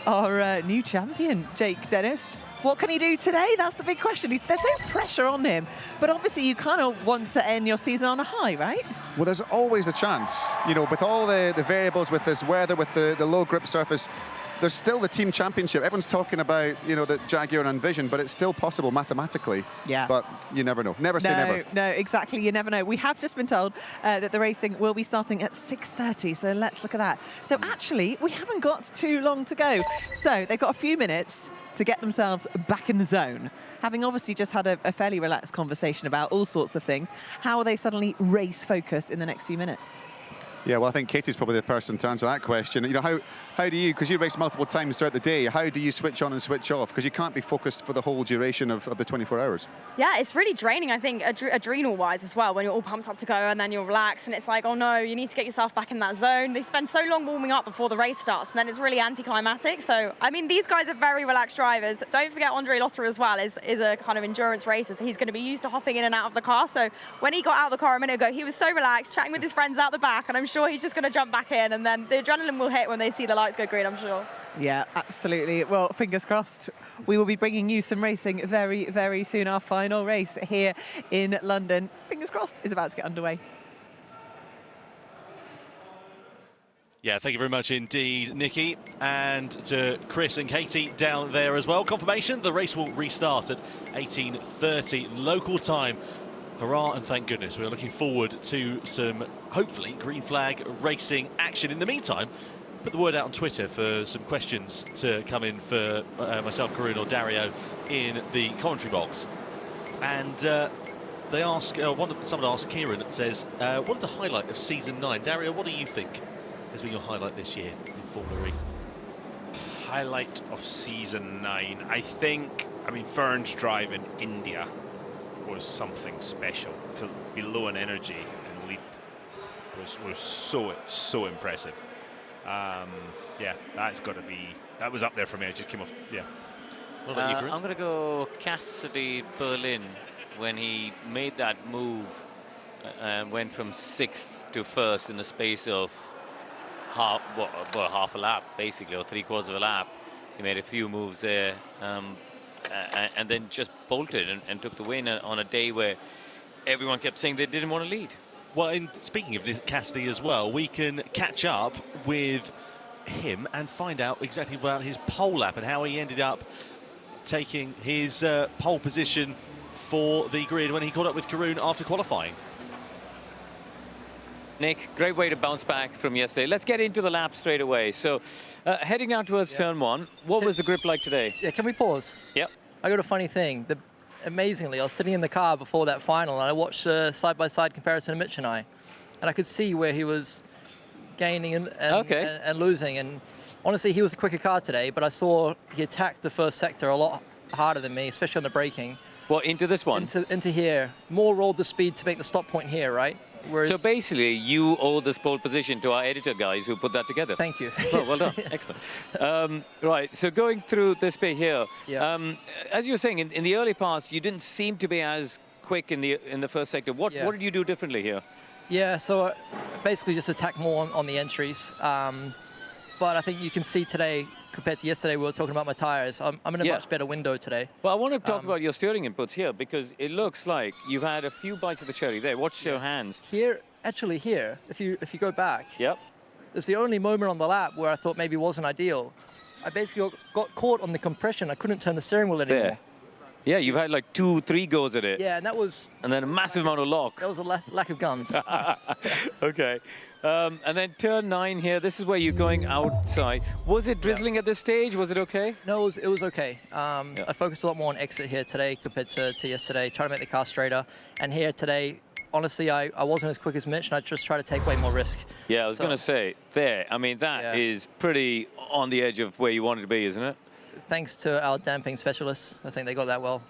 Our new champion, Jake Dennis. What can he do today? That's the big question. There's no pressure on him, but obviously you kind of want to end your season on a high, right? Well, there's always a chance. You know, with all the variables, with this weather, with the low grip surface, there's still the team championship. Everyone's talking about, you know, the Jaguar and Envision, but it's still possible mathematically. Yeah. But you never know. Never say never. No, exactly. You never know. We have just been told that the racing will be starting at 6:30, so let's look at that. So actually, we haven't got too long to go. So they've got a few minutes to get themselves back in the zone. Having obviously just had a fairly relaxed conversation about all sorts of things, how are they suddenly race-focused in the next few minutes? Yeah, well, I think Katie's probably the person to answer that question. You know, how do you, because you race multiple times throughout the day, how do you switch on and switch off? Because you can't be focused for the whole duration of the 24 hours. Yeah, it's really draining, I think, adrenal-wise as well, when you're all pumped up to go and then you're relaxed and it's like, oh no, you need to get yourself back in that zone. They spend so long warming up before the race starts, and then it's really anticlimactic. So, I mean, these guys are very relaxed drivers. Don't forget Andre Lotter as well is a kind of endurance racer, so he's going to be used to hopping in and out of the car. So when he got out of the car a minute ago, he was so relaxed, chatting with his friends out the back, and I'm sure he's just going to jump back in, and then the adrenaline will hit when they see the lights go green, I'm sure. Yeah, absolutely. Well, fingers crossed. We will be bringing you some racing very, very soon. Our final race here in London, fingers crossed, is about to get underway. Yeah, thank you very much indeed, Nikki, and to Chris and Katie down there as well. Confirmation, the race will restart at 18:30 local time. Hurrah and thank goodness. We're looking forward to some, hopefully, green flag racing action. In the meantime, put the word out on Twitter for some questions to come in for myself, Karun, or Dario in the commentary box. And they ask, someone asked Kieran, it says, what is the highlight of Season 9? Dario, what do you think has been your highlight this year in Formula E? Highlight of Season 9, I think, Vergne's drive in India was something special. To be low in energy and lead was so impressive. Yeah, that's got to be, that was up there for me. I just came off, yeah. What about you, Chris? I'm going to go Cassidy Berlin when he made that move and went from 6th to 1st in the space of half a lap, basically, or 3/4 of a lap. He made a few moves there. And then just bolted and took the win on a day where everyone kept saying they didn't want to lead. Well, and speaking of Cassidy as well, we can catch up with him and find out exactly about his pole lap and how he ended up taking his pole position for the grid when he caught up with Karun after qualifying. Nick, great way to bounce back from yesterday. Let's get into the lap straight away. So, heading down towards turn 1, what was the grip like today? Yeah, can we pause? Yep. I got a funny thing. Amazingly, I was sitting in the car before that final, and I watched a side-by-side comparison of Mitch and I could see where he was gaining and losing. And honestly, he was a quicker car today, but I saw he attacked the first sector a lot harder than me, especially on the braking. Well, into this one? Into here. More rolled the speed to make the stop point here, right? Whereas so basically, you owe this pole position to our editor guys who put that together. Thank you. Oh, well done. Excellent. Right, so going through this bit here, as you were saying, in the early parts, you didn't seem to be as quick in the first sector. What did you do differently here? Yeah, so basically just attack more on the entries. But I think you can see today compared to yesterday, we were talking about my tyres. I'm in a much better window today. Well, I want to talk about your steering inputs here, because it looks like you've had a few bites of the cherry there. Watch your hands. Here, actually here, if you go back, it's the only moment on the lap where I thought maybe wasn't ideal. I basically got caught on the compression. I couldn't turn the steering wheel anymore. There. Yeah, you've had like 2-3 goes at it. Yeah, and that was... And then a massive amount of lock. That was a lack of guns. Okay. And then turn 9 here. This is where you're going outside. Was it drizzling at this stage? Was it okay? No, it was okay. I focused a lot more on exit here today compared to yesterday, trying to make the car straighter. And here today, honestly, I wasn't as quick as Mitch, and I just tried to take way more risk. Yeah, I was going to say, there. I mean, that is pretty on the edge of where you wanted to be, isn't it? Thanks to our damping specialists. I think they got that well.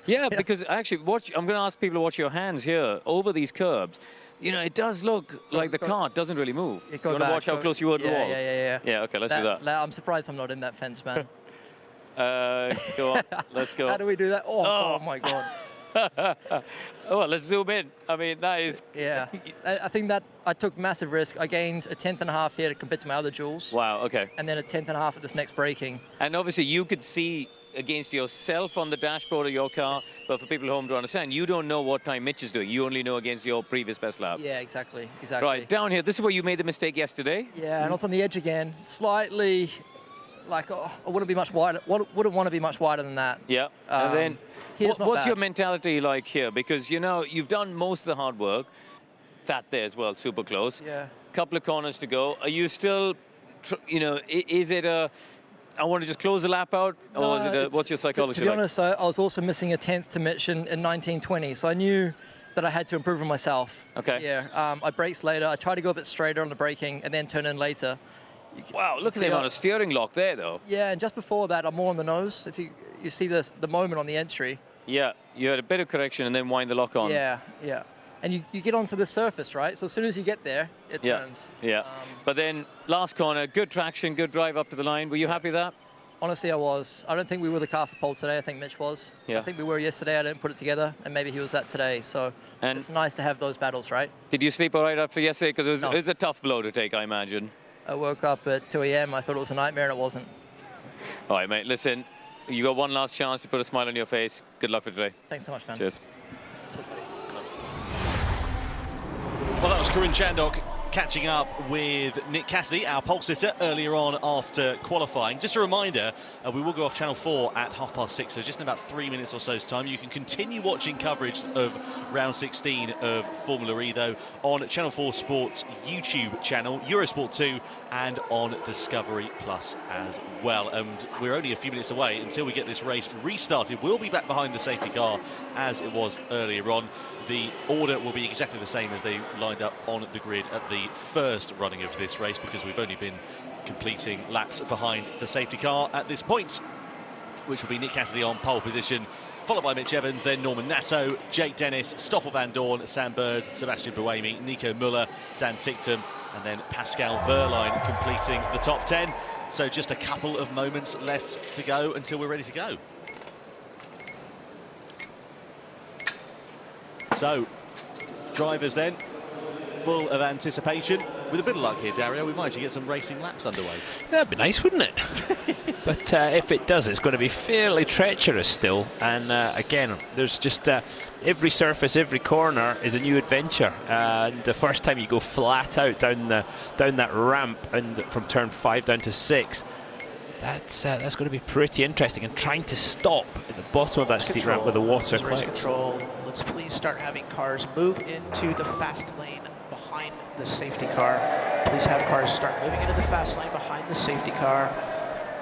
Yeah, because actually, I'm going to ask people to watch your hands here over these curbs. You know, it does look like the car doesn't really move. You want to watch how close you were to the wall? Yeah. Yeah, okay, let's do that. I'm surprised I'm not in that fence, man. Go on, let's go. How do we do that? Oh my God. Well, let's zoom in. I mean, that is... Yeah, I think that I took massive risk. I gained a 10th.5 here compared to my other duels. Wow, okay. And then a 10th.5 at this next braking. And obviously you could see against yourself on the dashboard of your car, but for people at home to understand, you don't know what time Mitch is doing. You only know against your previous best lap. Yeah, exactly. Right, down here, this is where you made the mistake yesterday. Yeah, and I was on the edge again, slightly, like, I wouldn't be much wider, wouldn't want to be much wider than that. Yeah, and then what's your mentality like here? Because, you know, you've done most of the hard work. That there as well, super close. Yeah. Couple of corners to go. Are you still, you know, is it a... I want to just close the lap out, or is it what's your psychology To be like? honest, I was also missing a 10th to Mitch in 1920, so I knew that I had to improve on myself. Okay. Yeah, I braked later. I tried to go a bit straighter on the braking and then turn in later. Wow, look at the amount of steering lock there, though. Yeah, and just before that, I'm more on the nose. If you see the moment on the entry. Yeah, you had a bit of correction and then wind the lock on. Yeah. And you get onto the surface, right? So as soon as you get there, it turns. Yeah, but then last corner, good traction, good drive up to the line. Were you happy with that? Honestly, I was. I don't think we were the car for pole today. I think Mitch was. Yeah. I think we were yesterday. I didn't put it together, and maybe he was that today. So it's nice to have those battles, right? Did you sleep all right after yesterday? Because it was a tough blow to take, I imagine. I woke up at 2 a.m. I thought it was a nightmare, and it wasn't. All right, mate, listen. You got one last chance to put a smile on your face. Good luck for today. Thanks so much, man. Cheers. Well, that was Corinne Chandok catching up with Nick Cassidy, our pole sitter, earlier on after qualifying. Just a reminder, we will go off Channel 4 at 6:30, so just in about 3 minutes or so's time. You can continue watching coverage of round 16 of Formula E, though, on Channel 4 Sports YouTube channel, Eurosport 2, and on Discovery Plus as well. And we're only a few minutes away until we get this race restarted. We'll be back behind the safety car as it was earlier on. The order will be exactly the same as they lined up on the grid at the first running of this race, because we've only been completing laps behind the safety car at this point, which will be Nick Cassidy on pole position, followed by Mitch Evans, then Norman Nato, Jake Dennis, Stoffel Van Dorn, Sam Bird, Sebastian Buemi, Nico Muller, Dan Ticktum, and then Pascal Wehrlein completing the top 10. So just a couple of moments left to go until we're ready to go. So, drivers then, full of anticipation. With a bit of luck here, Dario, we might actually get some racing laps underway. That'd be nice, wouldn't it? But if it does, it's going to be fairly treacherous still. And again, there's just every surface, every corner is a new adventure. And the first time you go flat out down that ramp, and from turn 5 down to 6, that's going to be pretty interesting. And trying to stop at the bottom of that steep ramp where the water collects. Control. Let's please start having cars move into the fast lane behind the safety car. Please have cars start moving into the fast lane behind the safety car.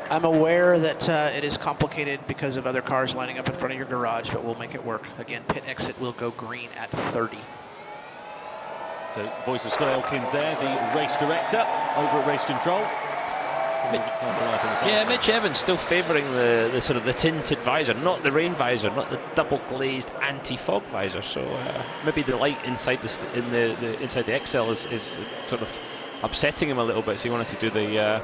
I'm aware that it is complicated because of other cars lining up in front of your garage, but we'll make it work. Again, pit exit will go green at 30. So, voice of Scott Elkins there, the race director over at Race Control. Yeah, Mitch Evans still favouring the sort of the tinted visor, not the rain visor, not the double glazed anti-fog visor. So maybe the light inside inside the XL is sort of upsetting him a little bit. So he wanted to do the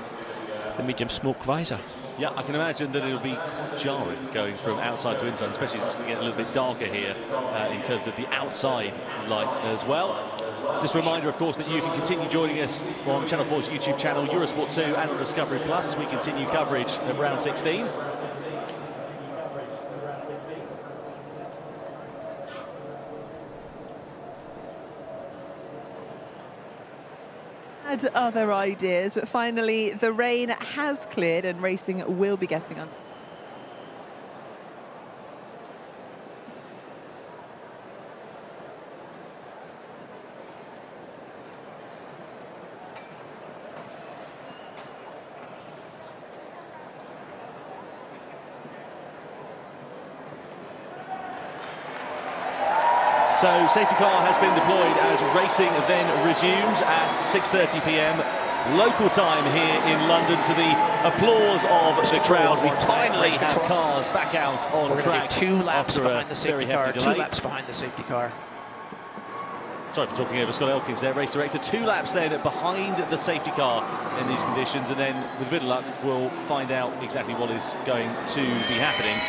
medium smoke visor. Yeah, I can imagine that it'll be quite jarring going from outside to inside, especially as it's going to get a little bit darker here in terms of the outside light as well. Just a reminder, of course, that you can continue joining us on Channel 4's YouTube channel, Eurosport 2, and on Discovery Plus as we continue coverage of round 16. Had other ideas, but finally the rain has cleared and racing will be getting on. So safety car has been deployed as racing then resumes at 6:30 p.m. local time here in London, to the applause of the crowd. We finally have cars back out on track. 2 laps after behind the safety car. 2 delay. laps behind the safety car. Sorry for talking over Scott Elkins there, race director. 2 laps then behind the safety car in these conditions, and then with a bit of luck we'll find out exactly what is going to be happening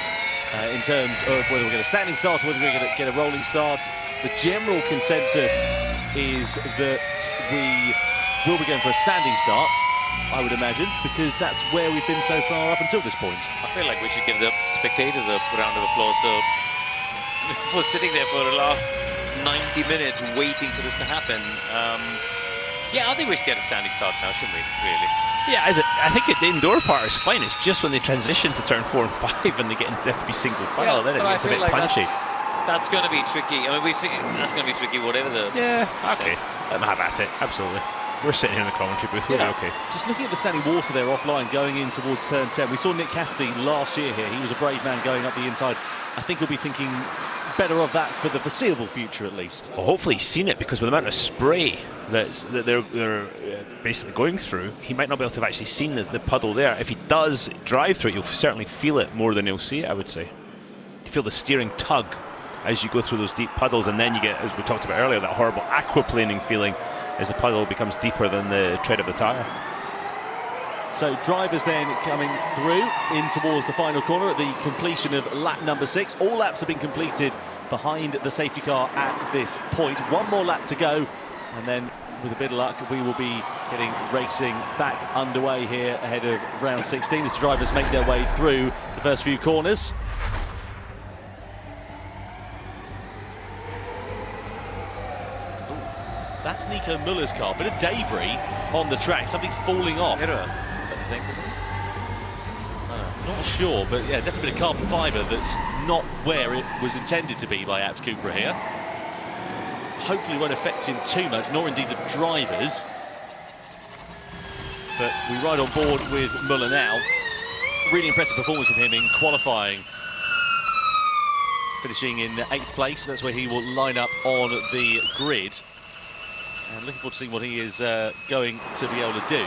in terms of whether we're going to standing start or whether we're going to get a rolling start. The general consensus is that we will be going for a standing start, I would imagine, because that's where we've been so far up until this point. I feel like we should give the spectators a round of applause for sitting there for the last 90 minutes waiting for this to happen. Yeah, I think we should get a standing start now, shouldn't we, really? Yeah, I think the indoor part is fine. It's just when they transition to turn 4 and 5 and they have to be single file, then it gets a bit punchy. That's going to be tricky. I mean, that's going to be tricky, whatever the... Yeah, okay. Let them have at it, absolutely. We're sitting in the commentary booth, we'll be okay. Just looking at the standing water there offline going in towards turn 10. We saw Nick Cassidy last year here. He was a brave man going up the inside. I think he'll be thinking better of that for the foreseeable future, at least. Well, hopefully he's seen it, because with the amount of spray that they're basically going through, he might not be able to have actually seen the puddle there. If he does drive through it, you'll certainly feel it more than he'll see it, I would say. You feel the steering tug as you go through those deep puddles, and then you get, as we talked about earlier, that horrible aquaplaning feeling as the puddle becomes deeper than the tread of the tyre. So drivers then coming through in towards the final corner at the completion of lap number 6. All laps have been completed behind the safety car at this point. One more lap to go, and then with a bit of luck we will be getting racing back underway here ahead of round 16 as the drivers make their way through the first few corners. That's Nico Muller's car. Bit of debris on the track, something falling off. Not sure, but yeah, definitely a bit of carbon fibre that's not where it was intended to be by Abs Cupra here. Hopefully won't affect him too much, nor indeed the drivers. But we ride on board with Muller now. Really impressive performance from him in qualifying. Finishing in 8th place, that's where he will line up on the grid. And looking forward to seeing what he is going to be able to do.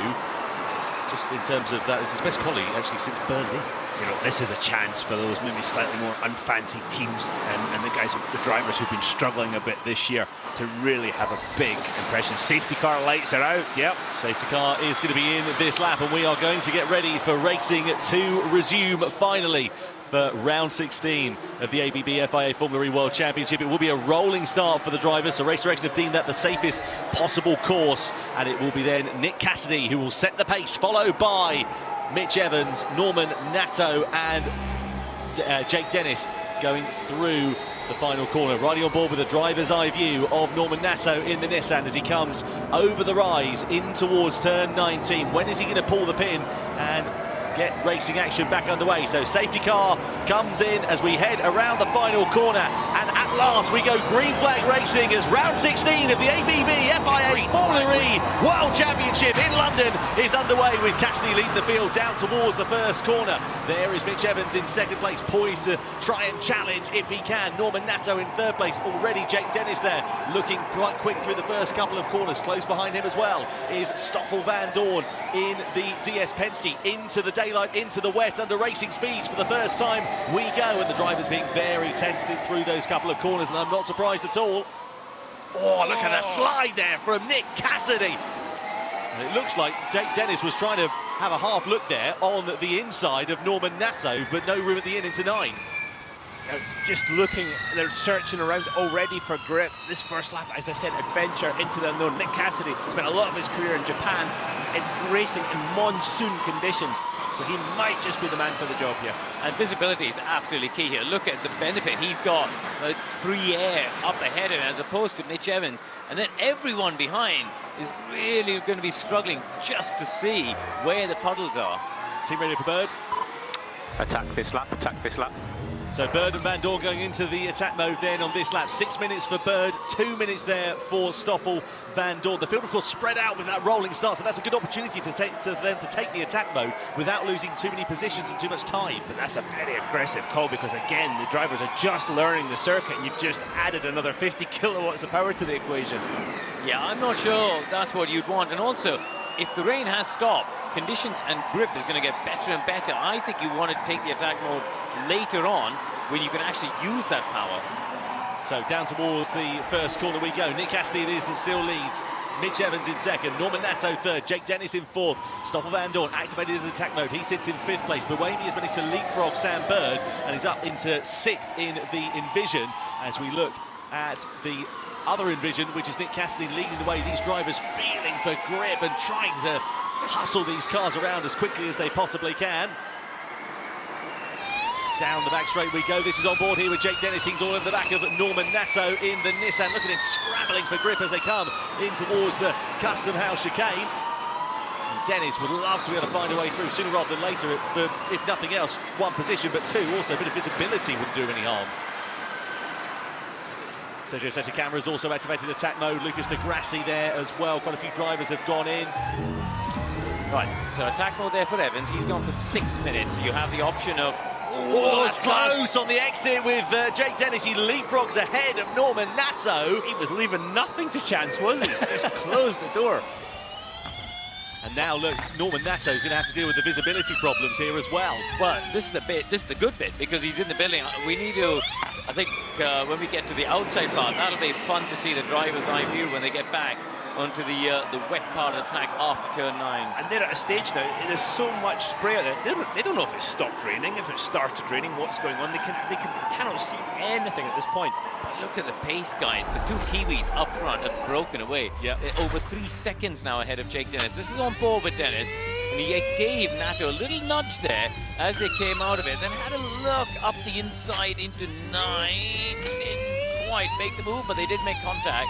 Just in terms of that, it's his best quality actually since Berlin. You know, this is a chance for those maybe slightly more unfancy teams and the guys, the drivers who've been struggling a bit this year, to really have a big impression. Safety car lights are out. Yep, safety car is going to be in this lap, and we are going to get ready for racing to resume finally for round 16 of the ABB FIA Formula E World Championship. It will be a rolling start for the drivers, so race directors have deemed that the safest possible course, and it will be then Nick Cassidy who will set the pace, followed by Mitch Evans, Norman Nato and Jake Dennis going through the final corner. Riding on board with a driver's eye view of Norman Nato in the Nissan as he comes over the rise in towards turn 19. When is he going to pull the pin and get racing action back underway? So safety car comes in as we head around the final corner, and at last we go green flag racing as round 16 of the ABB FIA Formula E World Championship in London is underway, with Cassidy leading the field down towards the first corner. There is Mitch Evans in 2nd place, poised to try and challenge if he can. Norman Nato in 3rd place. Already Jake Dennis there looking quite quick through the first couple of corners. Close behind him as well is Stoffel Van Dorn in the DS Penske. Into the daylight, into the wet, under racing speeds for the first time we go, and the drivers being very tentative through those couple of corners, and I'm not surprised at all. Oh, look at that slide there from Nick Cassidy. And it looks like Jake Dennis was trying to have a half look there on the inside of Norman Nato, but no room at the end into 9. They're just looking, they're searching around already for grip. This first lap, as I said, adventure into the unknown. Nick Cassidy spent a lot of his career in Japan in racing in monsoon conditions, so he might just be the man for the job here. And visibility is absolutely key here. Look at the benefit he's got, like free air up ahead of him as opposed to Mitch Evans. And then everyone behind is really going to be struggling just to see where the puddles are. Team ready for Bird? Attack this lap, attack this lap. So Bird and Van Dorn going into the attack mode then on this lap. 6 minutes for Bird, 2 minutes there for Stoffel Van Dorn. The field, of course, spread out with that rolling start, so that's a good opportunity for them to take the attack mode without losing too many positions and too much time. But that's a very aggressive call because, again, the drivers are just learning the circuit and you've just added another 50 kilowatts of power to the equation. Yeah, I'm not sure that's what you'd want. And also, if the rain has stopped, conditions and grip is going to get better and better. I think you want to take the attack mode later on when you can actually use that power. So down towards the first corner we go. Nick Cassidy it is that still leads. Mitch Evans in second, Norman Nato third, Jake Dennis in fourth. Stoffel Van Dorn activated his attack mode. He sits in fifth place. Vergne has managed to leapfrog Sam Bird and is up into sixth in the Envision as we look at the other Envision, which is Nick Cassidy leading the way. These drivers feeling for grip and trying to hustle these cars around as quickly as they possibly can. Down the back straight we go. This is on board here with Jake Dennis. He's all over the back of Norman Nato in the Nissan. Look at him scrabbling for grip as they come in towards the Custom House chicane. And Dennis would love to be able to find a way through sooner rather than later, for, if nothing else, one position, but two, also a bit of visibility wouldn't do any harm. Sergio Setta camera has also activated attack mode. Lucas de Grassi there as well. Quite a few drivers have gone in. Right, so attack mode there for Evans. He's gone for 6 minutes. So you have the option of... Oh, that's close on the exit with Jake Dennis. He leapfrogs ahead of Norman Nato. He was leaving nothing to chance, wasn't he? Just closed the door. And now look, Norman Nato's going to have to deal with the visibility problems here as well. Well, this is the good bit, because he's in the building. We need to, I think, when we get to the outside part, that'll be fun to see the driver's eye view when they get back onto the wet part of the track after turn 9. And they're at a stage now, there's so much spray out there, they don't know if it stopped raining, if it started raining, what's going on. They cannot see anything at this point. But look at the pace, guys. The two Kiwis up front have broken away. Yeah. They're over 3 seconds now ahead of Jake Dennis. This is on board with Dennis. And he gave Nato a little nudge there as they came out of it. Then had a look up the inside into 9. Didn't quite make the move, but they did make contact.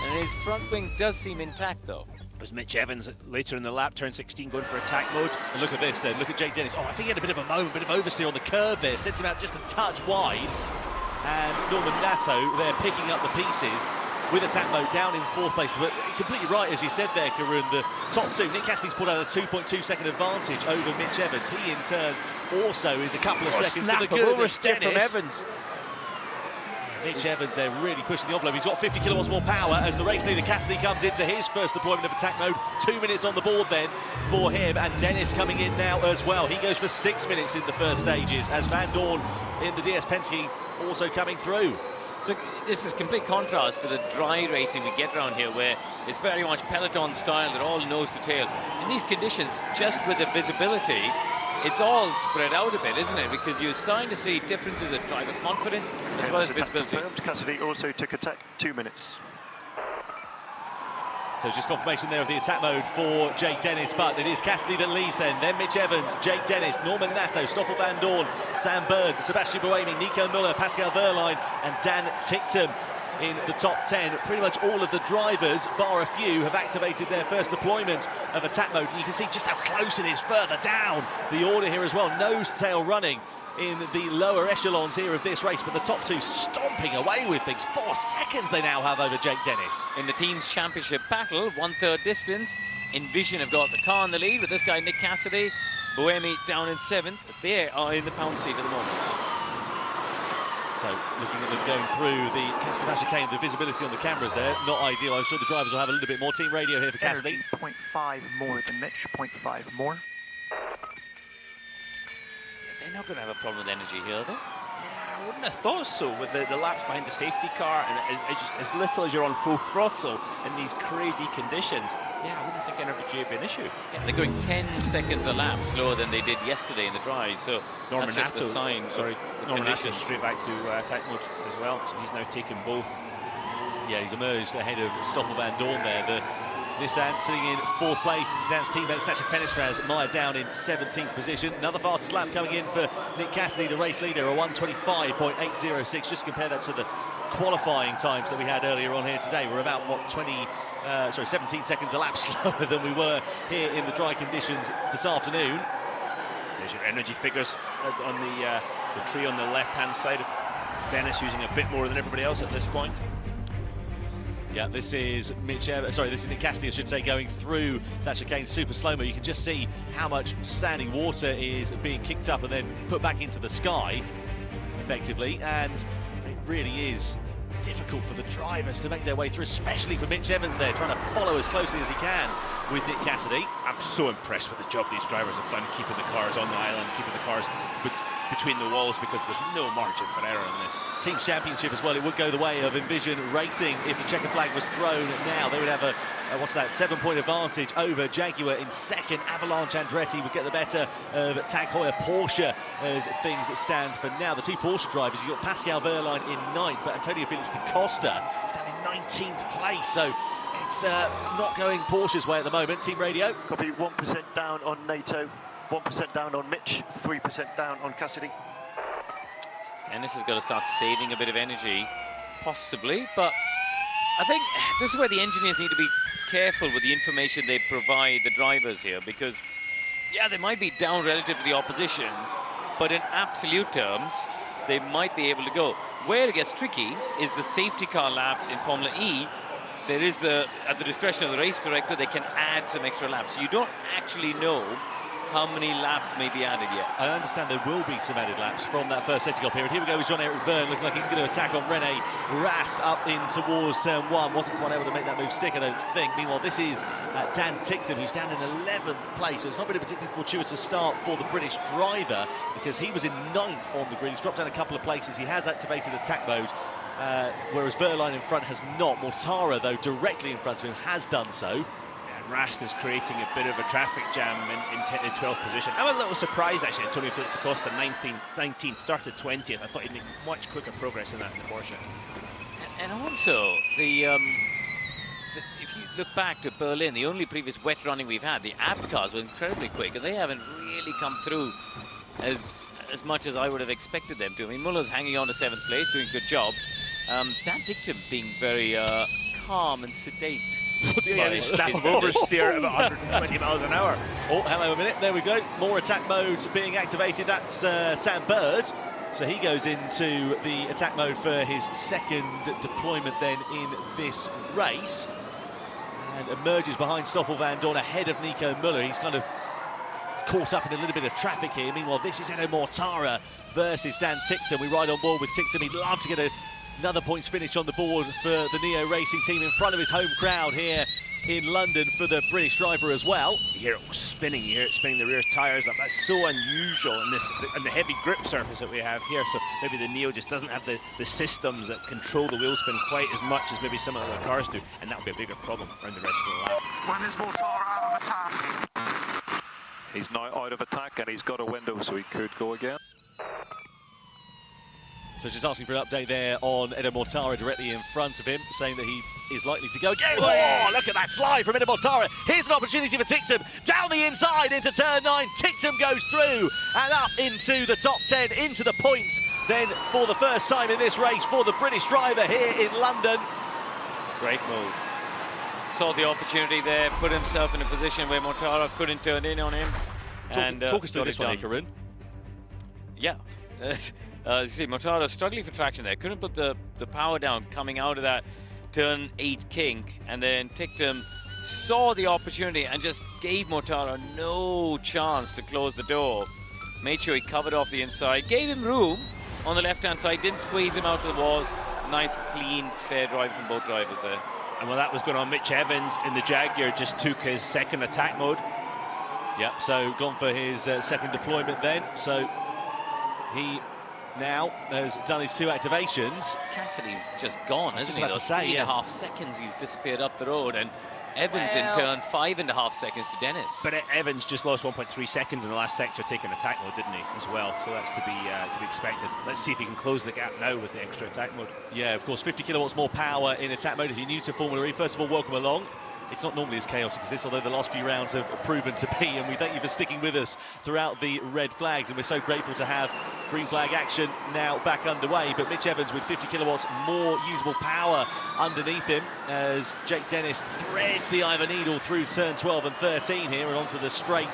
And his front wing does seem intact, though. It was Mitch Evans later in the lap, turn 16, going for attack mode. And look at this then, look at Jake Dennis. Oh, I think he had a bit of a moment, a bit of oversteer on the curve there. Sends him out just a touch wide. And Norman Nato there picking up the pieces with attack mode down in fourth place. But completely right, as you said there, Karun, the top two. Nick Cassidy's put out a 2.2 second advantage over Mitch Evans. He, in turn, also is a couple of seconds to the good. Oversteer from Evans. Mitch Evans there really pushing the envelope. He's got 50 kilowatts more power as the race leader Cassidy comes into his first deployment of attack mode. 2 minutes on the board then for him, and Dennis coming in now as well. He goes for 6 minutes in the first stages as Van Dorn in the DS Penske also coming through. So this is complete contrast to the dry racing we get around here, where it's very much peloton style, they're all nose to tail. In these conditions, just with the visibility, it's all spread out a bit, isn't it? Because you're starting to see differences in driver confidence as well as visibility. Cassidy also took attack 2 minutes. So just confirmation there of the attack mode for Jake Dennis, but it is Cassidy that leads then Mitch Evans, Jake Dennis, Norman Nato, Stoffel Van Dorn, Sam Bird, Sebastian Buemi, Nico Müller, Pascal Verline and Dan Ticktum in the top 10. Pretty much all of the drivers, bar a few, have activated their first deployment of attack mode. You can see just how close it is further down the order here as well. Nose tail running in the lower echelons here of this race, but the top two stomping away with things. 4 seconds they now have over Jake Dennis. In the team's championship battle, 1/3 distance, Envision have got the car in the lead with this guy Nick Cassidy, Buemi down in 7th. They are in the pound seat at the moment. So looking at them going through the Custom chicane, the visibility on the cameras there, not ideal. I'm sure the drivers will have a little bit more team radio here for Cassidy. 0.5 more than Mitch, 0.5 more. They're not going to have a problem with energy here, are they? I wouldn't have thought so, with the laps behind the safety car and as little as you're on full throttle in these crazy conditions. Yeah, I wouldn't think energy would be an issue. Yeah, they're going 10 seconds a lap slower than they did yesterday in the drive, so Norman that's just Nato, a sign. Sorry, conditions. Straight back to attack mode as well, so he's now taken both. Yeah, he's emerged ahead of Stoffel Van Dorn there. The Nissan sitting in 4th place. His announced teammate Sacha Fenestraz mired down in 17th position. Another fastest lap coming in for Nick Cassidy, the race leader, a 1:25.806. Just compare that to the qualifying times that we had earlier on here today. We're about, what, 17 seconds a lap slower than we were here in the dry conditions this afternoon. There's your energy figures on the tree on the left-hand side of Venice, using a bit more than everybody else at this point. Yeah, this is this is Nick Cassidy, I should say, going through that chicane super slow-mo. You can just see how much standing water is being kicked up and then put back into the sky, effectively, and it really is difficult for the drivers to make their way through, especially for Mitch Evans there, trying to follow as closely as he can with Nick Cassidy. I'm so impressed with the job these drivers have done, keeping the cars on the island, keeping the cars between the walls, because there's no margin for error in this. Teams Championship as well, it would go the way of Envision Racing if the checker flag was thrown now. They would have a 7-point advantage over Jaguar in second. Avalanche Andretti would get the better of Tag Heuer Porsche as things stand for now. The two Porsche drivers, you've got Pascal Wehrlein in 9th, but Antonio Felix da Costa standing in 19th place. So it's not going Porsche's way at the moment. Team Radio. Copy, 1% down on NATO, 1% down on Mitch, 3% down on Cassidy. Dennis has got to start saving a bit of energy, possibly, but I think this is where the engineers need to be careful with the information they provide the drivers here, because, yeah, they might be down relative to the opposition, but in absolute terms, they might be able to go. Where it gets tricky is the safety car laps in Formula E. There is at the discretion of the race director, they can add some extra laps. You don't actually know how many laps may be added yet. I understand there will be some added laps from that first safety car period. Here we go with Jean-Eric Vergne, looking like he's going to attack on René Rast up in towards turn 1. Wasn't quite able to make that move stick, I don't think. Meanwhile, this is Dan Tickton, who's down in 11th place. So it's not been a particularly fortuitous start for the British driver, because he was in 9th on the grid. He's dropped down a couple of places. He has activated attack mode, whereas Wehrlein in front has not. Mortara, though, directly in front of him, has done so. Rast is creating a bit of a traffic jam in 12th position. I'm a little surprised, actually, Antonio Felix da Costa 19th, started 20th. I thought he'd make much quicker progress in that in the Porsche. And also, if you look back to Berlin, the only previous wet running we've had, the app cars were incredibly quick, and they haven't really come through as much as I would have expected them to. I mean, Muller's hanging on to 7th place, doing a good job. Dan Tickton being very calm and sedate. Yeah, they snap him oversteer at about 120 miles an hour. Oh, hello a minute. There we go. More attack modes being activated. That's Sam Bird. So he goes into the attack mode for his second deployment then in this race. And emerges behind Stoffel Van Dorn ahead of Nico Müller. He's kind of caught up in a little bit of traffic here. Meanwhile, this is Enno Mortara versus Dan Tickton. We ride on board with Tickton. He'd love to get another points finish on the board for the Neo Racing team in front of his home crowd here in London for the British driver as well. You hear it spinning, you hear it spinning the rear tyres up. That's so unusual in the heavy grip surface that we have here. So maybe the Neo just doesn't have the systems that control the wheel spin quite as much as maybe some of the cars do, and that would be a bigger problem around the rest of the lap. When is Mortara out of attack? He's now out of attack and he's got a window, so he could go again. So just asking for an update there on Enno Mortara directly in front of him, saying that he is likely to go again. Oh, look at that slide from Enno Mortara. Here's an opportunity for Tickton. Down the inside into turn 9. Tickton goes through and up into the top 10, into the points. Then for the first time in this race for the British driver here in London. Great move. Saw the opportunity there, put himself in a position where Mortara couldn't turn in on him. Talk us through this one, Karun. Yeah. You see, Mortara struggling for traction there. Couldn't put the power down coming out of that turn 8 kink. And then Tickton saw the opportunity and just gave Mortara no chance to close the door. Made sure he covered off the inside. Gave him room on the left-hand side. Didn't squeeze him out to the wall. Nice, clean, fair drive from both drivers there. And while that was going on, Mitch Evans in the Jaguar just took his second attack mode. Yeah, so gone for his second deployment then. So he now has done his 2 activations. Cassidy's just gone, isn't he? About to say, 3.5 seconds he's disappeared up the road, and Evans in turn 5.5 seconds to Dennis. But Evans just lost 1.3 seconds in the last sector taking attack mode, didn't he, as well? So that's to be expected. Let's see if he can close the gap now with the extra attack mode. Yeah, of course, 50 kilowatts more power in attack mode. If you're new to Formula E, first of all, welcome along. It's not normally as chaotic as this, although the last few rounds have proven to be, and we thank you for sticking with us throughout the red flags, and we're so grateful to have green flag action now back underway. But Mitch Evans with 50 kilowatts more usable power underneath him as Jake Dennis threads the Iver Needle through turn 12 and 13 here and onto the straight.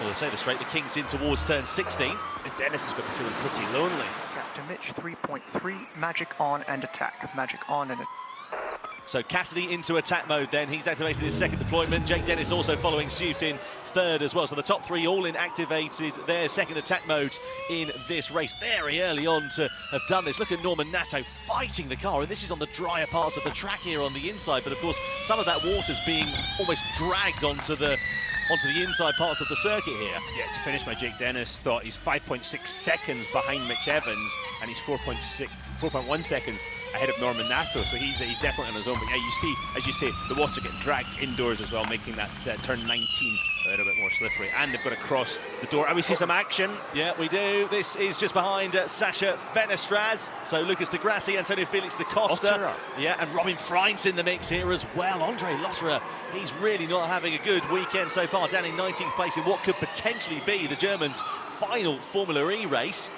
Well, I say the straight, the King's in towards turn 16. And Dennis has got to be feeling pretty lonely. Captain Mitch, 3.3, magic on and attack. Magic on and attack. So Cassidy into attack mode then. He's activated his second deployment. Jake Dennis also following suit in third as well. So the top three all in activated their second attack modes in this race. Very early on to have done this. Look at Norman Nato fighting the car, and this is on the drier parts of the track here on the inside. But of course, some of that water's being almost dragged onto the inside parts of the circuit here. Yeah, to finish, my Jake Dennis thought he's 5.6 seconds behind Mitch Evans, and he's 4.1 seconds ahead of Norman Nato, so he's definitely on his own. But yeah, you see, as you say, the water getting dragged indoors as well, making that turn 19 a little bit more slippery. And they've got to cross the door. And we see some action. Yeah, we do. This is just behind Sasha Fenestraz. So Lucas de Grassi, Antonio Felix da Costa. Yeah, and Robin Freint's in the mix here as well. Andre Lotterer, he's really not having a good weekend so far, down in 19th place in what could potentially be the Germans' final Formula E race.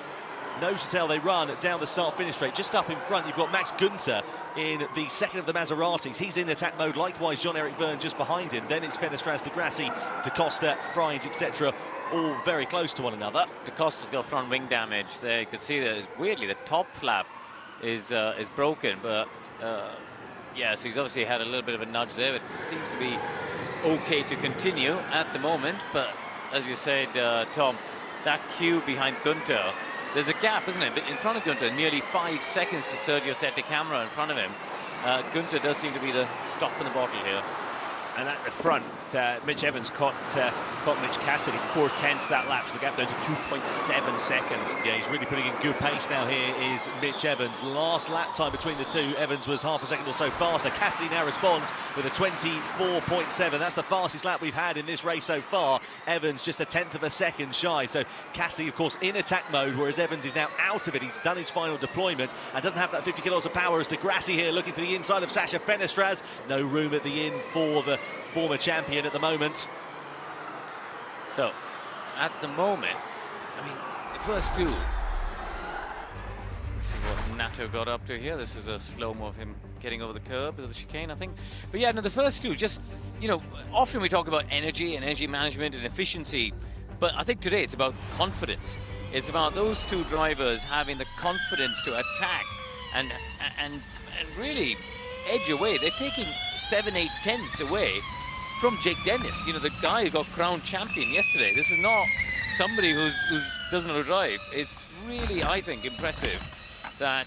Nose to tail they run down the start-finish straight. Just up in front, you've got Max Günther in the second of the Maseratis. He's in attack mode. Likewise, Jean-Eric Vergne just behind him. Then it's Fenestraz, de Grassi, da Costa, Freint, etc. All very close to one another. Da Costa's got front wing damage there. You can see that weirdly the top flap is broken, but yeah, so he's obviously had a little bit of a nudge there. It seems to be okay to continue at the moment, but as you said, Tom, that queue behind Günther, there's a gap, isn't it? But in front of Günther, nearly 5 seconds to Sergio Sette Camera in front of him. Günther does seem to be the stop in the bottle here. And at the front, Mitch Evans caught Mitch Cassidy 4/10 that lap, so the gap down to 2.7 seconds. Yeah, he's really putting in good pace now. Here is Mitch Evans. Last lap time between the two, Evans was half a second or so faster. Cassidy now responds with a 24.7. That's the fastest lap we've had in this race so far. Evans just 1/10 of a second shy. So Cassidy, of course, in attack mode, whereas Evans is now out of it. He's done his final deployment and doesn't have that 50 kilos of power as de Grassi here looking for the inside of Sasha Fenestraz. No room at the inn for the former champion at the moment. So, at the moment, I mean, the first two. Let's see what Nato got up to here. This is a slow-mo of him getting over the curb of the chicane, I think. But yeah, no, the first two, just, you know, often we talk about energy and energy management and efficiency, but I think today it's about confidence. It's about those two drivers having the confidence to attack and really edge away. They're taking 7, 8 tenths away from Jake Dennis, you know, the guy who got crowned champion yesterday. This is not somebody who doesn't know how to drive. It's really, I think, impressive that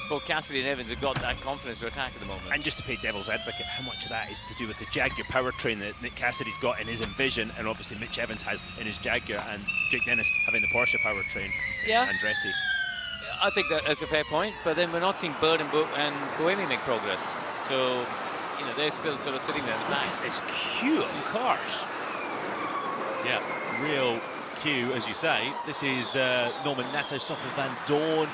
both Cassidy and Evans have got that confidence to attack at the moment. And just to play devil's advocate, how much of that is to do with the Jaguar powertrain that Nick Cassidy's got in his Envision, and obviously Mitch Evans has in his Jaguar, and Jake Dennis having the Porsche powertrain in Andretti? I think that's a fair point, but then we're not seeing Bird and Boemi make progress. So, you know, they're still sort of sitting there in the back. It's queue of cars. Yeah, real queue, as you say. This is Norman Nato, Stoffel van Dorn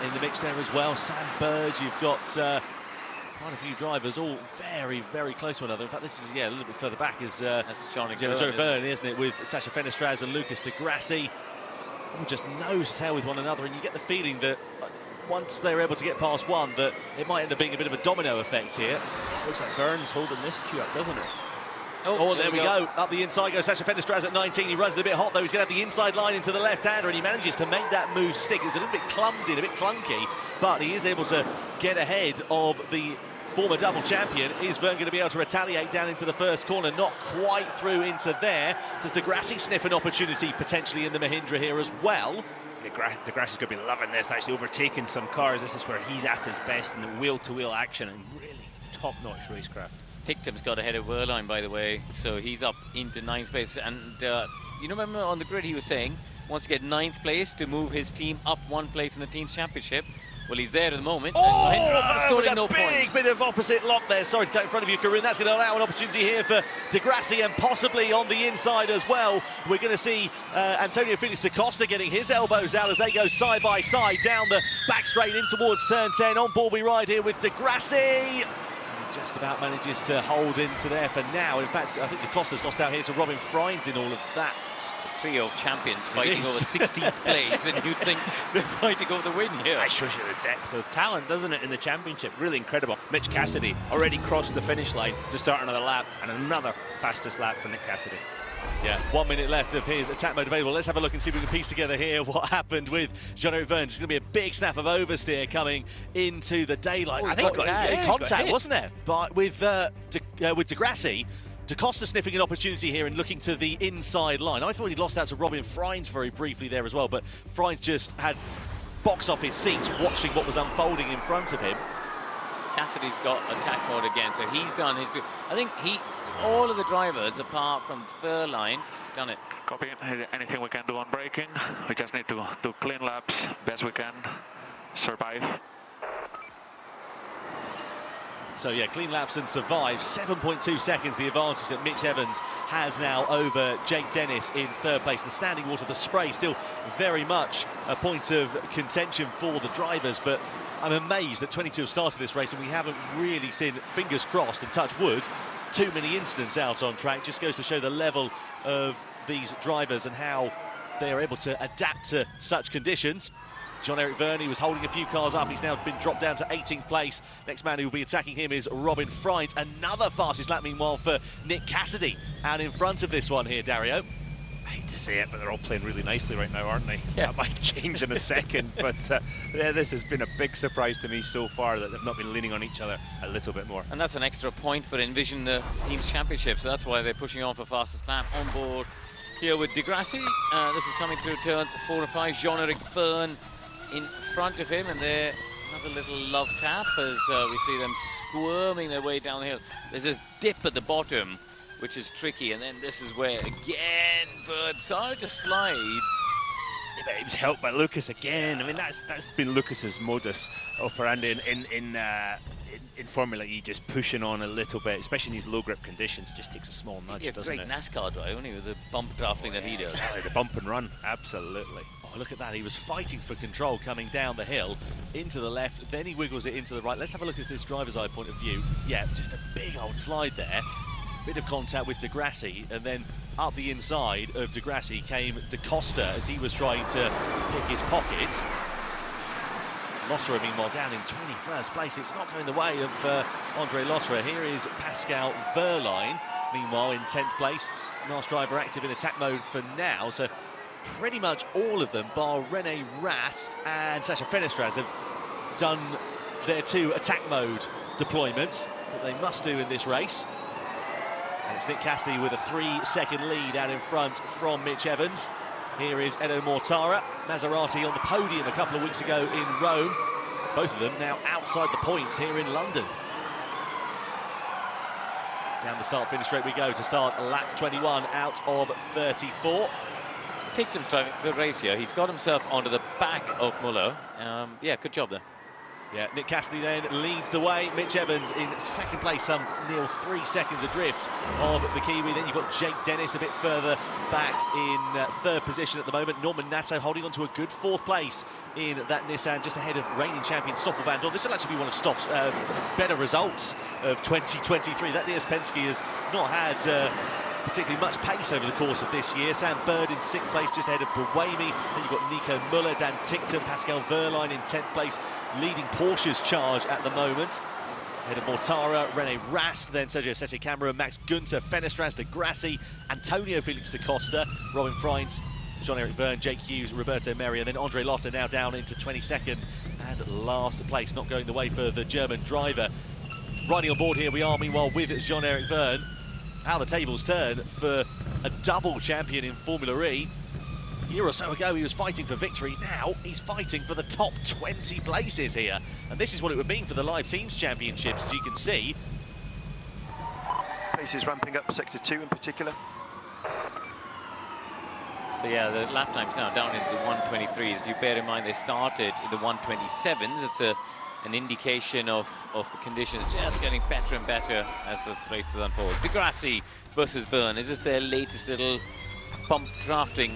in the mix there as well. Sam Bird, you've got quite a few drivers, all very, very close to one another. In fact, this is, a little bit further back is Vergne, isn't it, with Sasha Fenestraz and Lucas de Grassi. All just nose to tail with one another, and you get the feeling that once they're able to get past one, that it might end up being a bit of a domino effect here. Looks like Vergne's holding this queue up, doesn't it? Oh, there we go. Up the inside goes Sasha Fenestraz at 19. He runs a bit hot, though. He's going to have the inside line into the left-hander, and he manages to make that move stick. It's a little bit clumsy and a bit clunky, but he is able to get ahead of the former double champion. Is Vergne going to be able to retaliate down into the first corner? Not quite through into there. Does de Grassi sniff an opportunity potentially in the Mahindra here as well? De Grassi's going to be loving this, actually overtaking some cars. This is where he's at his best in the wheel-to-wheel action and really top-notch racecraft. Tictum's got ahead of Wehrlein, by the way, so he's up into 9th place. And you remember on the grid he was saying wants to get 9th place to move his team up 1 place in the team's championship. Well, he's there at the moment. Oh, Vergne scoring no big points. bit of opposite lock there. Sorry to cut in front of you, Karun. That's going to allow an opportunity here for De Grassi and possibly on the inside as well. We're going to see Antonio Felix da Costa getting his elbows out as they go side by side down the back straight in towards turn 10. On board we ride here with De Grassi. Just about manages to hold into there for now. In fact, I think Da Costa's lost out here to Robin Freins in all of that. Trio of champions fighting over 16th place, and you'd think they're fighting over the win here. That shows you the depth of talent, doesn't it, in the championship? Really incredible. Mitch Cassidy already crossed the finish line to start another lap, and another fastest lap for Nick Cassidy. Yeah, 1 minute left of his attack mode available. Let's have a look and see if we can piece together here what happened with Jean-Eric Vergne. It's going to be a big snap of oversteer coming into the daylight. I think contact, wasn't there? But with De Grassi, Da Costa sniffing an opportunity here and looking to the inside line. I thought he'd lost out to Robin Freins very briefly there as well, but Freins just had box off his seat watching what was unfolding in front of him. Cassidy's got attack mode again, so he's done his... I think all of the drivers, apart from Vergne, done it. Copy. Anything we can do on braking. We just need to do clean laps, best we can, survive. So yeah, clean laps and survive. 7.2 seconds the advantage that Mitch Evans has now over Jake Dennis in third place. The standing water, the spray, still very much a point of contention for the drivers, but I'm amazed that 22 have started this race and we haven't really seen, fingers crossed and touch wood, too many incidents out on track. Just goes to show the level of these drivers and how they are able to adapt to such conditions. Jean-Eric Vergne was holding a few cars up. He's now been dropped down to 18th place. Next man who will be attacking him is Robin Freins. Another fastest lap, meanwhile, for Nick Cassidy out in front of this one here, Dario. I hate to say it, but they're all playing really nicely right now, aren't they? Yeah. That might change in a second, but yeah, this has been a big surprise to me so far that they've not been leaning on each other a little bit more. And that's an extra point for Envision the Teams Championship, so that's why they're pushing on for fastest lap on board here with De Grassi. This is coming through turns 4 and 5. Jean-Eric Vergne in front of him, and there another little love tap as we see them squirming their way down the hill. There's this dip at the bottom, which is tricky, and then this is where again Vergne started to slide. Yeah, but he was helped by Lucas again. I mean, that's been Lucas's modus operandi in Formula E, just pushing on a little bit, especially in these low grip conditions. It just takes a small nudge, doesn't it? Great NASCAR drive, only with the bump drafting that he does. Exactly, the bump and run, absolutely. Oh, look at that, he was fighting for control coming down the hill into the left, then he wiggles it into the right. Let's have a look at this driver's eye point of view. Yeah, just a big old slide there. Bit of contact with De Grassi, and then up the inside of De Grassi came Da Costa as he was trying to pick his pocket. Lotterer, meanwhile, down in 21st place. It's not going the way of Andre Lotterer. Here is Pascal Vergne, meanwhile, in 10th place. Last driver active in attack mode for now, so pretty much all of them, bar René Rast and Sacha Fenestraz, have done their 2 attack mode deployments that they must do in this race. And it's Nick Cassidy with a 3-second lead out in front from Mitch Evans. Here is Edo Mortara, Maserati on the podium a couple of weeks ago in Rome. Both of them now outside the points here in London. Down the start-finish straight we go to start lap 21 out of 34. Tictum's driving the race here. He's got himself onto the back of Muller. Yeah, good job there. Yeah, Nick Cassidy then leads the way. Mitch Evans in second place, some near 3 seconds adrift of the Kiwi. Then you've got Jake Dennis a bit further back in third position at the moment. Norman Nato holding on to a good 4th place in that Nissan, just ahead of reigning champion Stoffel Vandoorne. This will actually be one of Stoff's better results of 2023. That DS Penske has not had particularly much pace over the course of this year. Sam Bird in 6th place, just ahead of Buemi. Then you've got Nico Muller, Dan Ticktum, Pascal Vergne in 10th place, leading Porsche's charge at the moment. Ahead of Mortara, René Rast, then Sergio Sette Camara, Max Günther, Fenestraz, De Grassi, Antonio Felix da Costa, Robin Freins, Jean-Eric Vergne, Jake Hughes, Roberto Meri, and then Andre Lotterer now down into 22nd and last place, not going the way for the German driver. Riding on board here we are, meanwhile, with Jean-Eric Vergne. How the tables turn for a double champion in Formula E. A year or so ago he was fighting for victory. Now he's fighting for the top 20 places here. And this is what it would mean for the Live Teams Championships, as you can see. Pace is ramping up, Sector 2 in particular. So yeah, the lap times now down into the 123s. If you bear in mind they started in the 127s, it's an indication of the conditions just getting better and better as this race unfolds. Di Grassi versus Vergne. Is this their latest little bump drafting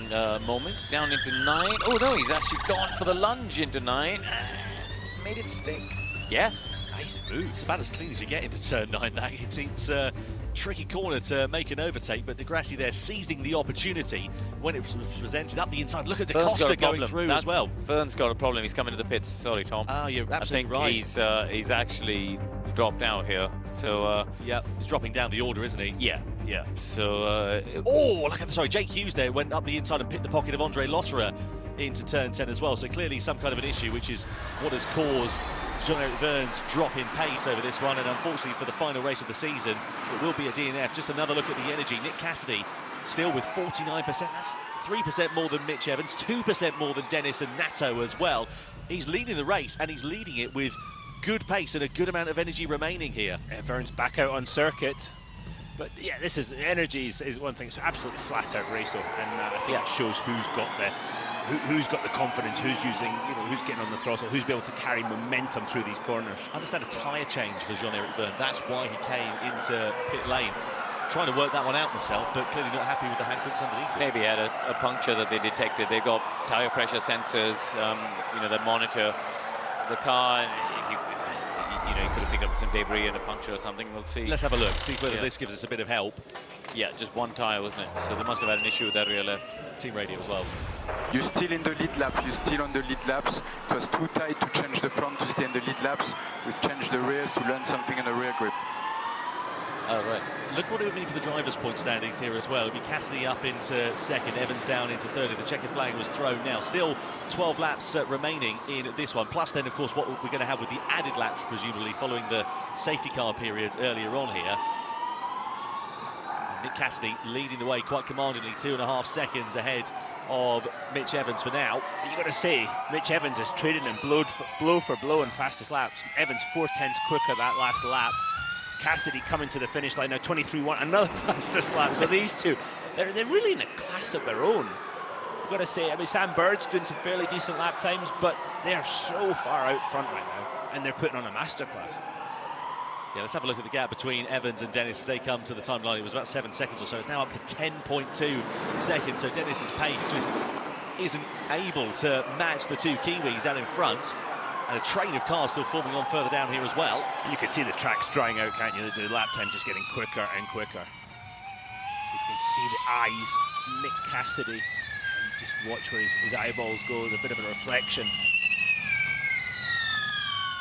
moment? Down into 9. Oh no, he's actually gone for the lunge into 9 and made it stick. Yes. Nice move. It's about as clean as you get into turn 9. That it's a tricky corner to make an overtake, but Di Grassi there seizing the opportunity when it was presented up the inside. Look at Da Costa going through as well. Vergne's got a problem. He's coming to the pits. Sorry, Tom. Oh, you're absolutely right. right. He's actually dropped out here. So yeah, he's dropping down the order, isn't he? Yeah. So look at sorry, Jake Hughes there went up the inside and picked the pocket of Andre Lotterer into turn 10 as well. So clearly some kind of an issue, which is what has caused Jean-Eric Vergne's drop in pace over this one, and unfortunately for the final race of the season, it will be a DNF. Just another look at the energy. Nick Cassidy still with 49%. That's 3% more than Mitch Evans, 2% more than Dennis and Nato as well. He's leading the race, and he's leading it with good pace and a good amount of energy remaining here. Vergne's back out on circuit. But yeah, this is the energy is one thing. It's absolutely flat out race, and I think it shows who's got the confidence, who's using, who's getting on the throttle, who's be able to carry momentum through these corners. I understand a tyre change for Jean-Eric Vergne. That's why he came into pit lane. Trying to work that one out myself, but clearly not happy with the Hankooks underneath. Maybe he had a puncture that they detected. They've got tyre pressure sensors, that monitor the car. You could have picked up some debris and a puncture or something. We'll see. Let's have a look, see whether this gives us a bit of help. Yeah, just one tyre, wasn't it? So they must have had an issue with that rear left. Team radio as well. You're still in the lead lap, you're still on the lead laps. It was too tight to change the front to stay in the lead laps. We've changed the rears to learn something in the rear grip. Oh, right. Look what it would mean for the driver's point standings here as well. It'd be Cassidy up into second, Evans down into third. The checkered flag was thrown now. Still 12 laps remaining in this one. Plus then, of course, what we're going to have with the added laps, presumably, following the safety car periods earlier on here. Nick Cassidy leading the way quite commandingly, 2.5 seconds ahead of Mitch Evans for now. You've got to say, Mitch Evans is trading in blow for blow in fastest laps. Evans 4/10 quicker that last lap. Cassidy coming to the finish line now, 23.1, another fastest lap. So these two, they're really in a class of their own. I've got to say, I mean, Sam Bird's doing some fairly decent lap times, but they are so far out front right now, and they're putting on a masterclass. Yeah, let's have a look at the gap between Evans and Dennis as they come to the timeline. It was about 7 seconds or so. It's now up to 10.2 seconds. So Dennis's pace just isn't able to match the two Kiwis out in front. And a train of cars still forming on further down here as well. You can see the tracks drying out, can't you? The lap time just getting quicker and quicker. See if you can see the eyes of Nick Cassidy. And just watch where his eyeballs go. There's a bit of a reflection.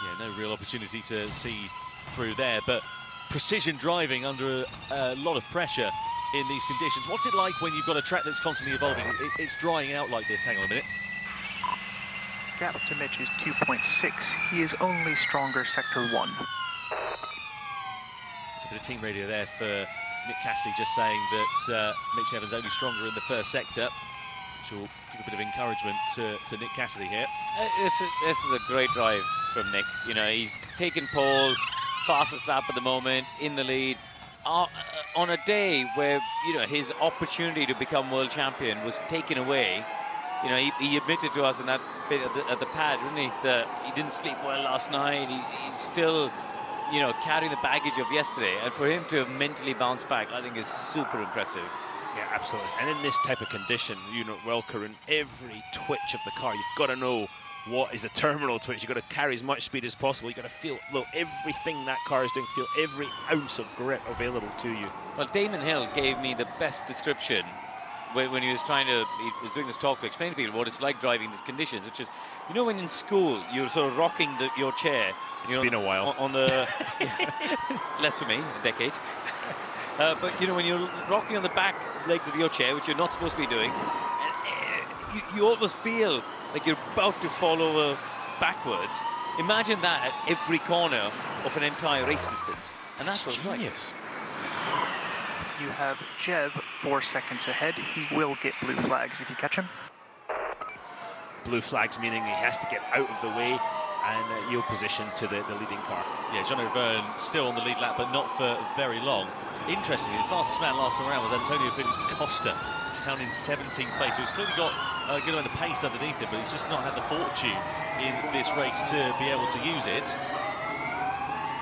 Yeah, no real opportunity to see through there, but precision driving under a lot of pressure in these conditions. What's it like when you've got a track that's constantly evolving? It's drying out like this. Hang on a minute. Gap to Mitch is 2.6. He is only stronger sector 1. It's a bit of team radio there for Nick Cassidy, just saying that Mitch Evans only stronger in the first sector, which will give a bit of encouragement to Nick Cassidy here. This is a great drive from Nick. He's taken pole, fastest lap at the moment, in the lead. On a day where, his opportunity to become world champion was taken away. He admitted to us in that bit at the pad, didn't he, that he didn't sleep well last night. He's still, carrying the baggage of yesterday. And for him to have mentally bounced back, I think is super impressive. Yeah, absolutely. And in this type of condition, Welker, in every twitch of the car, you've got to know what is a terminal twitch. You've got to carry as much speed as possible. You've got to feel everything that car is doing, feel every ounce of grip available to you. Well, Damon Hill gave me the best description when he was doing this talk to explain to people what it's like driving these conditions, which is, when in school you're sort of rocking your chair. It's been a while. On the less for me, a decade. But when you're rocking on the back legs of your chair, which you're not supposed to be doing, you almost feel like you're about to fall over backwards. Imagine that at every corner of an entire race distance, and that's what's genius. You have Jeb 4 seconds ahead. He will get blue flags if you catch him. Blue flags meaning he has to get out of the way and yield position to the leading car. Yeah, Jean-Eric Vergne still on the lead lap, but not for very long. Interestingly, the fastest man last time around was Antonio Felix da Costa, down in 17th place. So he's clearly got a good amount of pace underneath him, but he's just not had the fortune in this race to be able to use it.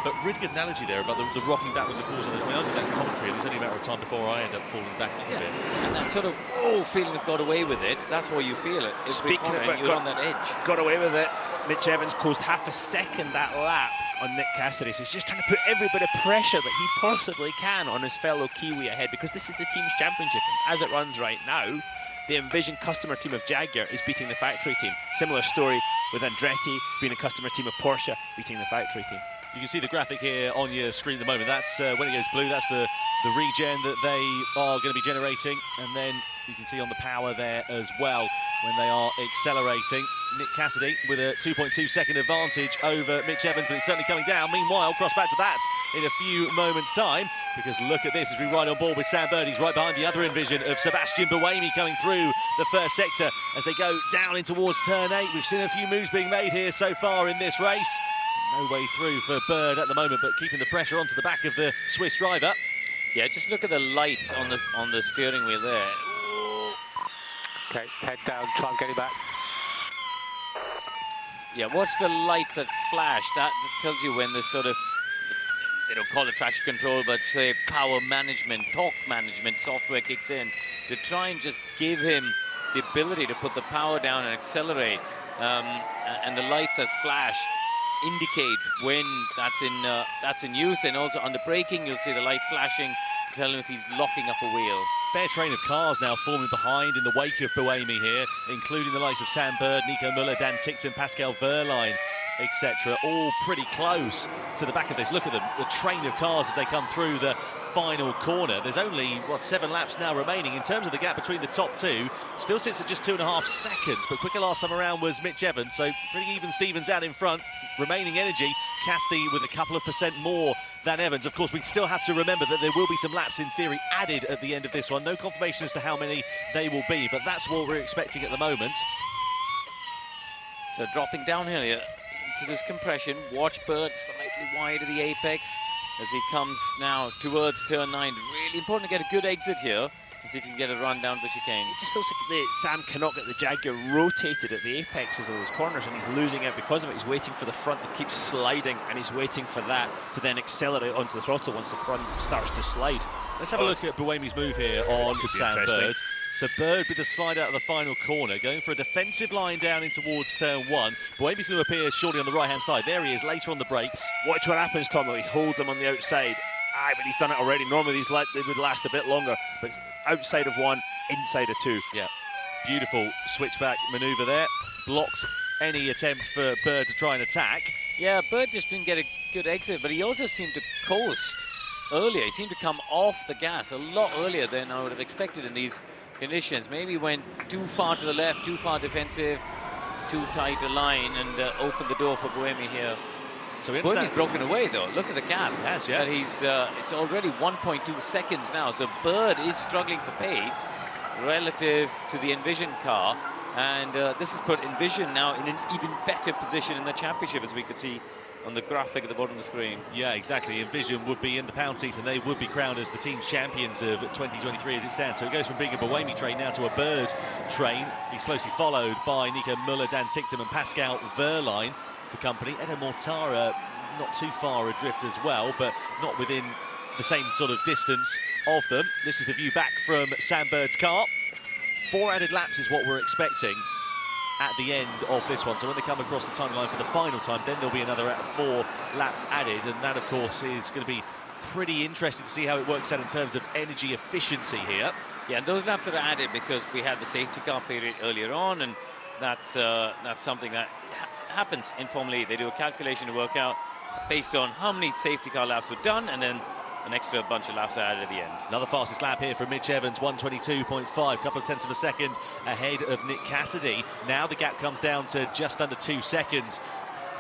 But really good analogy there about the rocking backwards and forwards. I mean, I did that in commentary, and it was only a matter of time before I end up falling back a bit. And that sort of, feeling of got away with it, that's why you feel it. Speaking of you're on that edge. Got away with it. Mitch Evans caused half a second that lap on Nick Cassidy, so he's just trying to put every bit of pressure that he possibly can on his fellow Kiwi ahead, because this is the team's championship, and as it runs right now, the Envision customer team of Jaguar is beating the factory team. Similar story with Andretti being a customer team of Porsche beating the factory team. You can see the graphic here on your screen at the moment. That's when it goes blue, that's the regen that they are going to be generating. And then you can see on the power there as well when they are accelerating. Nick Cassidy with a 2.2 second advantage over Mitch Evans, but it's certainly coming down. Meanwhile, cross back to that in a few moments' time, because look at this as we ride on board with Sam Bird. He's right behind the other Envision of Sebastian Buemi coming through the first sector as they go down in towards turn 8. We've seen a few moves being made here so far in this race. No way through for Bird at the moment, but keeping the pressure onto the back of the Swiss driver. Yeah, just look at the lights on the steering wheel there. Ooh. Okay, head down, try and get it back. Yeah, watch the lights that flash. That tells you when the sort of, they don't call it traction control, but say power management, torque management software kicks in to try and just give him the ability to put the power down and accelerate. And the lights that flash indicate when that's in use, and also under braking you'll see the lights flashing to tell him if he's locking up a wheel. Fair train of cars now forming behind in the wake of Buemi here, including the likes of Sam Bird, Nico Muller, Dan Tickton, Pascal Vergne, etc. All pretty close to the back of this. Look at them, the train of cars as they come through the final corner. There's only, 7 laps now remaining. In terms of the gap between the top two, still sits at just 2.5 seconds, but quicker last time around was Mitch Evans, so pretty even Stevens out in front. Remaining energy, Cassidy with a couple of percent more than Evans. Of course, we still have to remember that there will be some laps in theory added at the end of this one. No confirmation as to how many they will be, but that's what we're expecting at the moment. So dropping down here into this compression, watch Bird slightly wide of the apex as he comes now towards turn 9. Really important to get a good exit here and see if you can get a run down the chicane. It just looks like Sam cannot get the Jaguar rotated at the apexes of those corners, and he's losing out because of it. He's waiting for the front that keeps sliding, and he's waiting for that to then accelerate onto the throttle once the front starts to slide. Let's have a look at Buemi's move here on Sam Bird. So Bird with the slide out of the final corner, going for a defensive line down in towards turn 1. Buemi's going to appear shortly on the right-hand side. There he is, later on the brakes. Watch what happens, Tom, though. He holds him on the outside. Aye, but he's done it already. Normally they would last a bit longer, but outside of 1, inside of 2. Yeah, beautiful switchback manoeuvre there. Blocks any attempt for Bird to try and attack. Yeah, Bird just didn't get a good exit, but he also seemed to coast earlier. He seemed to come off the gas a lot earlier than I would have expected in these conditions. Maybe went too far to the left, too far defensive, too tight a line, and opened the door for Buemi here. So Buemi's broken away though. Look at the gap. Yes, yeah. He's it's already 1.2 seconds now. So Bird is struggling for pace relative to the Envision car, and this has put Envision now in an even better position in the championship, as we could see on the graphic at the bottom of the screen. Yeah, exactly. Envision would be in the pound seat, and they would be crowned as the team's champions of 2023 as it stands. So it goes from being a Buemi train now to a Bird train. He's closely followed by Nico Muller, Dan Tickton and Pascal Vergne. The company. Edo Mortara not too far adrift as well, but not within the same sort of distance of them. This is the view back from Sam Bird's car. 4 added laps is what we're expecting at the end of this one. So when they come across the timeline for the final time, then there'll be another 4 laps added, and that of course is going to be pretty interesting to see how it works out in terms of energy efficiency here. Yeah, and those laps are added because we had the safety car period earlier on, and that's something that happens informally. They do a calculation to work out based on how many safety car laps were done, and then an extra bunch of laps are added at the end. Another fastest lap here from Mitch Evans, 1:22.5, couple of tenths of a second ahead of Nick Cassidy. Now the gap comes down to just under 2 seconds.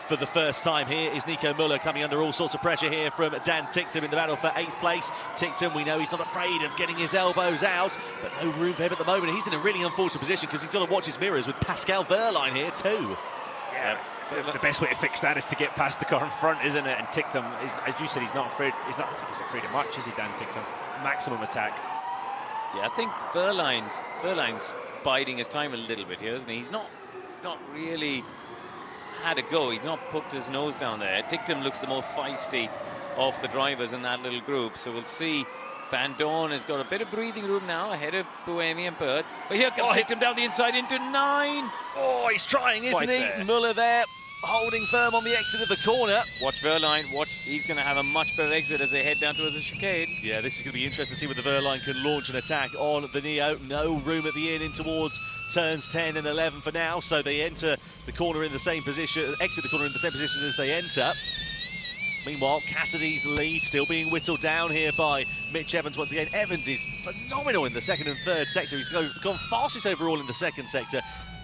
For the first time here is Nico Muller coming under all sorts of pressure here from Dan Tickton in the battle for 8th place. Tickton, we know he's not afraid of getting his elbows out, but no room for him at the moment. He's in a really unfortunate position because he's got to watch his mirrors with Pascal Vergne here too. Yeah, the best way to fix that is to get past the car in front, isn't it? And Tickton, as you said, he's not afraid. He's not afraid of much, is he, Dan Tickton? Maximum attack. Yeah, I think Vergne's biding his time a little bit here, isn't he? He's not really had a go. He's not poked his nose down there. Tictum looks the more feisty of the drivers in that little group. So we'll see. Van Dorn has got a bit of breathing room now ahead of Buemi and Burt. But here comes Tictum down the inside into 9. Oh, he's trying, isn't he? Muller there, holding firm on the exit of the corner. Watch Vergne, watch, he's going to have a much better exit as they head down towards the chicane. Yeah, this is going to be interesting to see whether Vergne can launch an attack on the Neo. No room at the in towards turns 10 and 11 for now, so they enter the corner in the same position, exit the corner in the same position as they enter. Meanwhile, Cassidy's lead still being whittled down here by Mitch Evans once again. Evans is phenomenal in the second and third sector. He's gone fastest overall in the second sector.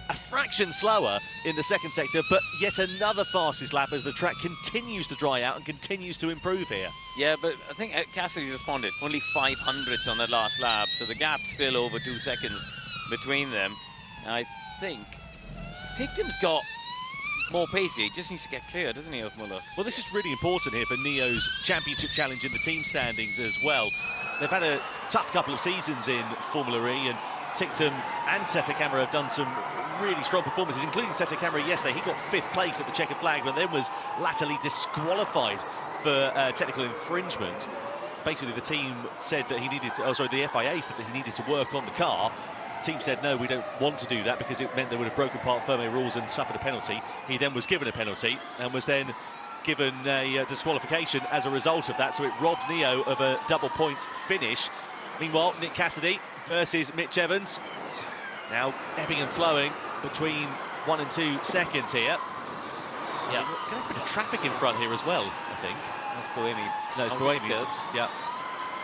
A fraction slower in the second sector, but yet another fastest lap as the track continues to dry out and continues to improve here. Yeah, but I think Cassidy's responded. Only 500ths on that last lap, so the gap's still over 2 seconds between them. I think Tictum's got more pacey. He just needs to get clear, doesn't he, of Muller? Well, this is really important here for Neo's championship challenge in the team standings as well. They've had a tough couple of seasons in Formula E, and Tictum and Settecamera have done some really strong performances, including Settecamera yesterday. He got 5th place at the checkered flag, but then was latterly disqualified for technical infringement. Basically, the team said that he needed to, the FIA said that he needed to work on the car. The team said, no, we don't want to do that because it meant they would have broken part Vergne rules and suffered a penalty. He then was given a penalty and was then given a disqualification as a result of that, so it robbed Neo of a double points finish. Meanwhile, Nick Cassidy versus Mitch Evans. Now ebbing and flowing between 1 and 2 seconds here. Yeah, going to be a bit of traffic in front here as well, I think. That's Buemi. No, it's Buemi. Yeah.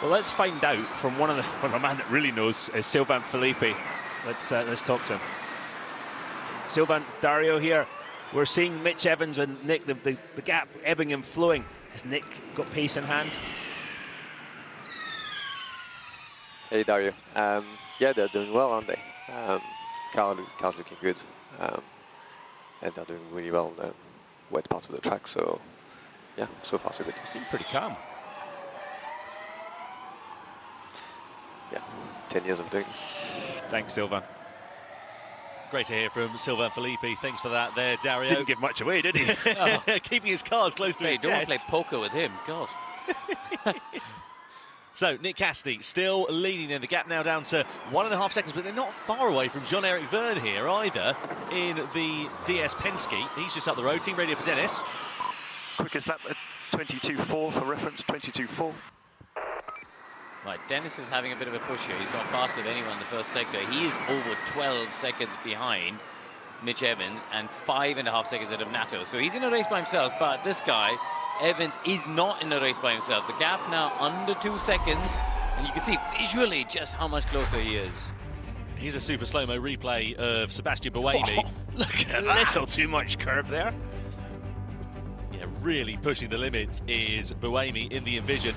Well, let's find out from one of the man that really knows is Sylvain Philippe. Let's talk to him. Sylvain, Dario here. We're seeing Mitch Evans and Nick, the gap ebbing and flowing. Has Nick got pace in hand? Hey Dario. Yeah, they're doing well, aren't they? Car's looking good, and they're doing really well on the wet part of the track. So, yeah, so far so good. You seem pretty calm. Yeah, 10 years of doing this. Thanks, Sylvain. Great to hear from Sylvain Philippe. Thanks for that there, Dario. Didn't give much away, did he? Oh. Keeping his cards close to his don't want to chest. play poker with him, God. So, Nick Cassidy still leading in. The gap now down to 1.5 seconds, but they're not far away from Jean-Eric Vergne here either in the DS Penske. He's just up the road. Team radio for Dennis. Quickest lap at 22.4 for reference, 22.4. Right, Dennis is having a bit of a push here. He's gone faster than anyone in the first sector. He is over 12 seconds behind Mitch Evans and 5.5 seconds ahead of Nato. So he's in a race by himself, but this guy, Evans, is not in a race by himself. The gap now under 2 seconds, and you can see visually just how much closer he is. Here's a super slow-mo replay of Sebastian Buemi. Oh, look at that. A little too much curb there. Yeah, really pushing the limits is Buemi in the Envision.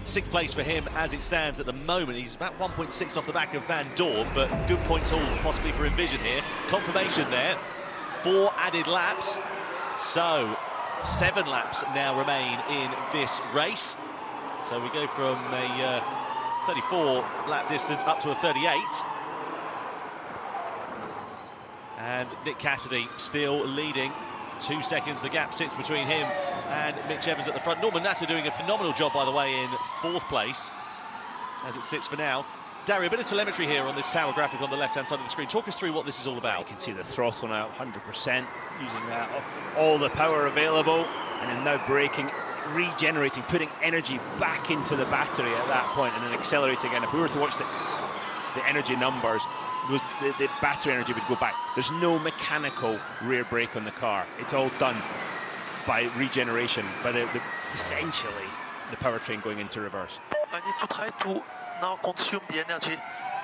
6th place for him as it stands at the moment. He's about 1.6 off the back of Van Dorn, but good points all possibly for Envision here. Confirmation there, 4 added laps. So 7 laps now remain in this race. So we go from a 34 lap distance up to a 38. And Nick Cassidy still leading. 2 seconds, the gap sits between him and Mitch Evans at the front. Norman Natter doing a phenomenal job, by the way, in 4th place, as it sits for now. Dario, a bit of telemetry here on this tower graphic on the left-hand side of the screen. Talk us through what this is all about. You can see the throttle now, 100%, using that, all the power available, and then now braking, regenerating, putting energy back into the battery at that point, and then accelerating again. If we were to watch the energy numbers, the battery energy would go back. There's no mechanical rear brake on the car. It's all done by regeneration, by essentially the powertrain going into reverse. I need to try to now consume the energy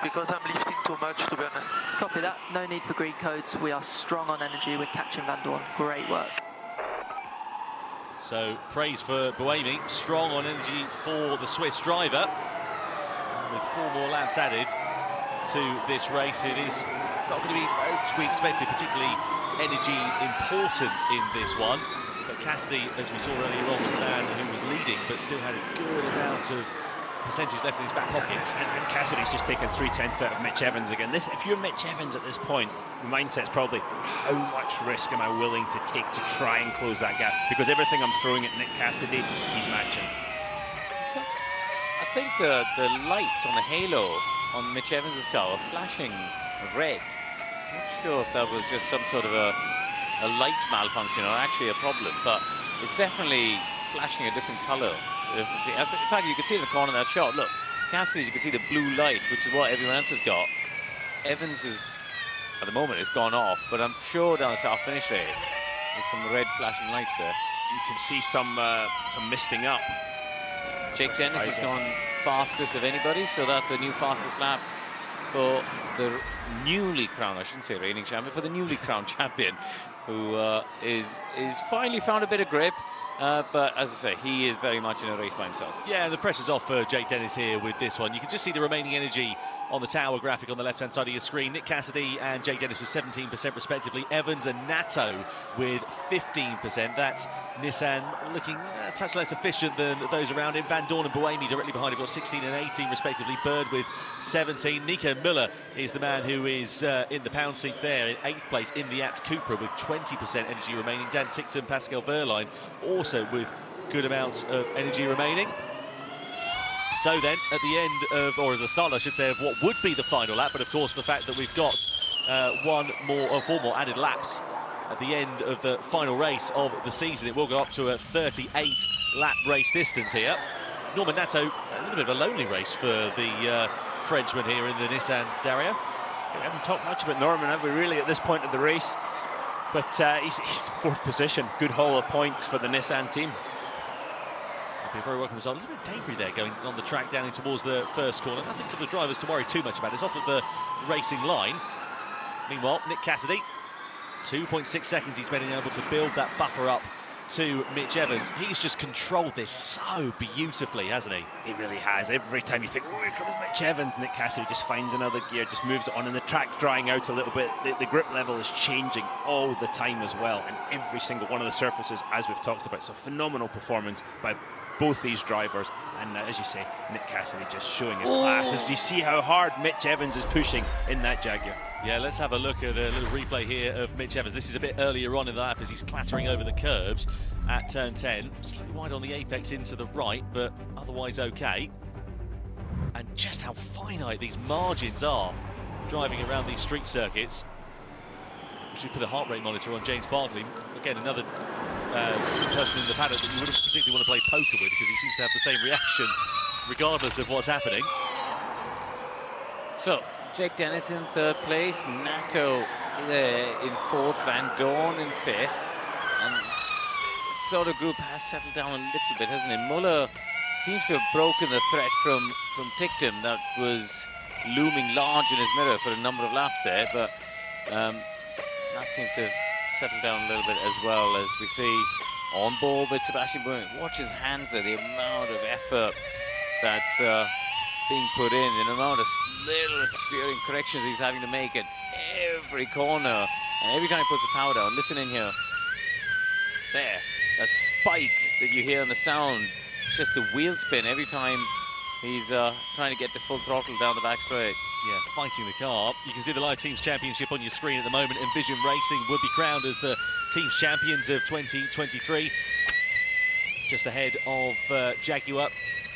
because I'm lifting too much, to be honest. Copy that. No need for green codes. We are strong on energy with catching Van Dorn. Great work. So praise for Buemi. Strong on energy for the Swiss driver. With 4 more laps added to this race, it is not going to be, as we expected, particularly energy important in this one. But Cassidy, as we saw earlier on, was the man who was leading, but still had a good amount of percentage left in his back pocket. And Cassidy's just taken 3/10 out of Mitch Evans again. If you're Mitch Evans at this point, the mindset's probably, how much risk am I willing to take to try and close that gap? Because everything I'm throwing at Nick Cassidy, he's matching. So, I think the lights on the halo on Mitch Evans' car are flashing red. I'm not sure if that was just some sort of a light malfunction or actually a problem, but it's definitely flashing a different color. In fact, you can see in the corner of that shot, look, Cassidy, you can see the blue light, which is what everyone else has got. Evans is, at the moment, it's gone off, but I'm sure down the start finish there, there's some red flashing lights there. You can see some misting up. Jake Dennis has gone fastest of anybody, so that's the new fastest lap for the newly crowned, I shouldn't say reigning champion, for the newly crowned champion, who is finally found a bit of grip. But as I say, he is very much in a race by himself. Yeah, and the pressure's off for Jake Dennis here with this one. You can just see the remaining energy on the tower graphic on the left-hand side of your screen. Nick Cassidy and Jake Dennis with 17% respectively. Evans and Nato with 15%. That's Nissan looking a touch less efficient than those around him. Van Dorn and Buemi directly behind him got 16 and 18 respectively. Bird with 17. Nico Müller is the man who is in the pound seats there in 8th place in the Apt Cupra with 20% energy remaining. Dan Tickton, Pascal Verline also with good amounts of energy remaining. So then, at the end of, or at the start, I should say, of what would be the final lap, but of course the fact that we've got 4 more added laps at the end of the final race of the season, it will go up to a 38-lap race distance here. Norman Nato, a little bit of a lonely race for the Frenchman here in the Nissan Dario. We haven't talked much about Norman, have we, really, at this point of the race? But he's 4th position, good haul of points for the Nissan team. Be a very welcome result. A little bit of debris there going on the track down in towards the first corner. Nothing for the drivers to worry too much about. It's off of the racing line. Meanwhile, Nick Cassidy, 2.6 seconds he's been able to build that buffer up to Mitch Evans. He's just controlled this so beautifully, hasn't he? He really has. Every time you think, oh, here comes Mitch Evans, Nick Cassidy just finds another gear, just moves it on, and the track's drying out a little bit. The grip level is changing all the time as well, and every single one of the surfaces, as we've talked about. So phenomenal performance by both these drivers, and as you say, Nick Cassidy just showing his class. Do you see how hard Mitch Evans is pushing in that Jaguar? Yeah, let's have a look at a little replay here of Mitch Evans. This is a bit earlier on in the lap as he's clattering over the curbs at turn 10. Slightly wide on the apex into the right, but otherwise okay. And just how finite these margins are driving around these street circuits. We should put a heart rate monitor on James Barkley. Again, another person in the paddock that you wouldn't particularly want to play poker with, because he seems to have the same reaction regardless of what's happening. So, Jake Dennis in 3rd place, Nato in 4th, Van Dorn in 5th. And the sort of group has settled down a little bit, hasn't it? Muller seems to have broken the threat from Tickton that was looming large in his mirror for a number of laps there, but that seems to have settled down a little bit as well, as we see on board with Sebastian Buemi. Watch his hands there, the amount of effort that's being put in, the amount of little steering corrections he's having to make at every corner, and every time he puts the power down. Listen in here. There, that spike that you hear in the sound, it's just the wheel spin every time he's trying to get the full throttle down the back straight. Yeah, fighting the car. You can see the Live Teams Championship on your screen at the moment. Envision Racing would be crowned as the Teams Champions of 2023. Just ahead of Jaguar.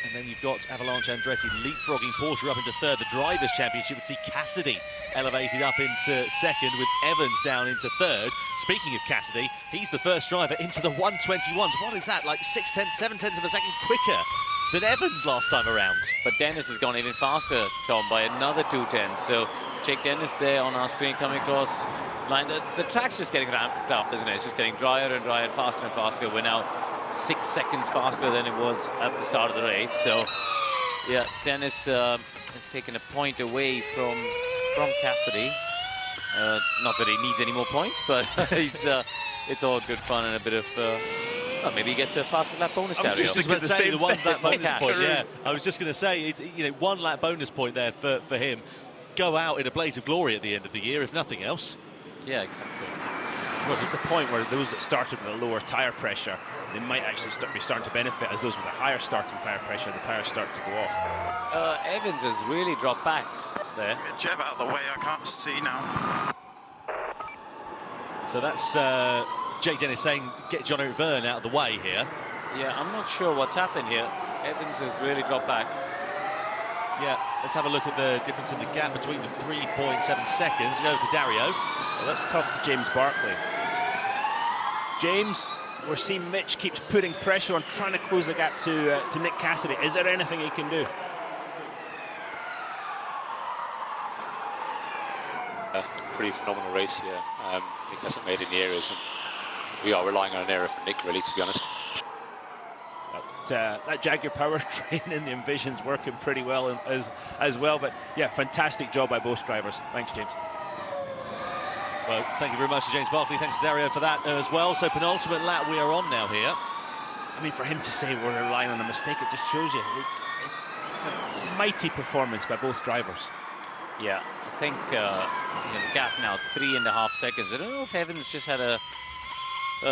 And then you've got Avalanche Andretti leapfrogging Porsche up into 3rd. The Drivers' Championship would see Cassidy elevated up into 2nd with Evans down into 3rd. Speaking of Cassidy, he's the first driver into the 121s. What is that, like 7/10 of a second quicker than Evans last time around? But Dennis has gone even faster, Tom, by another 2/10. So Jake Dennis there on our screen coming across line. The track's just getting ramped up, isn't it? It's just getting drier and drier, faster and faster. We're now 6 seconds faster than it was at the start of the race. So yeah, Dennis has taken a point away from Cassidy. Not that he needs any more points, but it's all good fun and a bit of well, maybe he gets a fastest lap bonus. I was just going to say the 1 lap bonus point. Yeah, I was just going to say, it's, 1 lap bonus point there for him. Go out in a blaze of glory at the end of the year, if nothing else. Yeah, exactly. Well, this is the point where those that started with a lower tyre pressure they might actually be starting to benefit as those with a higher starting tyre pressure, the tyres start to go off. Evans has really dropped back there. Jeff out of the way, I can't see now. So that's Jake Dennis saying, get John-Eric Vergne out of the way here. Yeah, I'm not sure what's happened here. Evans has really dropped back. Yeah, let's have a look at the difference in the gap between them. 3.7 seconds. Go to Dario. Well, let's talk to James Barkley. James, we're seeing Mitch keeps putting pressure on, trying to close the gap to Nick Cassidy. Is there anything he can do? A pretty phenomenal race here. Nick hasn't made any errors, and we are relying on an error from Nick, really, to be honest. That Jaguar powertrain in the Envision's working pretty well as well. But yeah, fantastic job by both drivers. Thanks, James. Well, thank you very much to James Barkley. Thanks to Dario for that as well. So penultimate lap we are on now here. I mean, for him to say we're relying on a mistake, it just shows you it's a mighty performance by both drivers. Yeah, I think the gap now 3.5 seconds. I don't know if Evans just had a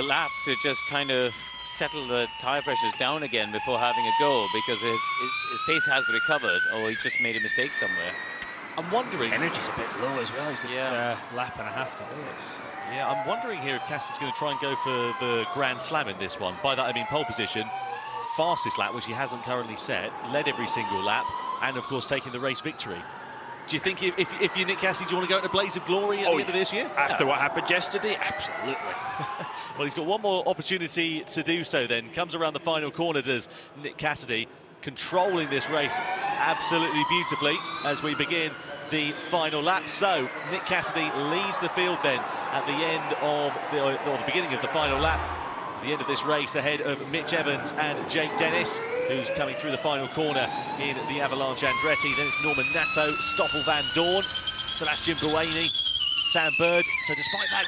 lap to just kind of settle the tyre pressures down again before having a go, because his pace has recovered, or he just made a mistake somewhere. I'm wondering... Energy's a bit low as well. He's got a lap and a half to go. Yeah, I'm wondering here if Cassidy's going to try and go for the Grand Slam in this one. By that I mean pole position, fastest lap, which he hasn't currently set, led every single lap, and of course taking the race victory. Do you think if you're Nick Cassidy, do you want to go into blaze of glory at the end of this year? After what happened yesterday? Absolutely. Well, he's got one more opportunity to do so then. Comes around the final corner, does Nick Cassidy, controlling this race absolutely beautifully as we begin the final lap. So Nick Cassidy leads the field then at the end of the beginning of the final lap. The end of this race ahead of Mitch Evans and Jake Dennis, who's coming through the final corner in the Avalanche Andretti. Then it's Norman Nato, Stoffel Van Dorn, Sebastian Buemi, Sam Bird. So despite that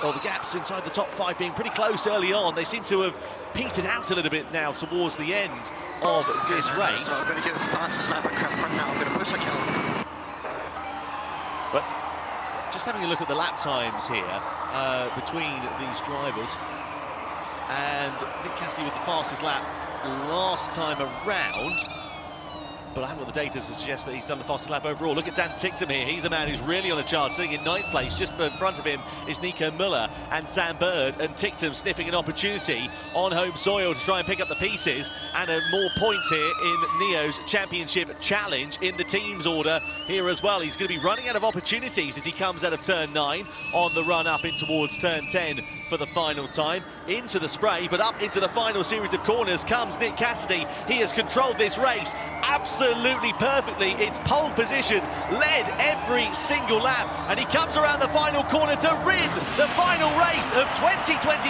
the gaps inside the top 5 being pretty close early on, they seem to have petered out a little bit now towards the end of this race. So I'm going to give the fastest lap at crap front now. I'm going to push like hell. But just having a look at the lap times here between these drivers, and Nick Cassidy with the fastest lap last time around, but I haven't got the data to suggest that he's done the fastest lap overall. Look at Dan Ticktum here. He's a man who's really on a charge, sitting in 9th place. Just in front of him is Nico Müller and Sam Bird, and Ticktum sniffing an opportunity on home soil to try and pick up the pieces, and more points here in Neo's Championship Challenge in the team's order here as well. He's going to be running out of opportunities as he comes out of turn 9 on the run up in towards turn 10 for the final time. Into the spray, but up into the final series of corners comes Nick Cassidy. He has controlled this race absolutely perfectly. It's pole position, led every single lap, and he comes around the final corner to rid the final race of 2023.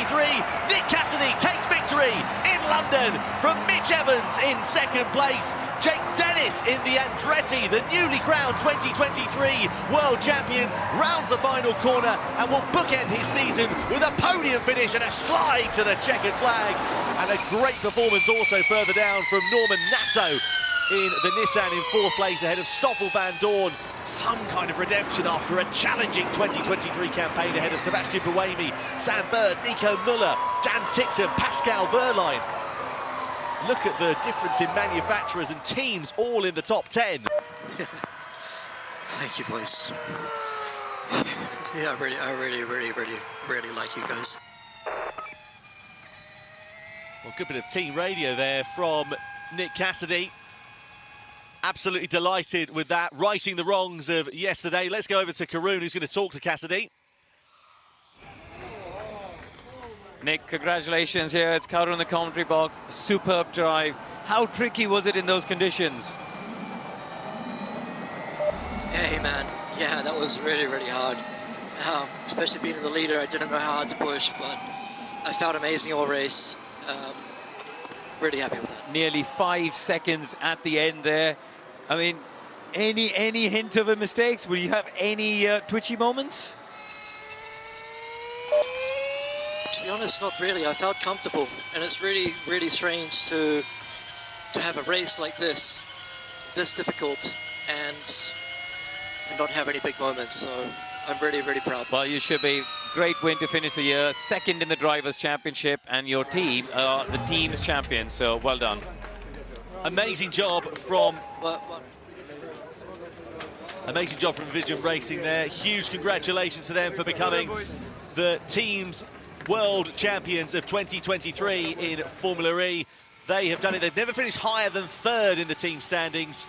Nick Cassidy takes victory in London from Mitch Evans in 2nd place. Jake Dennis in the Andretti, the newly crowned 2023 World Champion, rounds the final corner and will bookend his season with a podium finish and a slide to the checkered flag. And a great performance also further down from Norman Nato in the Nissan in 4th place ahead of Stoffel Van Dorn. Some kind of redemption after a challenging 2023 campaign ahead of Sebastian Buemi, Sam Bird, Nico Müller, Dan Ticktum, Pascal Wehrlein. Look at the difference in manufacturers and teams all in the top 10. Thank you, boys. Yeah, I really like you guys. Well, good bit of team radio there from Nick Cassidy. Absolutely delighted with that, righting the wrongs of yesterday. Let's go over to Karun, who's going to talk to Cassidy. Nick, congratulations here. It's Karun in the commentary box. Superb drive. How tricky was it in those conditions? Hey, man. Yeah, that was really hard. Especially being the leader, I didn't know how hard to push, but I felt amazing all race. Really happy with that. Nearly 5 seconds at the end there. I mean, any hint of a mistake? Will you have any twitchy moments? To be honest, not really. I felt comfortable, and it's really strange to have a race like this difficult, and not have any big moments. So I'm really proud. Well, you should be great win to finish the year, second in the Drivers' Championship, and your team are the team's champions, so well done. Amazing job from Vision Racing there. Huge congratulations to them for becoming the team's world champions of 2023 in Formula E. They have done it. They've never finished higher than third in the team standings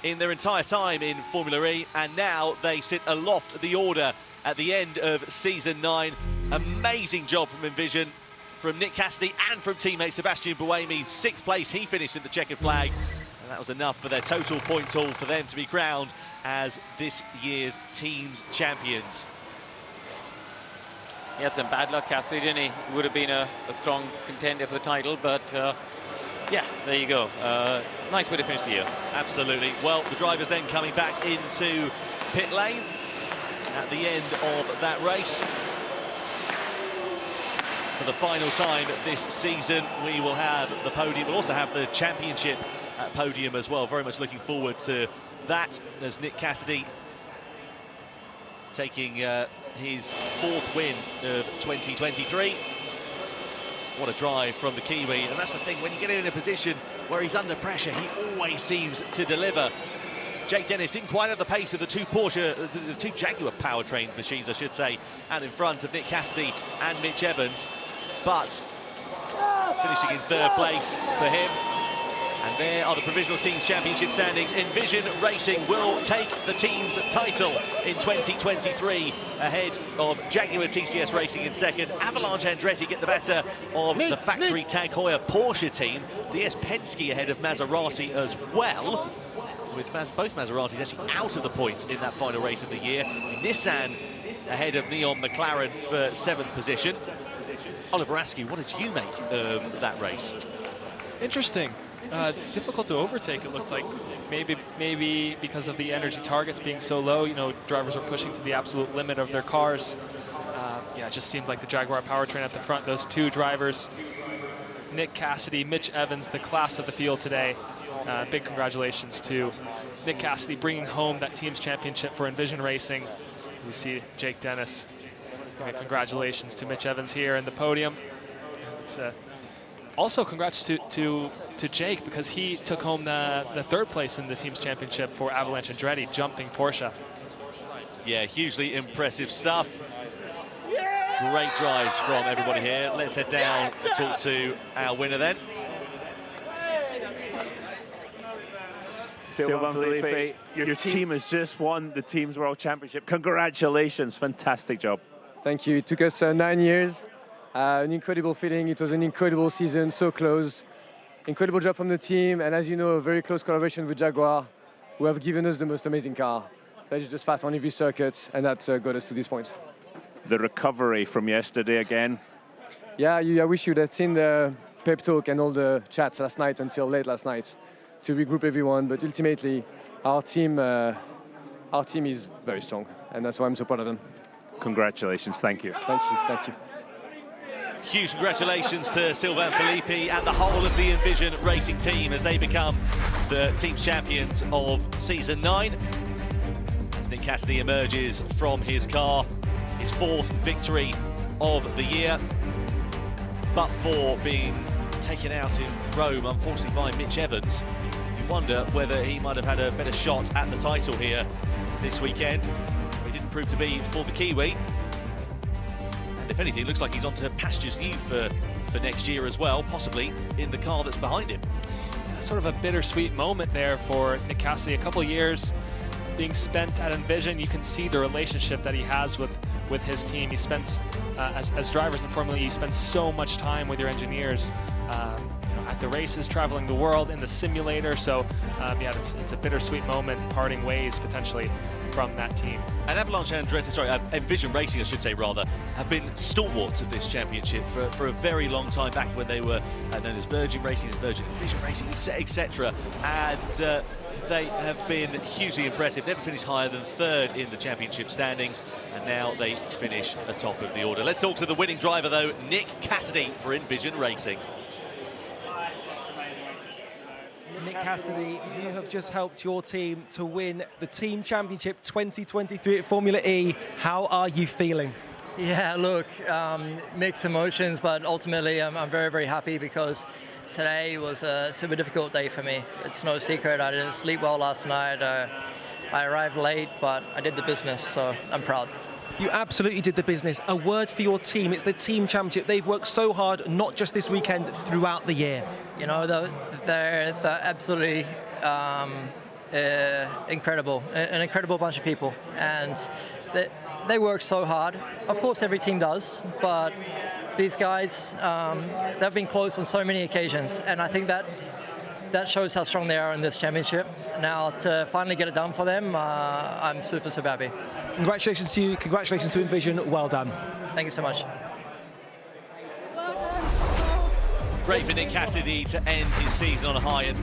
in their entire time in Formula E, and now they sit aloft the order at the end of season 9. Amazing job from Envision, from Nick Cassidy and from teammate Sebastian Buemi. 6th place he finished in the checkered flag, and that was enough for their total points haul for them to be crowned as this year's team's champions. He had some bad luck, Cassidy, didn't he? Would have been a strong contender for the title, but yeah, there you go. Nice way to finish the year. Absolutely. Well, the drivers then coming back into pit lane at the end of that race. For the final time this season, we will have the podium. We'll also have the championship at Podium as well. Very much looking forward to that, as Nick Cassidy taking his 4th win of 2023. What a drive from the Kiwi, and that's the thing, when you get in a position where he's under pressure, he always seems to deliver. Jake Dennis didn't quite have the pace of the two Jaguar powertrain machines, I should say, and in front of Nick Cassidy and Mitch Evans, but finishing in 3rd place for him. And there are the Provisional Teams Championship standings. Envision Racing will take the team's title in 2023 ahead of Jaguar TCS Racing in 2nd. Avalanche Andretti get the better of the factory Tag Heuer Porsche team. DS Penske ahead of Maserati as well, with both Maseratis actually out of the points in that final race of the year. Nissan ahead of Neon McLaren for 7th position. Oliver Askew, what did you make of that race? Interesting. Difficult to overtake, it looked like. Maybe because of the energy targets being so low, you know, drivers are pushing to the absolute limit of their cars. Yeah, it just seemed like the Jaguar powertrain at the front, those two drivers, Nick Cassidy, Mitch Evans, the class of the field today. Big congratulations to Nick Cassidy bringing home that team's championship for Envision Racing. We see Jake Dennis. Congratulations to Mitch Evans here in the podium. It's also, congrats to Jake, because he took home the 3rd place in the team's championship for Avalanche Andretti, jumping Porsche. Yeah, hugely impressive stuff. Great drives from everybody here. Let's head down to talk to our winner then. Sylvain Philippe, your team has just won the Team's World Championship. Congratulations, fantastic job. Thank you. It took us 9 years. An incredible feeling. It was an incredible season, so close. Incredible job from the team, and as you know, a very close collaboration with Jaguar, who have given us the most amazing car. That is just fast on every circuit, and that got us to this point. The recovery from yesterday again. Yeah, I wish you'd have seen the pep talk and all the chats last night until late last night to regroup everyone, but ultimately our team is very strong, and that's why I'm so proud of them. Congratulations, thank you. Thank you, thank you. Huge congratulations to Sylvain Philippe and the whole of the Envision Racing team as they become the team's champions of Season 9. As Nick Cassidy emerges from his car, his 4th victory of the year, but for being taken out in Rome, unfortunately, by Mitch Evans. You wonder whether he might have had a better shot at the title here this weekend. He didn't prove to be for the Kiwi. If anything, it looks like he's onto pastures new for next year as well, possibly in the car that's behind him. Sort of a bittersweet moment there for Nick Cassidy. A couple years being spent at Envision, you can see the relationship that he has with his team. He spends, as drivers in Formula E, you spend so much time with your engineers, at the races, traveling the world, in the simulator. So yeah, it's a bittersweet moment, parting ways potentially from that team. And Avalanche Andretti, sorry, Envision Racing, I should say rather, have been stalwarts of this championship for a very long time, back when they were known as Virgin Racing, Virgin Envision Racing, etc. And they have been hugely impressive. Never finished higher than 3rd in the championship standings, and now they finish atop of the order. Let's talk to the winning driver, though, Nick Cassidy for Envision Racing. Nick Cassidy, you have just helped your team to win the Team Championship 2023 at Formula E. How are you feeling? Yeah, look, mixed emotions, but ultimately I'm very, very happy because today was a super difficult day for me. It's no secret, I didn't sleep well last night. I arrived late, but I did the business, so I'm proud. You absolutely did the business. A word for your team. It's the team championship. They've worked so hard, not just this weekend, throughout the year. You know, they're absolutely incredible, an incredible bunch of people. And they work so hard. Of course, every team does, but these guys, they've been close on so many occasions. And I think that shows how strong they are in this championship. Now, to finally get it done for them, I'm super, super happy. Congratulations to you. Congratulations to Envision. Well done. Thank you so much. Great for Nick Cassidy to end his season on a high,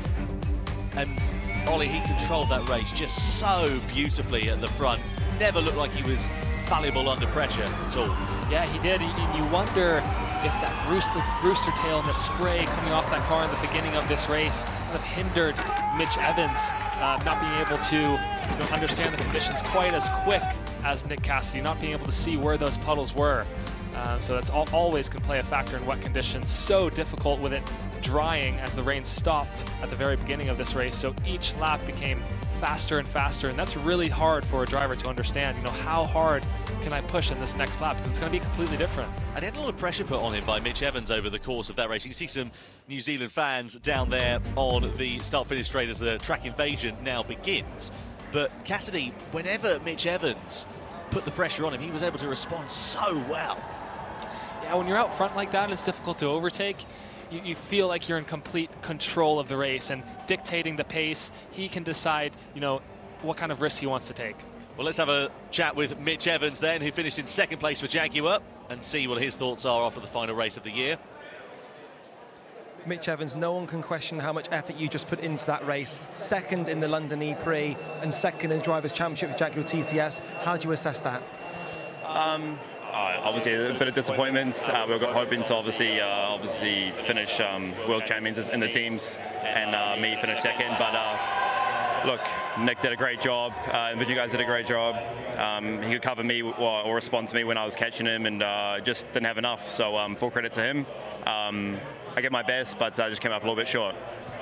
and Ollie, he controlled that race just so beautifully at the front. Never looked like he was fallible under pressure at all. Yeah, he did. You wonder if that rooster tail and the spray coming off that car in the beginning of this race kind of hindered Mitch Evans not being able to understand the conditions quite as quick as Nick Cassidy, not being able to see where those puddles were. So that's always can play a factor in wet conditions. So difficult with it drying as the rain stopped at the very beginning of this race. So each lap became faster and faster, and that's really hard for a driver to understand. How hard can I push in this next lap, because it's going to be completely different. And he had a lot of pressure put on him by Mitch Evans over the course of that race. You can see some New Zealand fans down there on the start-finish straight as the track invasion now begins. But Cassidy, whenever Mitch Evans put the pressure on him, he was able to respond so well. Yeah, when you're out front like that, it's difficult to overtake. You feel like you're in complete control of the race and dictating the pace. He can decide, what kind of risk he wants to take. Well, let's have a chat with Mitch Evans then, who finished in second place for Jaguar, and see what his thoughts are after the final race of the year. Mitch Evans, no one can question how much effort you just put into that race. Second in the London E-Prix and second in the Drivers' Championship with Jaguar TCS. How do you assess that? Obviously a bit of disappointment. We were hoping to obviously finish world champions in the teams, and me finish second. But look, Nick did a great job. Envision guys did a great job. He could cover me or respond to me when I was catching him, and just didn't have enough. So full credit to him. I get my best, but I just came up a little bit short.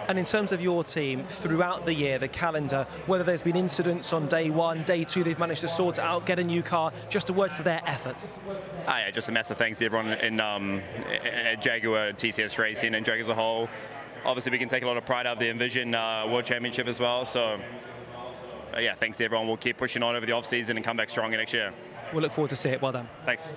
And in terms of your team, throughout the year, the calendar, whether there's been incidents on day one, day two, they've managed to sort it out, get a new car, just a word for their effort. Yeah, just a massive thanks to everyone in at Jaguar, TCS Racing, and Jaguar as a whole. Obviously, we can take a lot of pride out of the Envision World Championship as well. So, yeah, thanks to everyone. We'll keep pushing on over the off-season and come back stronger next year. We'll look forward to see it. Well done. Thanks.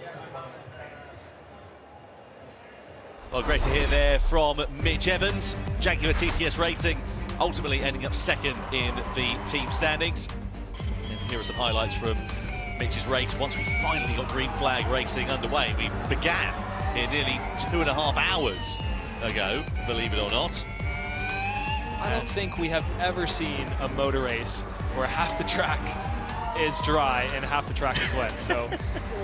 Well, great to hear there from Mitch Evans. Jaguar TCS Racing ultimately ending up second in the team standings. And here are some highlights from Mitch's race. Once we finally got green flag racing underway, we began here nearly 2.5 hours ago, believe it or not. I don't think we have ever seen a motor race where half the track is dry and half the track is wet, so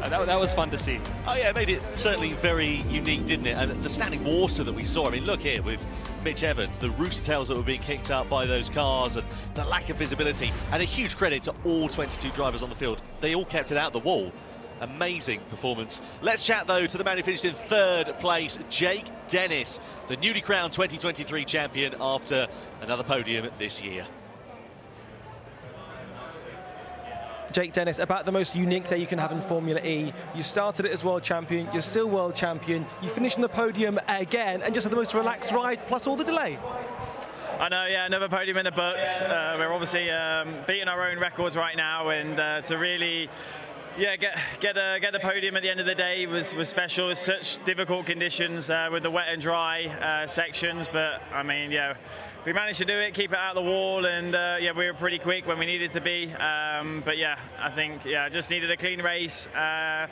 that was fun to see. Oh yeah, it made it certainly very unique, didn't it? And the standing water that we saw, I mean, look here with Mitch Evans, the rooster tails that were being kicked up by those cars, and the lack of visibility, and a huge credit to all 22 drivers on the field. They all kept it out the wall. Amazing performance. Let's chat though to the man who finished in third place, Jake Dennis, the newly crowned 2023 champion after another podium this year. Jake Dennis, about the most unique day you can have in Formula E. You started it as world champion, you're still world champion, you finished on the podium again, and just had the most relaxed ride, plus all the delay. I know, yeah, another podium in the books. We're obviously beating our own records right now, and to really, yeah, get a podium at the end of the day was special. It's such difficult conditions with the wet and dry sections, but I mean, yeah. We managed to do it, keep it out of the wall, and yeah, we were pretty quick when we needed to be. But yeah, I think just needed a clean race, try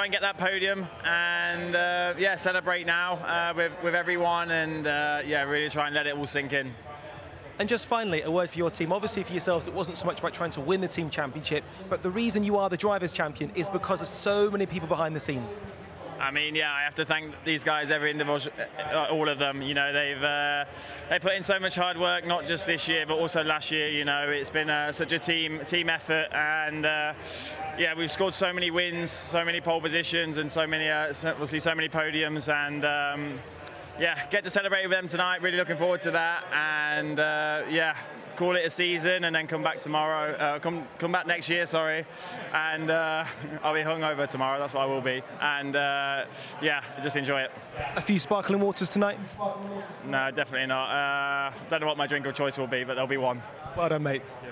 and get that podium, and yeah, celebrate now with everyone, and yeah, really try and let it all sink in. And just finally, a word for your team. Obviously for yourselves, it wasn't so much about trying to win the team championship, but the reason you are the drivers' champion is because of so many people behind the scenes. I mean, yeah, I have to thank these guys, every individual, all of them. You know, they put in so much hard work, not just this year, but also last year. You know, it's been such a team effort, and yeah, we've scored so many wins, so many pole positions, and so many obviously so many podiums, and yeah, get to celebrate with them tonight. Really looking forward to that, and yeah, call it a season, and then come back tomorrow. Come back next year, sorry, and I'll be hungover tomorrow. That's what I will be, and yeah, just enjoy it. A few sparkling waters tonight? No, definitely not. Don't know what my drink of choice will be, but there'll be one. Well done, mate. Yeah.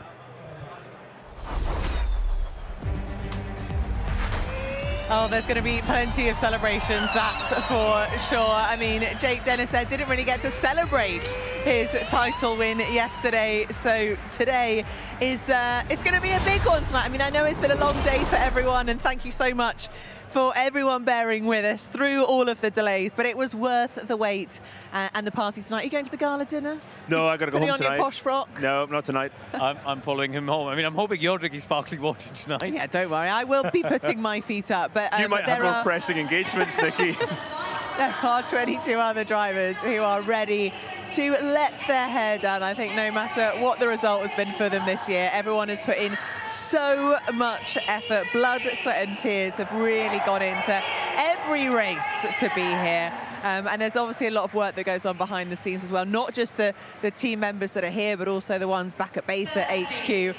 Oh, there's going to be plenty of celebrations, that's for sure. I mean, Jake Dennis there didn't really get to celebrate his title win yesterday, so today is it's going to be a big one tonight. I mean, I know it's been a long day for everyone, and thank you so much for everyone bearing with us through all of the delays, but it was worth the wait and the party tonight. Are you going to the gala dinner? No, I got to go home tonight. Putting on your posh frock? No, not tonight. I'm following him home. I mean, I'm hoping you're drinking sparkling water tonight. Yeah, don't worry. I will be putting my feet up. But you might have more pressing engagements, Nikki. There are 22 other drivers who are ready to let their hair down. I think no matter what the result has been for them this year, everyone has put in so much effort. Blood, sweat and tears have really gone into every race to be here. And there's obviously a lot of work that goes on behind the scenes as well, not just the team members that are here, but also the ones back at base at HQ.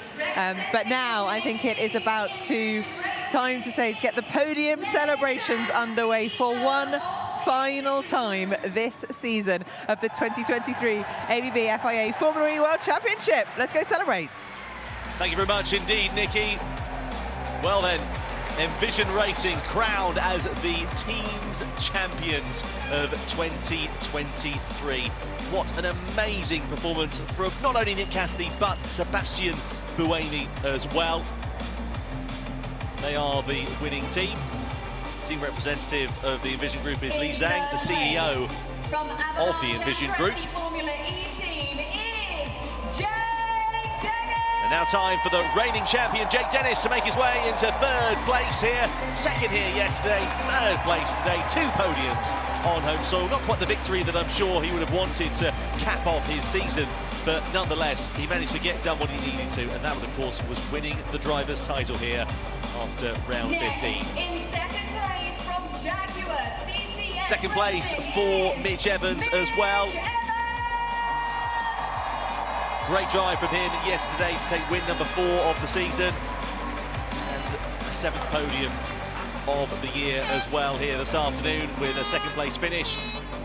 But now I think it is about time to get the podium celebrations underway for one final time this season of the 2023 ABB FIA Formula E World Championship. Let's go celebrate. Thank you very much indeed, Nikki. Well then, Envision Racing crowned as the team's champions of 2023. What an amazing performance from not only Nick Cassidy, but Sebastian Buemi as well. They are the winning team. Team representative of the Envision Group is Li Zhang, the CEO of the Envision Group. And now time for the reigning champion, Jake Dennis, to make his way into third place here. Second here yesterday, third place today, 2 podiums on home soil. Not quite the victory that I'm sure he would have wanted to cap off his season, but nonetheless, he managed to get done what he needed to, and that, of course, was winning the driver's title here after round 15. In second place from Jaguar, TCS Second place for Mitch Evans as well. Great drive from him yesterday to take win number 4 of the season, and a 7th podium of the year as well here this afternoon with a second place finish.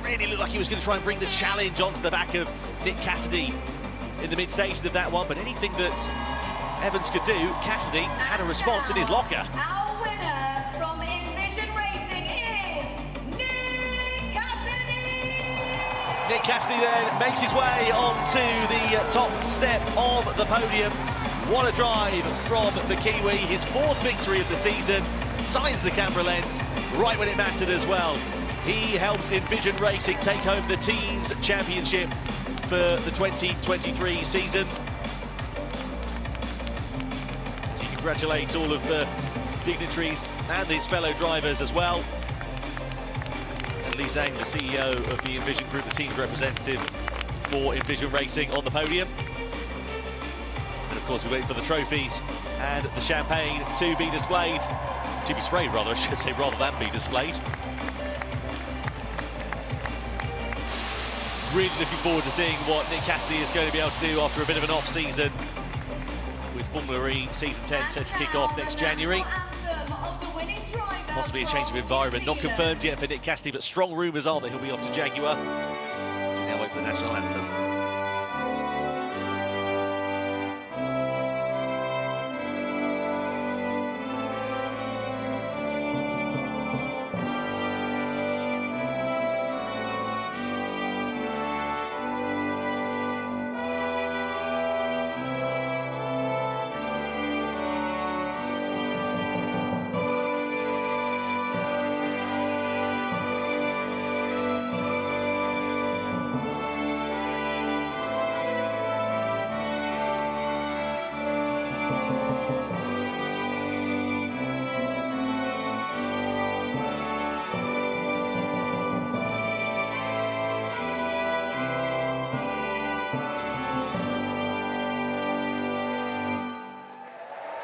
Really looked like he was going to try and bring the challenge onto the back of Nick Cassidy in the mid stages of that one, but anything that Evans could do, Cassidy had a response in his locker. Our winner from Envision Racing is Nick Cassidy! Nick Cassidy then makes his way onto the top step of the podium. What a drive from the Kiwi, his 4th victory of the season, signs the camera lens right when it mattered as well. He helps Envision Racing take home the team's championship for the 2023 season. He congratulates all of the dignitaries and his fellow drivers as well. And Li Zhang, the CEO of the Envision Group, the team's representative for Envision Racing, on the podium. And of course we wait for the trophies and the champagne to be displayed. To be sprayed, rather, I should say, rather than be displayed. Really looking forward to seeing what Nick Cassidy is going to be able to do after a bit of an off-season, with Formula E Season 10 set to kick off next January. Possibly a change of environment, not confirmed yet for Nick Cassidy, but strong rumours are that he'll be off to Jaguar. So we now wait for the national anthem.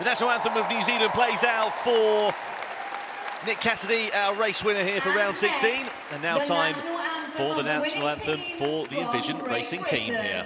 The national anthem of New Zealand plays out for Nick Cassidy, our race winner here for round 16. And now time for the national anthem for the Envision Racing team here.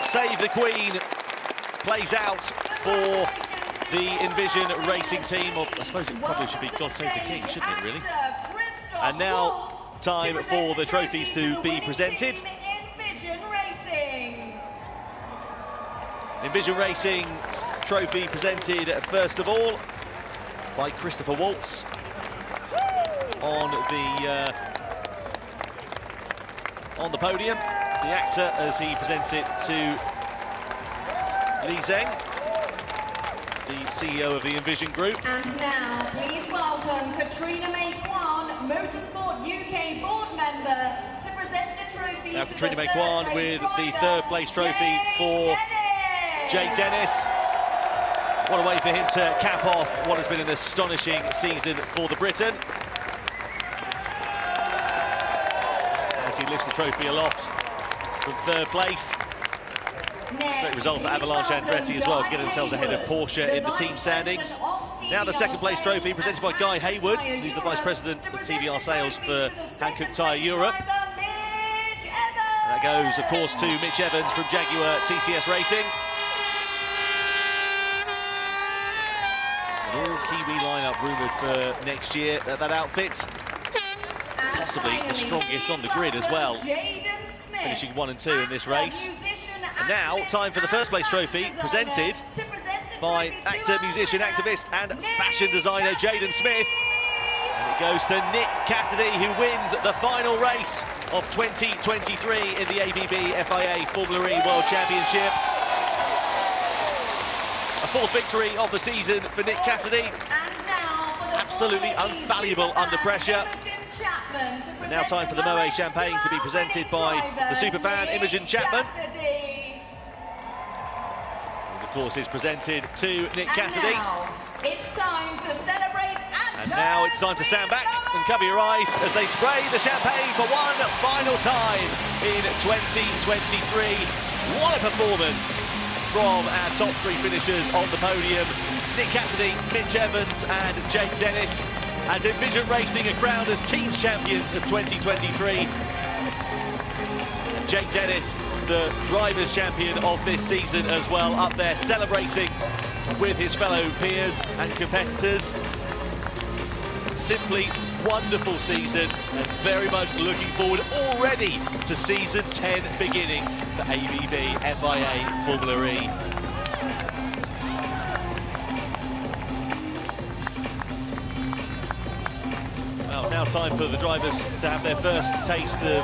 Save the Queen plays out for the Envision Racing team. Or I suppose it probably should be God Save the King, shouldn't it, really? And now time for the trophies to be presented. Envision Racing trophy presented first of all by Christopher Waltz on the podium. The actor, as he presents it to Li Zheng, the CEO of the Envision Group. And now, please welcome Katrina May Kwan, Motorsport UK board member, to present the trophy. Now Katrina May Kwan with the third place trophy for Jake Dennis. What a way for him to cap off what has been an astonishing season for the Briton. As he lifts the trophy aloft from third place. Great result for Avalanche Andretti as well to get themselves ahead of Porsche in the team standings. Now the second place trophy presented by Guy Hayward, who's the Vice President of TVR Sales for Hankook Tyre Europe. And that goes, of course, to Mitch Evans from Jaguar TCS Racing. An all-Kiwi lineup rumoured for next year. That outfit's possibly the strongest on the grid as well, finishing 1 and 2 in this race. And now, time for the first place trophy, presented by actor, musician, activist and fashion designer Jaden Smith. And it goes to Nick Cassidy, who wins the final race of 2023 in the ABB FIA Formula E World Championship. A fourth victory of the season for Nick Cassidy. Absolutely unfallible under pressure. And now time for the Moët Champagne to be presented by the superfan Imogen Chapman. And of course is presented to Nick Cassidy. It's time to celebrate and now it's time to stand back and cover your eyes as they spray the champagne for one final time in 2023. What a performance from our top 3 finishers on the podium. Nick Cassidy, Mitch Evans and Jake Dennis, as Envision Racing are crowned as teams champions of 2023. And Jake Dennis, the drivers' champion of this season as well, up there celebrating with his fellow peers and competitors. Simply wonderful season and very much looking forward already to season 10 beginning for ABB FIA Formula E. Well, now time for the drivers to have their first taste of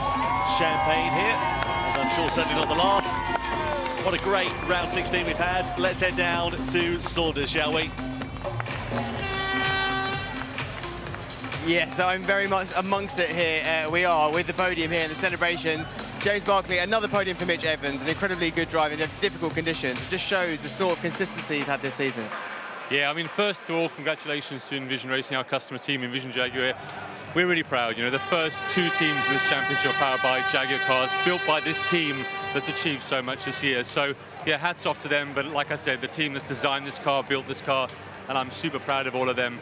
champagne here. And I'm sure certainly not the last. What a great round 16 we've had. Let's head down to Saunders, shall we? Yes, I'm very much amongst it here. We are with the podium here in the celebrations. James Barkley, another podium for Mitch Evans, an incredibly good driver in difficult conditions. It just shows the sort of consistency he's had this season. Yeah, I mean, first of all, congratulations to Envision Racing, our customer team, Envision Jaguar. We're really proud. You know, the first 2 teams in this championship are powered by Jaguar cars, built by this team that's achieved so much this year. So, yeah, hats off to them. But like I said, the team that's designed this car, built this car, and I'm super proud of all of them.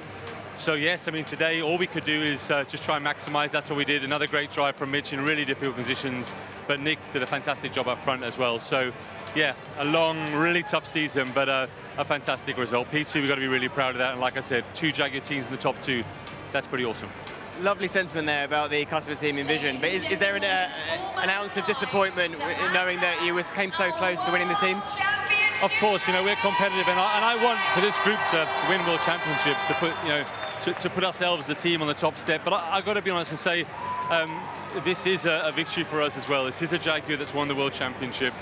So, yes, I mean, today all we could do is just try and maximise. That's what we did. Another great drive from Mitch in really difficult conditions. But Nick did a fantastic job up front as well. So, yeah, a long, really tough season, but a fantastic result. P2, we've got to be really proud of that. And like I said, 2 Jaguar teams in the top 2. That's pretty awesome. Lovely sentiment there about the customer team Envision. But is there an ounce of disappointment knowing that you came so close to winning the teams? Of course, you know, we're competitive, and I want for this group to win world championships, to put, you know, to put ourselves, the team, on the top step. But I've got to be honest and say, this is a victory for us as well. This is a Jaguar that's won the World Championship.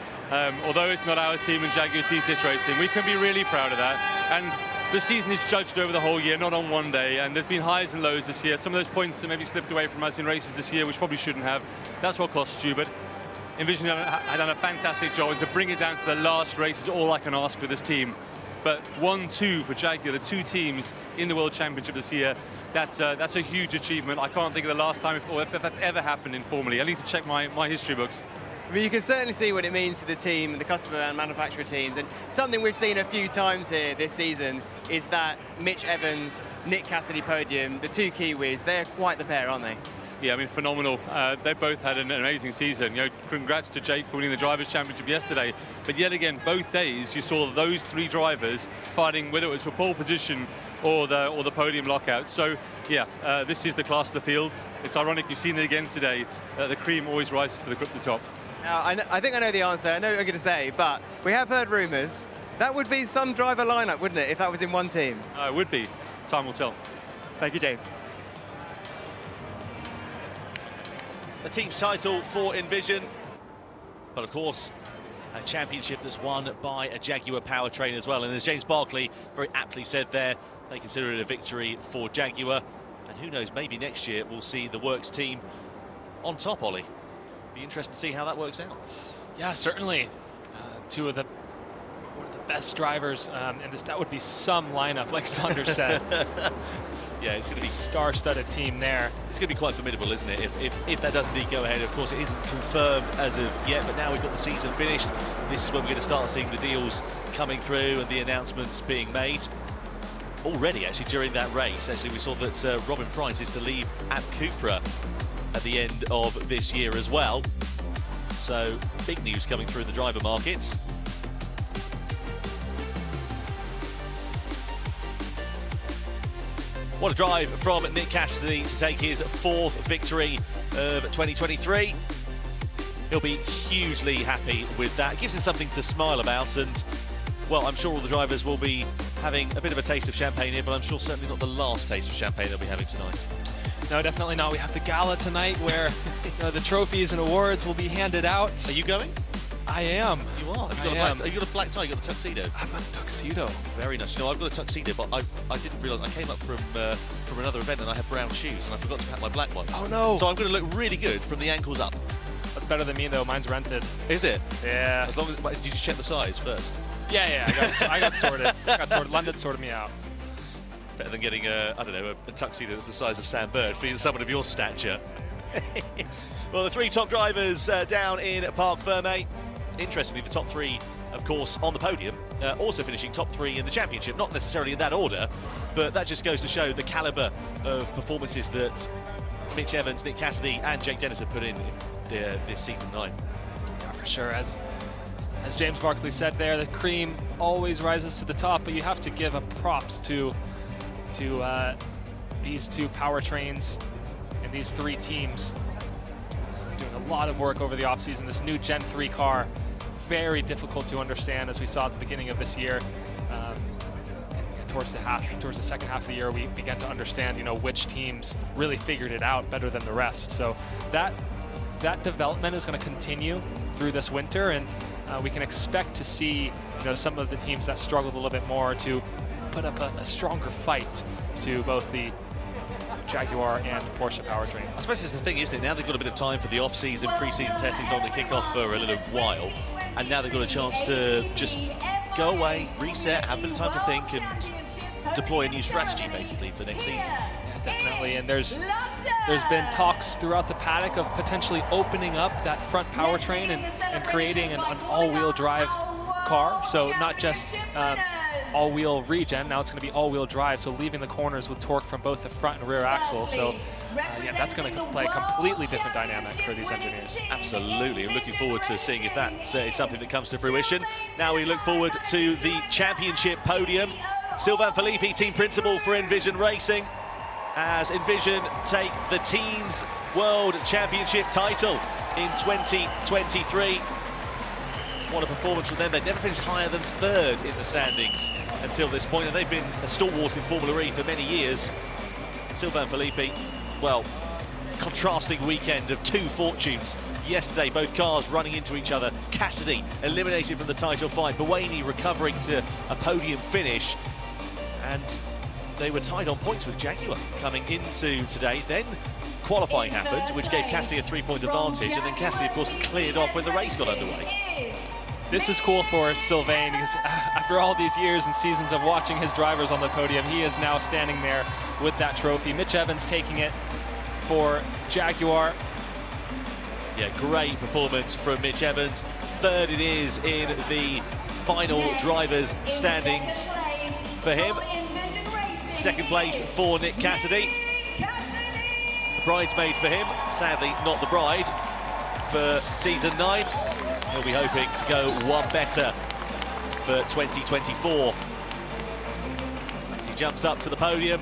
Although it's not our team in Jaguar TCS Racing, we can be really proud of that. And the season is judged over the whole year, not on one day. And there's been highs and lows this year. Some of those points that maybe slipped away from us in races this year, which probably shouldn't have. That's what cost you. But Envision had done a fantastic job, and to bring it down to the last race is all I can ask for this team. But 1-2 for Jaguar, the two teams in the World Championship this year, that's a huge achievement. I can't think of the last time if that's ever happened in Formula E. I need to check my history books. I mean, you can certainly see what it means to the team, the customer and manufacturer teams. And something we've seen a few times here this season is that Mitch Evans, Nick Cassidy podium, the two Kiwis, they're quite the pair, aren't they? Yeah, I mean, phenomenal. They both had an amazing season. You know, congrats to Jake for winning the Drivers' Championship yesterday. But yet again, both days you saw those three drivers fighting, whether it was for pole position or the podium lockout. So yeah, this is the class of the field. It's ironic you've seen it again today. The cream always rises to the top. Now, I think I know the answer. I know what you're going to say, but we have heard rumours. That would be some driver lineup, wouldn't it, if that was in one team? It would be. Time will tell. Thank you, James. The team's title for Envision, but of course a championship that's won by a Jaguar powertrain as well. And as James Barkley very aptly said there, they consider it a victory for Jaguar. And who knows, maybe next year we'll see the Works team on top, Ollie. Be interested to see how that works out. Yeah, certainly. One of the best drivers, and that would be some lineup, like Sander said. Yeah, it's going to be star-studded team there. It's going to be quite formidable, isn't it? If that does indeed go ahead. Of course, it isn't confirmed as of yet, but now we've got the season finished. This is when we're going to start seeing the deals coming through and the announcements being made. Already, actually, during that race, actually, we saw that Robin Price is to leave at Cupra at the end of this year as well. So, big news coming through the driver markets. What a drive from Nick Cassidy to take his 4th victory of 2023. He'll be hugely happy with that. It gives him something to smile about, and, well, I'm sure all the drivers will be having a bit of a taste of champagne here, but I'm sure certainly not the last taste of champagne they'll be having tonight. No, definitely not. We have the gala tonight where the trophies and awards will be handed out. Are you going? I am. You are? Have you got a black tie? You got the tuxedo? I've got a tuxedo. Very nice. You know, I've got a tuxedo, but I didn't realise. I came up from another event and I had brown shoes and I forgot to pack my black ones. Oh no! So I'm going to look really good from the ankles up. That's better than me though. Mine's rented. Is it? Yeah. As long as did you check the size first? Yeah. I got sorted. London sorted me out. Better than getting a tuxedo that's the size of Sam Bird for someone of your stature. Well, the three top drivers down in Parc Vergne. Interestingly, the top three, of course, on the podium, also finishing top 3 in the championship. Not necessarily in that order, but that just goes to show the calibre of performances that Mitch Evans, Nick Cassidy and Jake Dennis have put in this season 9. Yeah, for sure. As James Barkley said there, the cream always rises to the top, but you have to give up props to these two powertrains and these 3 teams. Doing a lot of work over the offseason. This new Gen 3 car, very difficult to understand, as we saw at the beginning of this year. Towards the second half of the year, we began to understand, which teams really figured it out better than the rest. So that development is going to continue through this winter, and we can expect to see, some of the teams that struggled a little bit more to put up a stronger fight to both the Jaguar and Porsche powertrain. I suppose it's the thing, isn't it? Now they've got a bit of time for the off-season, pre-season testing's on the kick-off for a little while, and now they've got a chance to just go away, reset, have a bit of time to think, and deploy a new strategy, basically, for next season. Yeah, definitely, and there's been talks throughout the paddock of potentially opening up that front powertrain and creating an all-wheel drive car, so not just all-wheel regen, now it's going to be all-wheel drive, so leaving the corners with torque from both the front and rear axle. So yeah, that's going to play a completely different dynamic for these engineers. Absolutely. I'm looking forward to seeing if that's something that comes to fruition. Now we look forward to the championship podium. Sylvain Philippi, team principal for Envision Racing, as Envision take the team's world championship title in 2023. What a performance from them. They've never finished higher than 3rd in the standings until this point, and they've been a stalwart in Formula E for many years. Sylvain Philippe, well, contrasting weekend of two fortunes. Yesterday, both cars running into each other. Cassidy eliminated from the title fight. Vergne recovering to a podium finish. And they were tied on points with Jaguar coming into today. Then qualifying happened, which gave Cassidy a 3-point advantage. And then Cassidy, of course, cleared off when the race got underway. This is cool for Sylvain because after all these years and seasons of watching his drivers on the podium, he is now standing there with that trophy. Mitch Evans taking it for Jaguar. Yeah, great performance from Mitch Evans. Third it is in the final drivers' standings for him. Second place for Nick Cassidy. The bridesmaid for him, sadly not the bride for season 9. He'll be hoping to go one better for 2024. As he jumps up to the podium.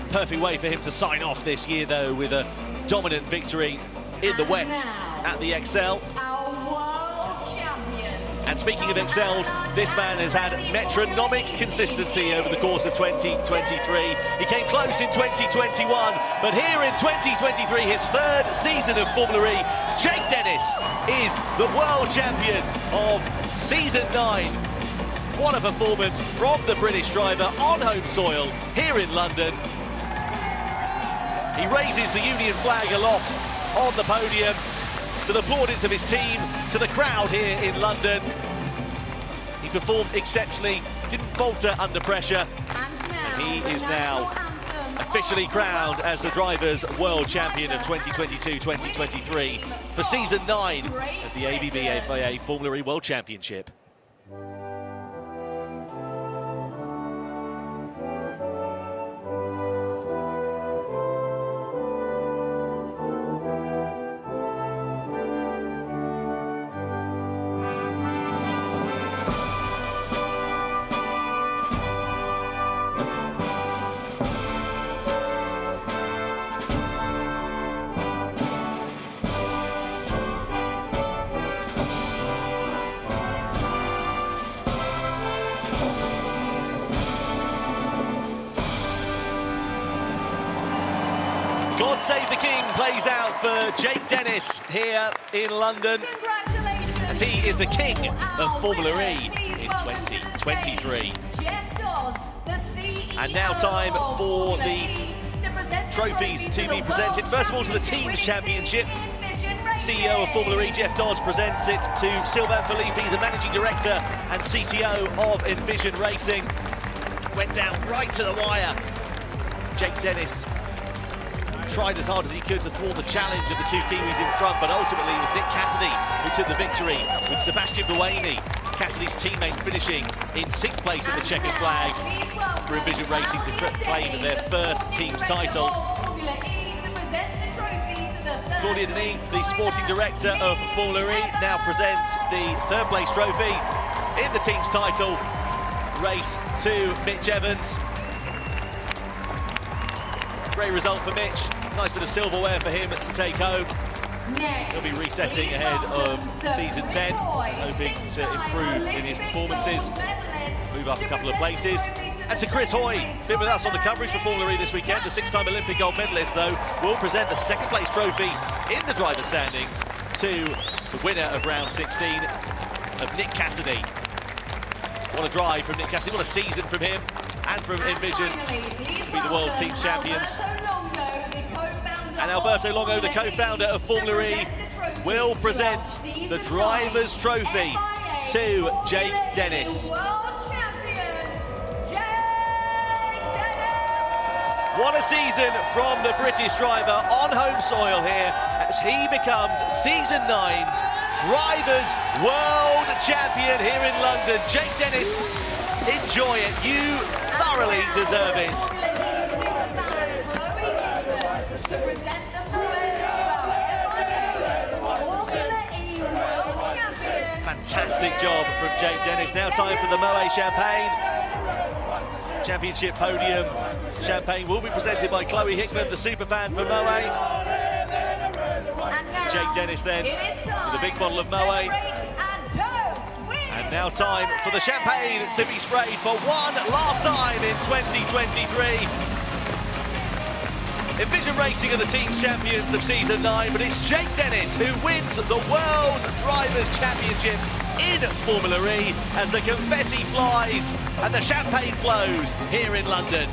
Perfect way for him to sign off this year, though, with a dominant victory in the wet at the Excel. And speaking of excelled, this man has had metronomic consistency over the course of 2023. He came close in 2021, but here in 2023, his third season of Formula E, Jake Dennis is the world champion of season 9. What a performance from the British driver on home soil here in London. He raises the Union flag aloft on the podium to the plaudits of his team, to the crowd here in London. He performed exceptionally, didn't falter under pressure, and he is now officially crowned as the Drivers' World Champion of 2022-2023 for Season 9 of the ABB FIA Formula E World Championship. God Save the King plays out for Jake Dennis here in London, as he is the king of Formula E in 2023. And now time for the trophies to be presented. First of all, to the Teams Championship. CEO of Formula E, Jeff Dodds, presents it to Sylvain Philippe, the Managing Director and CTO of Envision Racing. Went down right to the wire. Jake Dennis tried as hard as he could to thwart the challenge of the two Kiwis in front, but ultimately it was Nick Cassidy who took the victory, with Sebastian Vergne, Cassidy's teammate, finishing in 6th place in the checkered flag for Envision Racing to claim their first team's title. Claudia Denis, the sporting director of Formula E, now presents the 3rd place trophy in the team's title race to Mitch Evans. Great result for Mitch. Nice bit of silverware for him to take home. He'll be resetting ahead of season 10, hoping to improve in his performances, move up a couple of places. And to Chris Hoy, been with us on the coverage for Formula E this weekend. The 6-time Olympic gold medalist, though, will present the 2nd place trophy in the driver's standings to the winner of round 16, of Nick Cassidy. What a drive from Nick Cassidy, what a season from him and from Envision to be the World Teams Champions. And Alberto Longo, the co-founder of Formula E, will present the Drivers' Trophy to Jake Dennis. What a season from the British driver on home soil here, as he becomes Season 9's Drivers' World Champion here in London. Jake Dennis, enjoy it. You thoroughly deserve it. Fantastic job from Jake Dennis. Now time for the Moët Champagne. Championship podium champagne will be presented by Chloe Hickman, the superfan for Moët. Jake Dennis then with a big bottle of Moët. And now time for the champagne to be sprayed for one last time in 2023. Envision Racing are the team's champions of Season 9, but it's Jake Dennis who wins the World Drivers' Championship in Formula E as the confetti flies and the champagne flows here in London.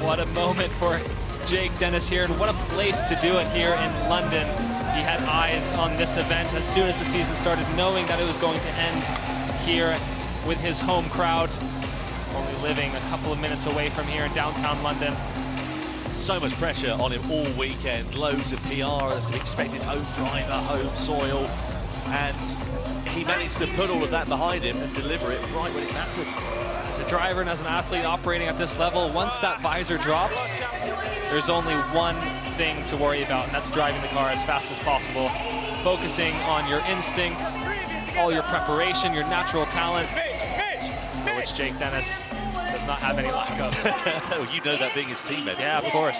What a moment for Jake Dennis here, and what a place to do it here in London. He had eyes on this event as soon as the season started, knowing that it was going to end here with his home crowd, only living a couple of minutes away from here in downtown London. So much pressure on him all weekend, loads of PR as expected, home driver, home soil, and he managed to put all of that behind him and deliver it right when it mattered. As a driver and as an athlete operating at this level, once that visor drops, there's only one thing to worry about, and that's driving the car as fast as possible, focusing on your instinct, all your preparation, your natural talent, which Jake Dennis does not have any lack of. Well, you know that being his teammate. Yeah, of course.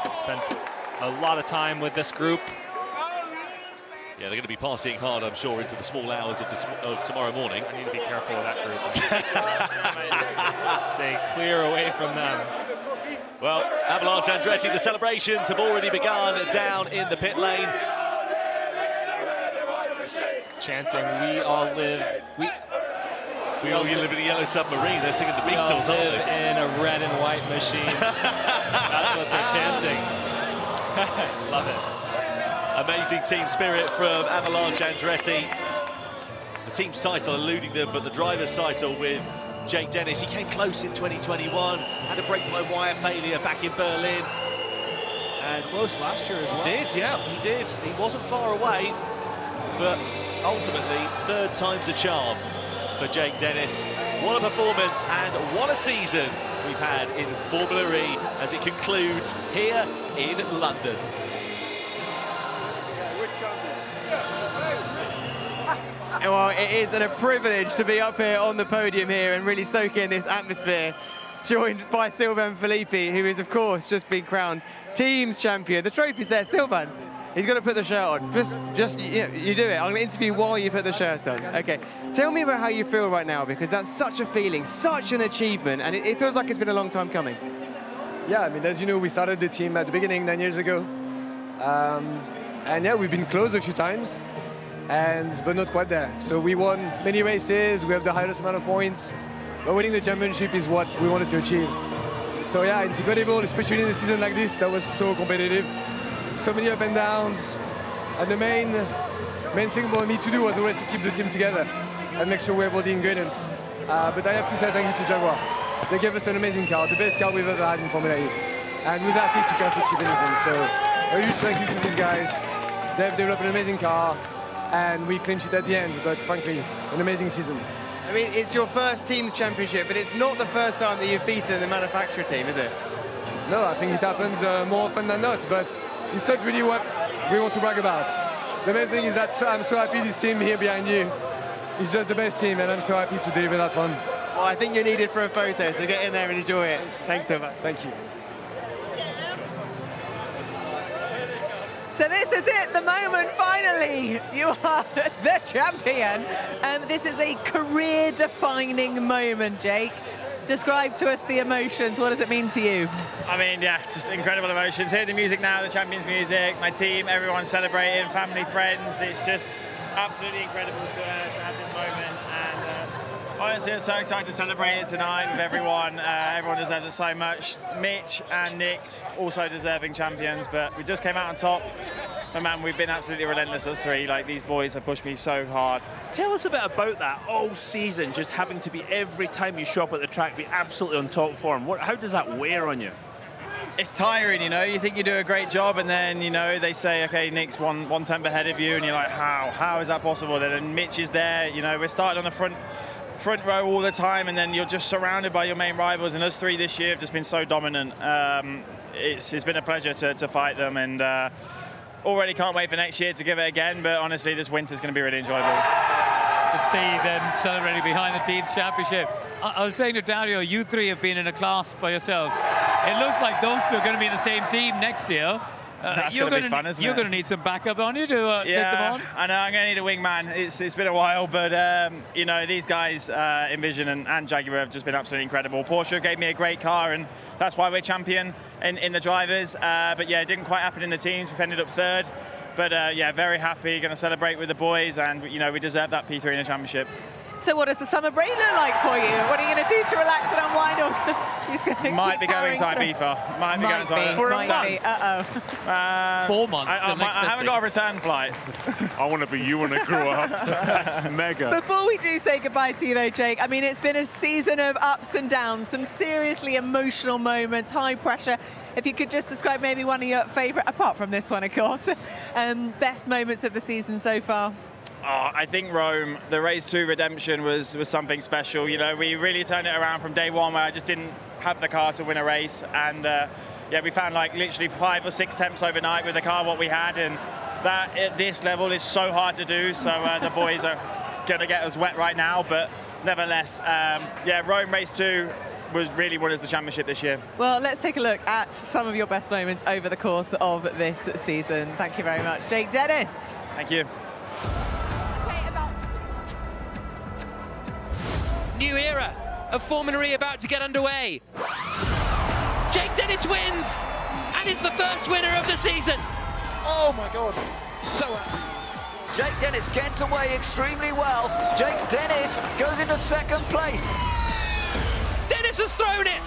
I've spent a lot of time with this group. Yeah, they're going to be partying hard, I'm sure, into the small hours of tomorrow morning. I need to be careful with that group. Stay clear away from them. Well, Avalanche Andretti, the celebrations have already begun down in the pit lane. Chanting, we all live, we all live in a yellow submarine. They're singing the we all Beatles, aren't live they? in a red and white machine. That's what they're chanting. Love it. Amazing team spirit from Avalanche Andretti. The team's title eluding them, but the driver's title with Jake Dennis. He came close in 2021, had a brake-by-wire failure back in Berlin. And close last year as well. He did, yeah, he did. He wasn't far away, but ultimately, third time's a charm for Jake Dennis. What a performance and what a season we've had in Formula E as it concludes here in London. Well, it is a privilege to be up here on the podium here and really soak in this atmosphere, joined by Sylvain Filippi, who is, of course, just been crowned team's champion. The trophy's there, Sylvain. He's got to put the shirt on. Just you do it. I'm going to interview while you put the shirt on. Okay. Tell me about how you feel right now, because that's such a feeling, such an achievement, and it feels like it's been a long time coming. Yeah, I mean, as you know, we started the team at the beginning 9 years ago. And yeah, we've been close a few times, but not quite there. So we won many races, we have the highest amount of points, but winning the championship is what we wanted to achieve. So yeah, it's incredible, especially in a season like this that was so competitive. So many up and downs, and the main thing for me to do was always to keep the team together and make sure we have all the ingredients. But I have to say thank you to Jaguar. They gave us an amazing car, the best car we've ever had in Formula E. And with that, you can't achieve anything. So a huge thank you to these guys. They've developed an amazing car, and we clinched it at the end, but frankly, an amazing season. I mean, it's your first team's championship, but it's not the first time that you've beaten the manufacturer team, is it? No, I think it happens more often than not, but it's not really what we want to brag about. The main thing is that I'm so happy this team here behind you is just the best team, and I'm so happy to deliver that one. Well, I think you're needed for a photo, so get in there and enjoy it. Thanks so much. Thank you. So this is it, the moment, finally. You are the champion. This is a career-defining moment, Jake. Describe to us the emotions. What does it mean to you? I mean, yeah, just incredible emotions. Hear the music now, the champions' music, my team, everyone celebrating, family, friends. It's just absolutely incredible to have this moment. And honestly, I'm so excited to celebrate it tonight with everyone. Everyone deserves it so much. Mitch and Nick, also deserving champions, but we just came out on top. But man, we've been absolutely relentless as three. Like, these boys have pushed me so hard. Tell us a bit about that all season, just having to be every time you show up at the track, be absolutely on top form. How does that wear on you? It's tiring, you know. You think you do a great job, and then, you know, they say, okay, Nick's one temp ahead of you, and you're like, how is that possible? Then Mitch is there, you know, we're starting on the front row all the time, and then you're just surrounded by your main rivals, and us three this year have just been so dominant. It's been a pleasure to fight them, and already can't wait for next year to give it again, but honestly, this winter's going to be really enjoyable. To see them celebrating behind the team's championship. I was saying to Dario, you three have been in a class by yourselves. It looks like those two are going to be in the same team next year. That's going to be fun, isn't it? You're going to need some backup on you to take them on. I know. I'm going to need a wingman. It's been a while, but you know, these guys in Vision and Jaguar have just been absolutely incredible. Porsche gave me a great car, and that's why we're champion in the drivers. But yeah, it didn't quite happen in the teams. We've ended up third. But yeah, very happy. Going to celebrate with the boys, and you know, we deserve that P3 in the championship. So what does the summer break look like for you? What are you going to do to relax and unwind? Or you're just going to might be going to Ibiza. Might be going to Ibiza. For a month. Uh-oh. 4 months. I haven't got a return flight. I want to be you when I grow up. That's mega. Before we do say goodbye to you, though, Jake, I mean, it's been a season of ups and downs, some seriously emotional moments, high pressure. If you could just describe maybe one of your favourite, apart from this one, of course, best moments of the season so far. Oh, I think Rome, the race 2 redemption was something special. You know, we really turned it around from day 1 where I just didn't have the car to win a race. And yeah, we found like literally 5 or 6 temps overnight with the car what we had. And that at this level is so hard to do. So the boys are going to get us wet right now. But nevertheless, yeah, Rome race 2 was really won as the championship this year. Well, let's take a look at some of your best moments over the course of this season. Thank you very much, Jake Dennis. Thank you. New era of Formula E about to get underway. Jake Dennis wins, and it's the first winner of the season. Oh my God, so happy. Jake Dennis gets away extremely well. Jake Dennis goes into 2nd place. Dennis has thrown it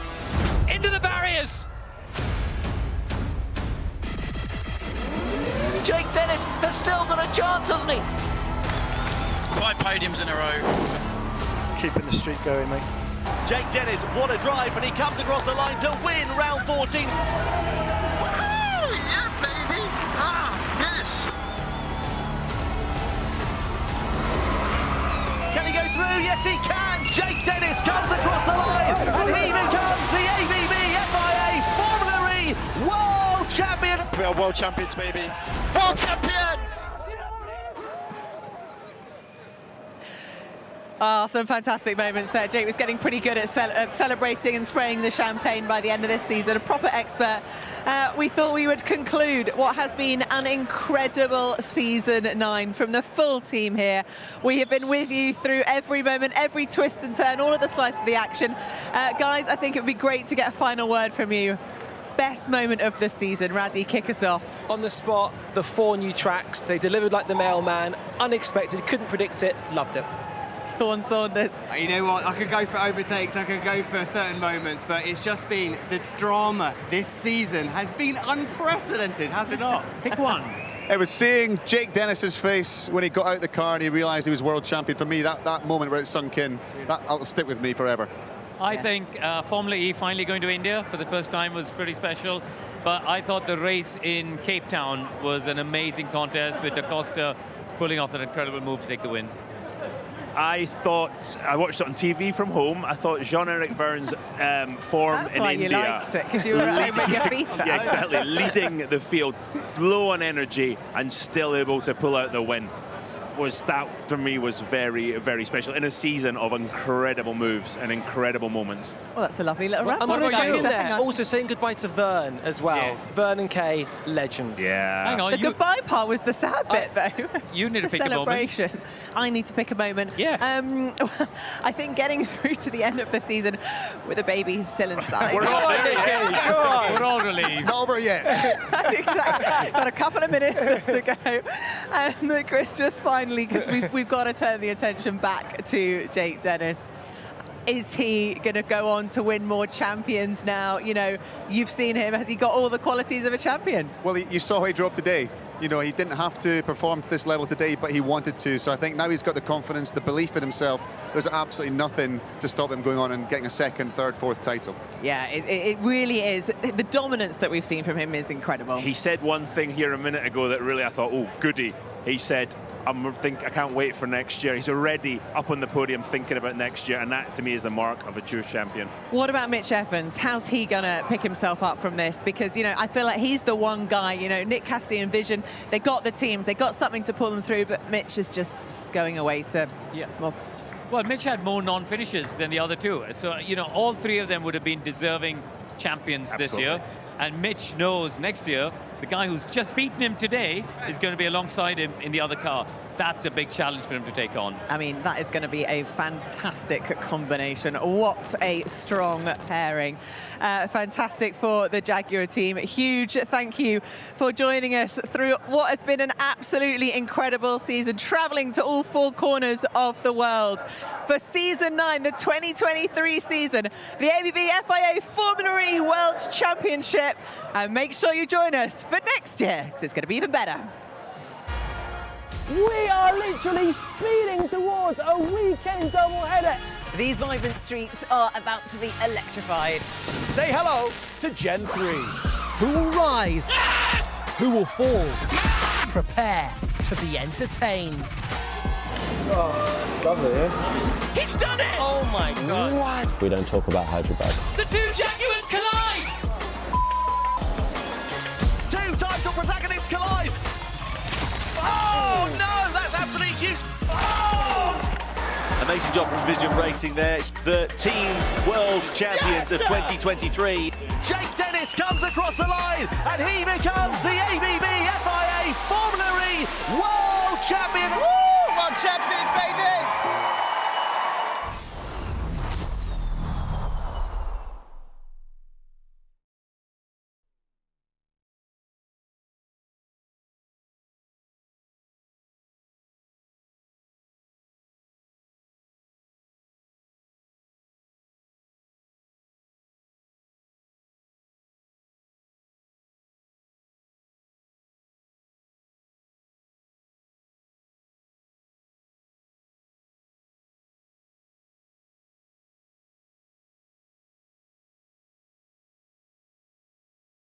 into the barriers. Jake Dennis has still got a chance, hasn't he? 5 podiums in a row. Keeping the streak going, mate. Jake Dennis, what a drive, and he comes across the line to win round 14. Oh, yeah, baby! Ah, yes! Can he go through? Yes, he can! Jake Dennis comes across the line, and he becomes the ABB FIA Formula E World Champion! We are world champions, baby! World champions! Ah, some fantastic moments there. Jake was getting pretty good at celebrating and spraying the champagne by the end of this season. A proper expert. We thought we would conclude what has been an incredible season 9 from the full team here. We have been with you through every moment, every twist and turn, all of the slice of the action. Guys, I think it would be great to get a final word from you. Best moment of the season. Radzi, kick us off. On the spot, the 4 new tracks. They delivered like the mailman. Unexpected, couldn't predict it, loved it. Go on, Saunders. You know what, I could go for overtakes, I could go for certain moments, but it's just been the drama this season has been unprecedented, has it not? Pick one. It was seeing Jake Dennis's face when he got out the car and he realised he was world champion. For me, that moment where it sunk in, that'll stick with me forever. I think Formula E finally going to India for the first time was pretty special. But I thought the race in Cape Town was an amazing contest with Da Costa pulling off that incredible move to take the win. I thought, I watched it on TV from home, I thought Jean-Eric Vergne's form That's in why India... you liked it, because you were at home with your feet up. Yeah, exactly, leading the field, low on energy, and still able to pull out the win. That, for me, was very, very special in a season of incredible moves and incredible moments. Well, that's a lovely little wrap. I'm going to go in there. Also saying goodbye to Vergne as well. Yes. Vergne and Kay, legend. Yeah. Hang on, the goodbye part was the sad bit, though. You need to pick celebration. A moment. I need to pick a moment. Yeah. I think getting through to the end of the season with a baby still inside. We're all there yet. We're all relieved. It's not over yet. Exactly. Got a couple of minutes to go. And Chris, just finally, because we've got to turn the attention back to Jake Dennis. Is he going to go on to win more champions now? You know, you've seen him. Has he got all the qualities of a champion? Well, you saw how he drove today. You know, he didn't have to perform to this level today, but he wanted to. So I think now he's got the confidence, the belief in himself. There's absolutely nothing to stop him going on and getting a 2nd, 3rd, 4th title. Yeah, it really is. The dominance that we've seen from him is incredible. He said one thing here a minute ago that really I thought, oh, goody. He said, I can't wait for next year. He's already up on the podium thinking about next year, and that to me is the mark of a true champion. What about Mitch Evans? How's he gonna pick himself up from this? Because, you know, I feel like he's the one guy, you know, Nick Cassidy and Vision, they got the teams, they got something to pull them through, but Mitch is just going away to... Yeah. Well, Mitch had more non-finishes than the other two. So, you know, all 3 of them would have been deserving champions this year. And Mitch knows next year the guy who's just beaten him today is going to be alongside him in the other car. That's a big challenge for him to take on. I mean, that is going to be a fantastic combination. What a strong pairing. Fantastic for the Jaguar team. Huge thank you for joining us through what has been an absolutely incredible season, traveling to all four corners of the world. For season 9, the 2023 season, the ABB FIA Formula E World Championship. And make sure you join us for next year, because it's going to be even better. We are literally speeding towards a weekend doubleheader. These vibrant streets are about to be electrified. Say hello to Gen 3. Who will rise? Who will fall? Prepare to be entertained. Oh, it's lovely, yeah? He's done it! Oh my God. What? We don't talk about Hyderabad. The two Jaguars collide! Two title protagonists collide! Oh no, that's absolutely huge! Oh! Amazing job from Vision Racing there. The team's world champions of 2023. Jake Dennis comes across the line and he becomes the ABB FIA Formula E World Champion. Woo! World champion, baby!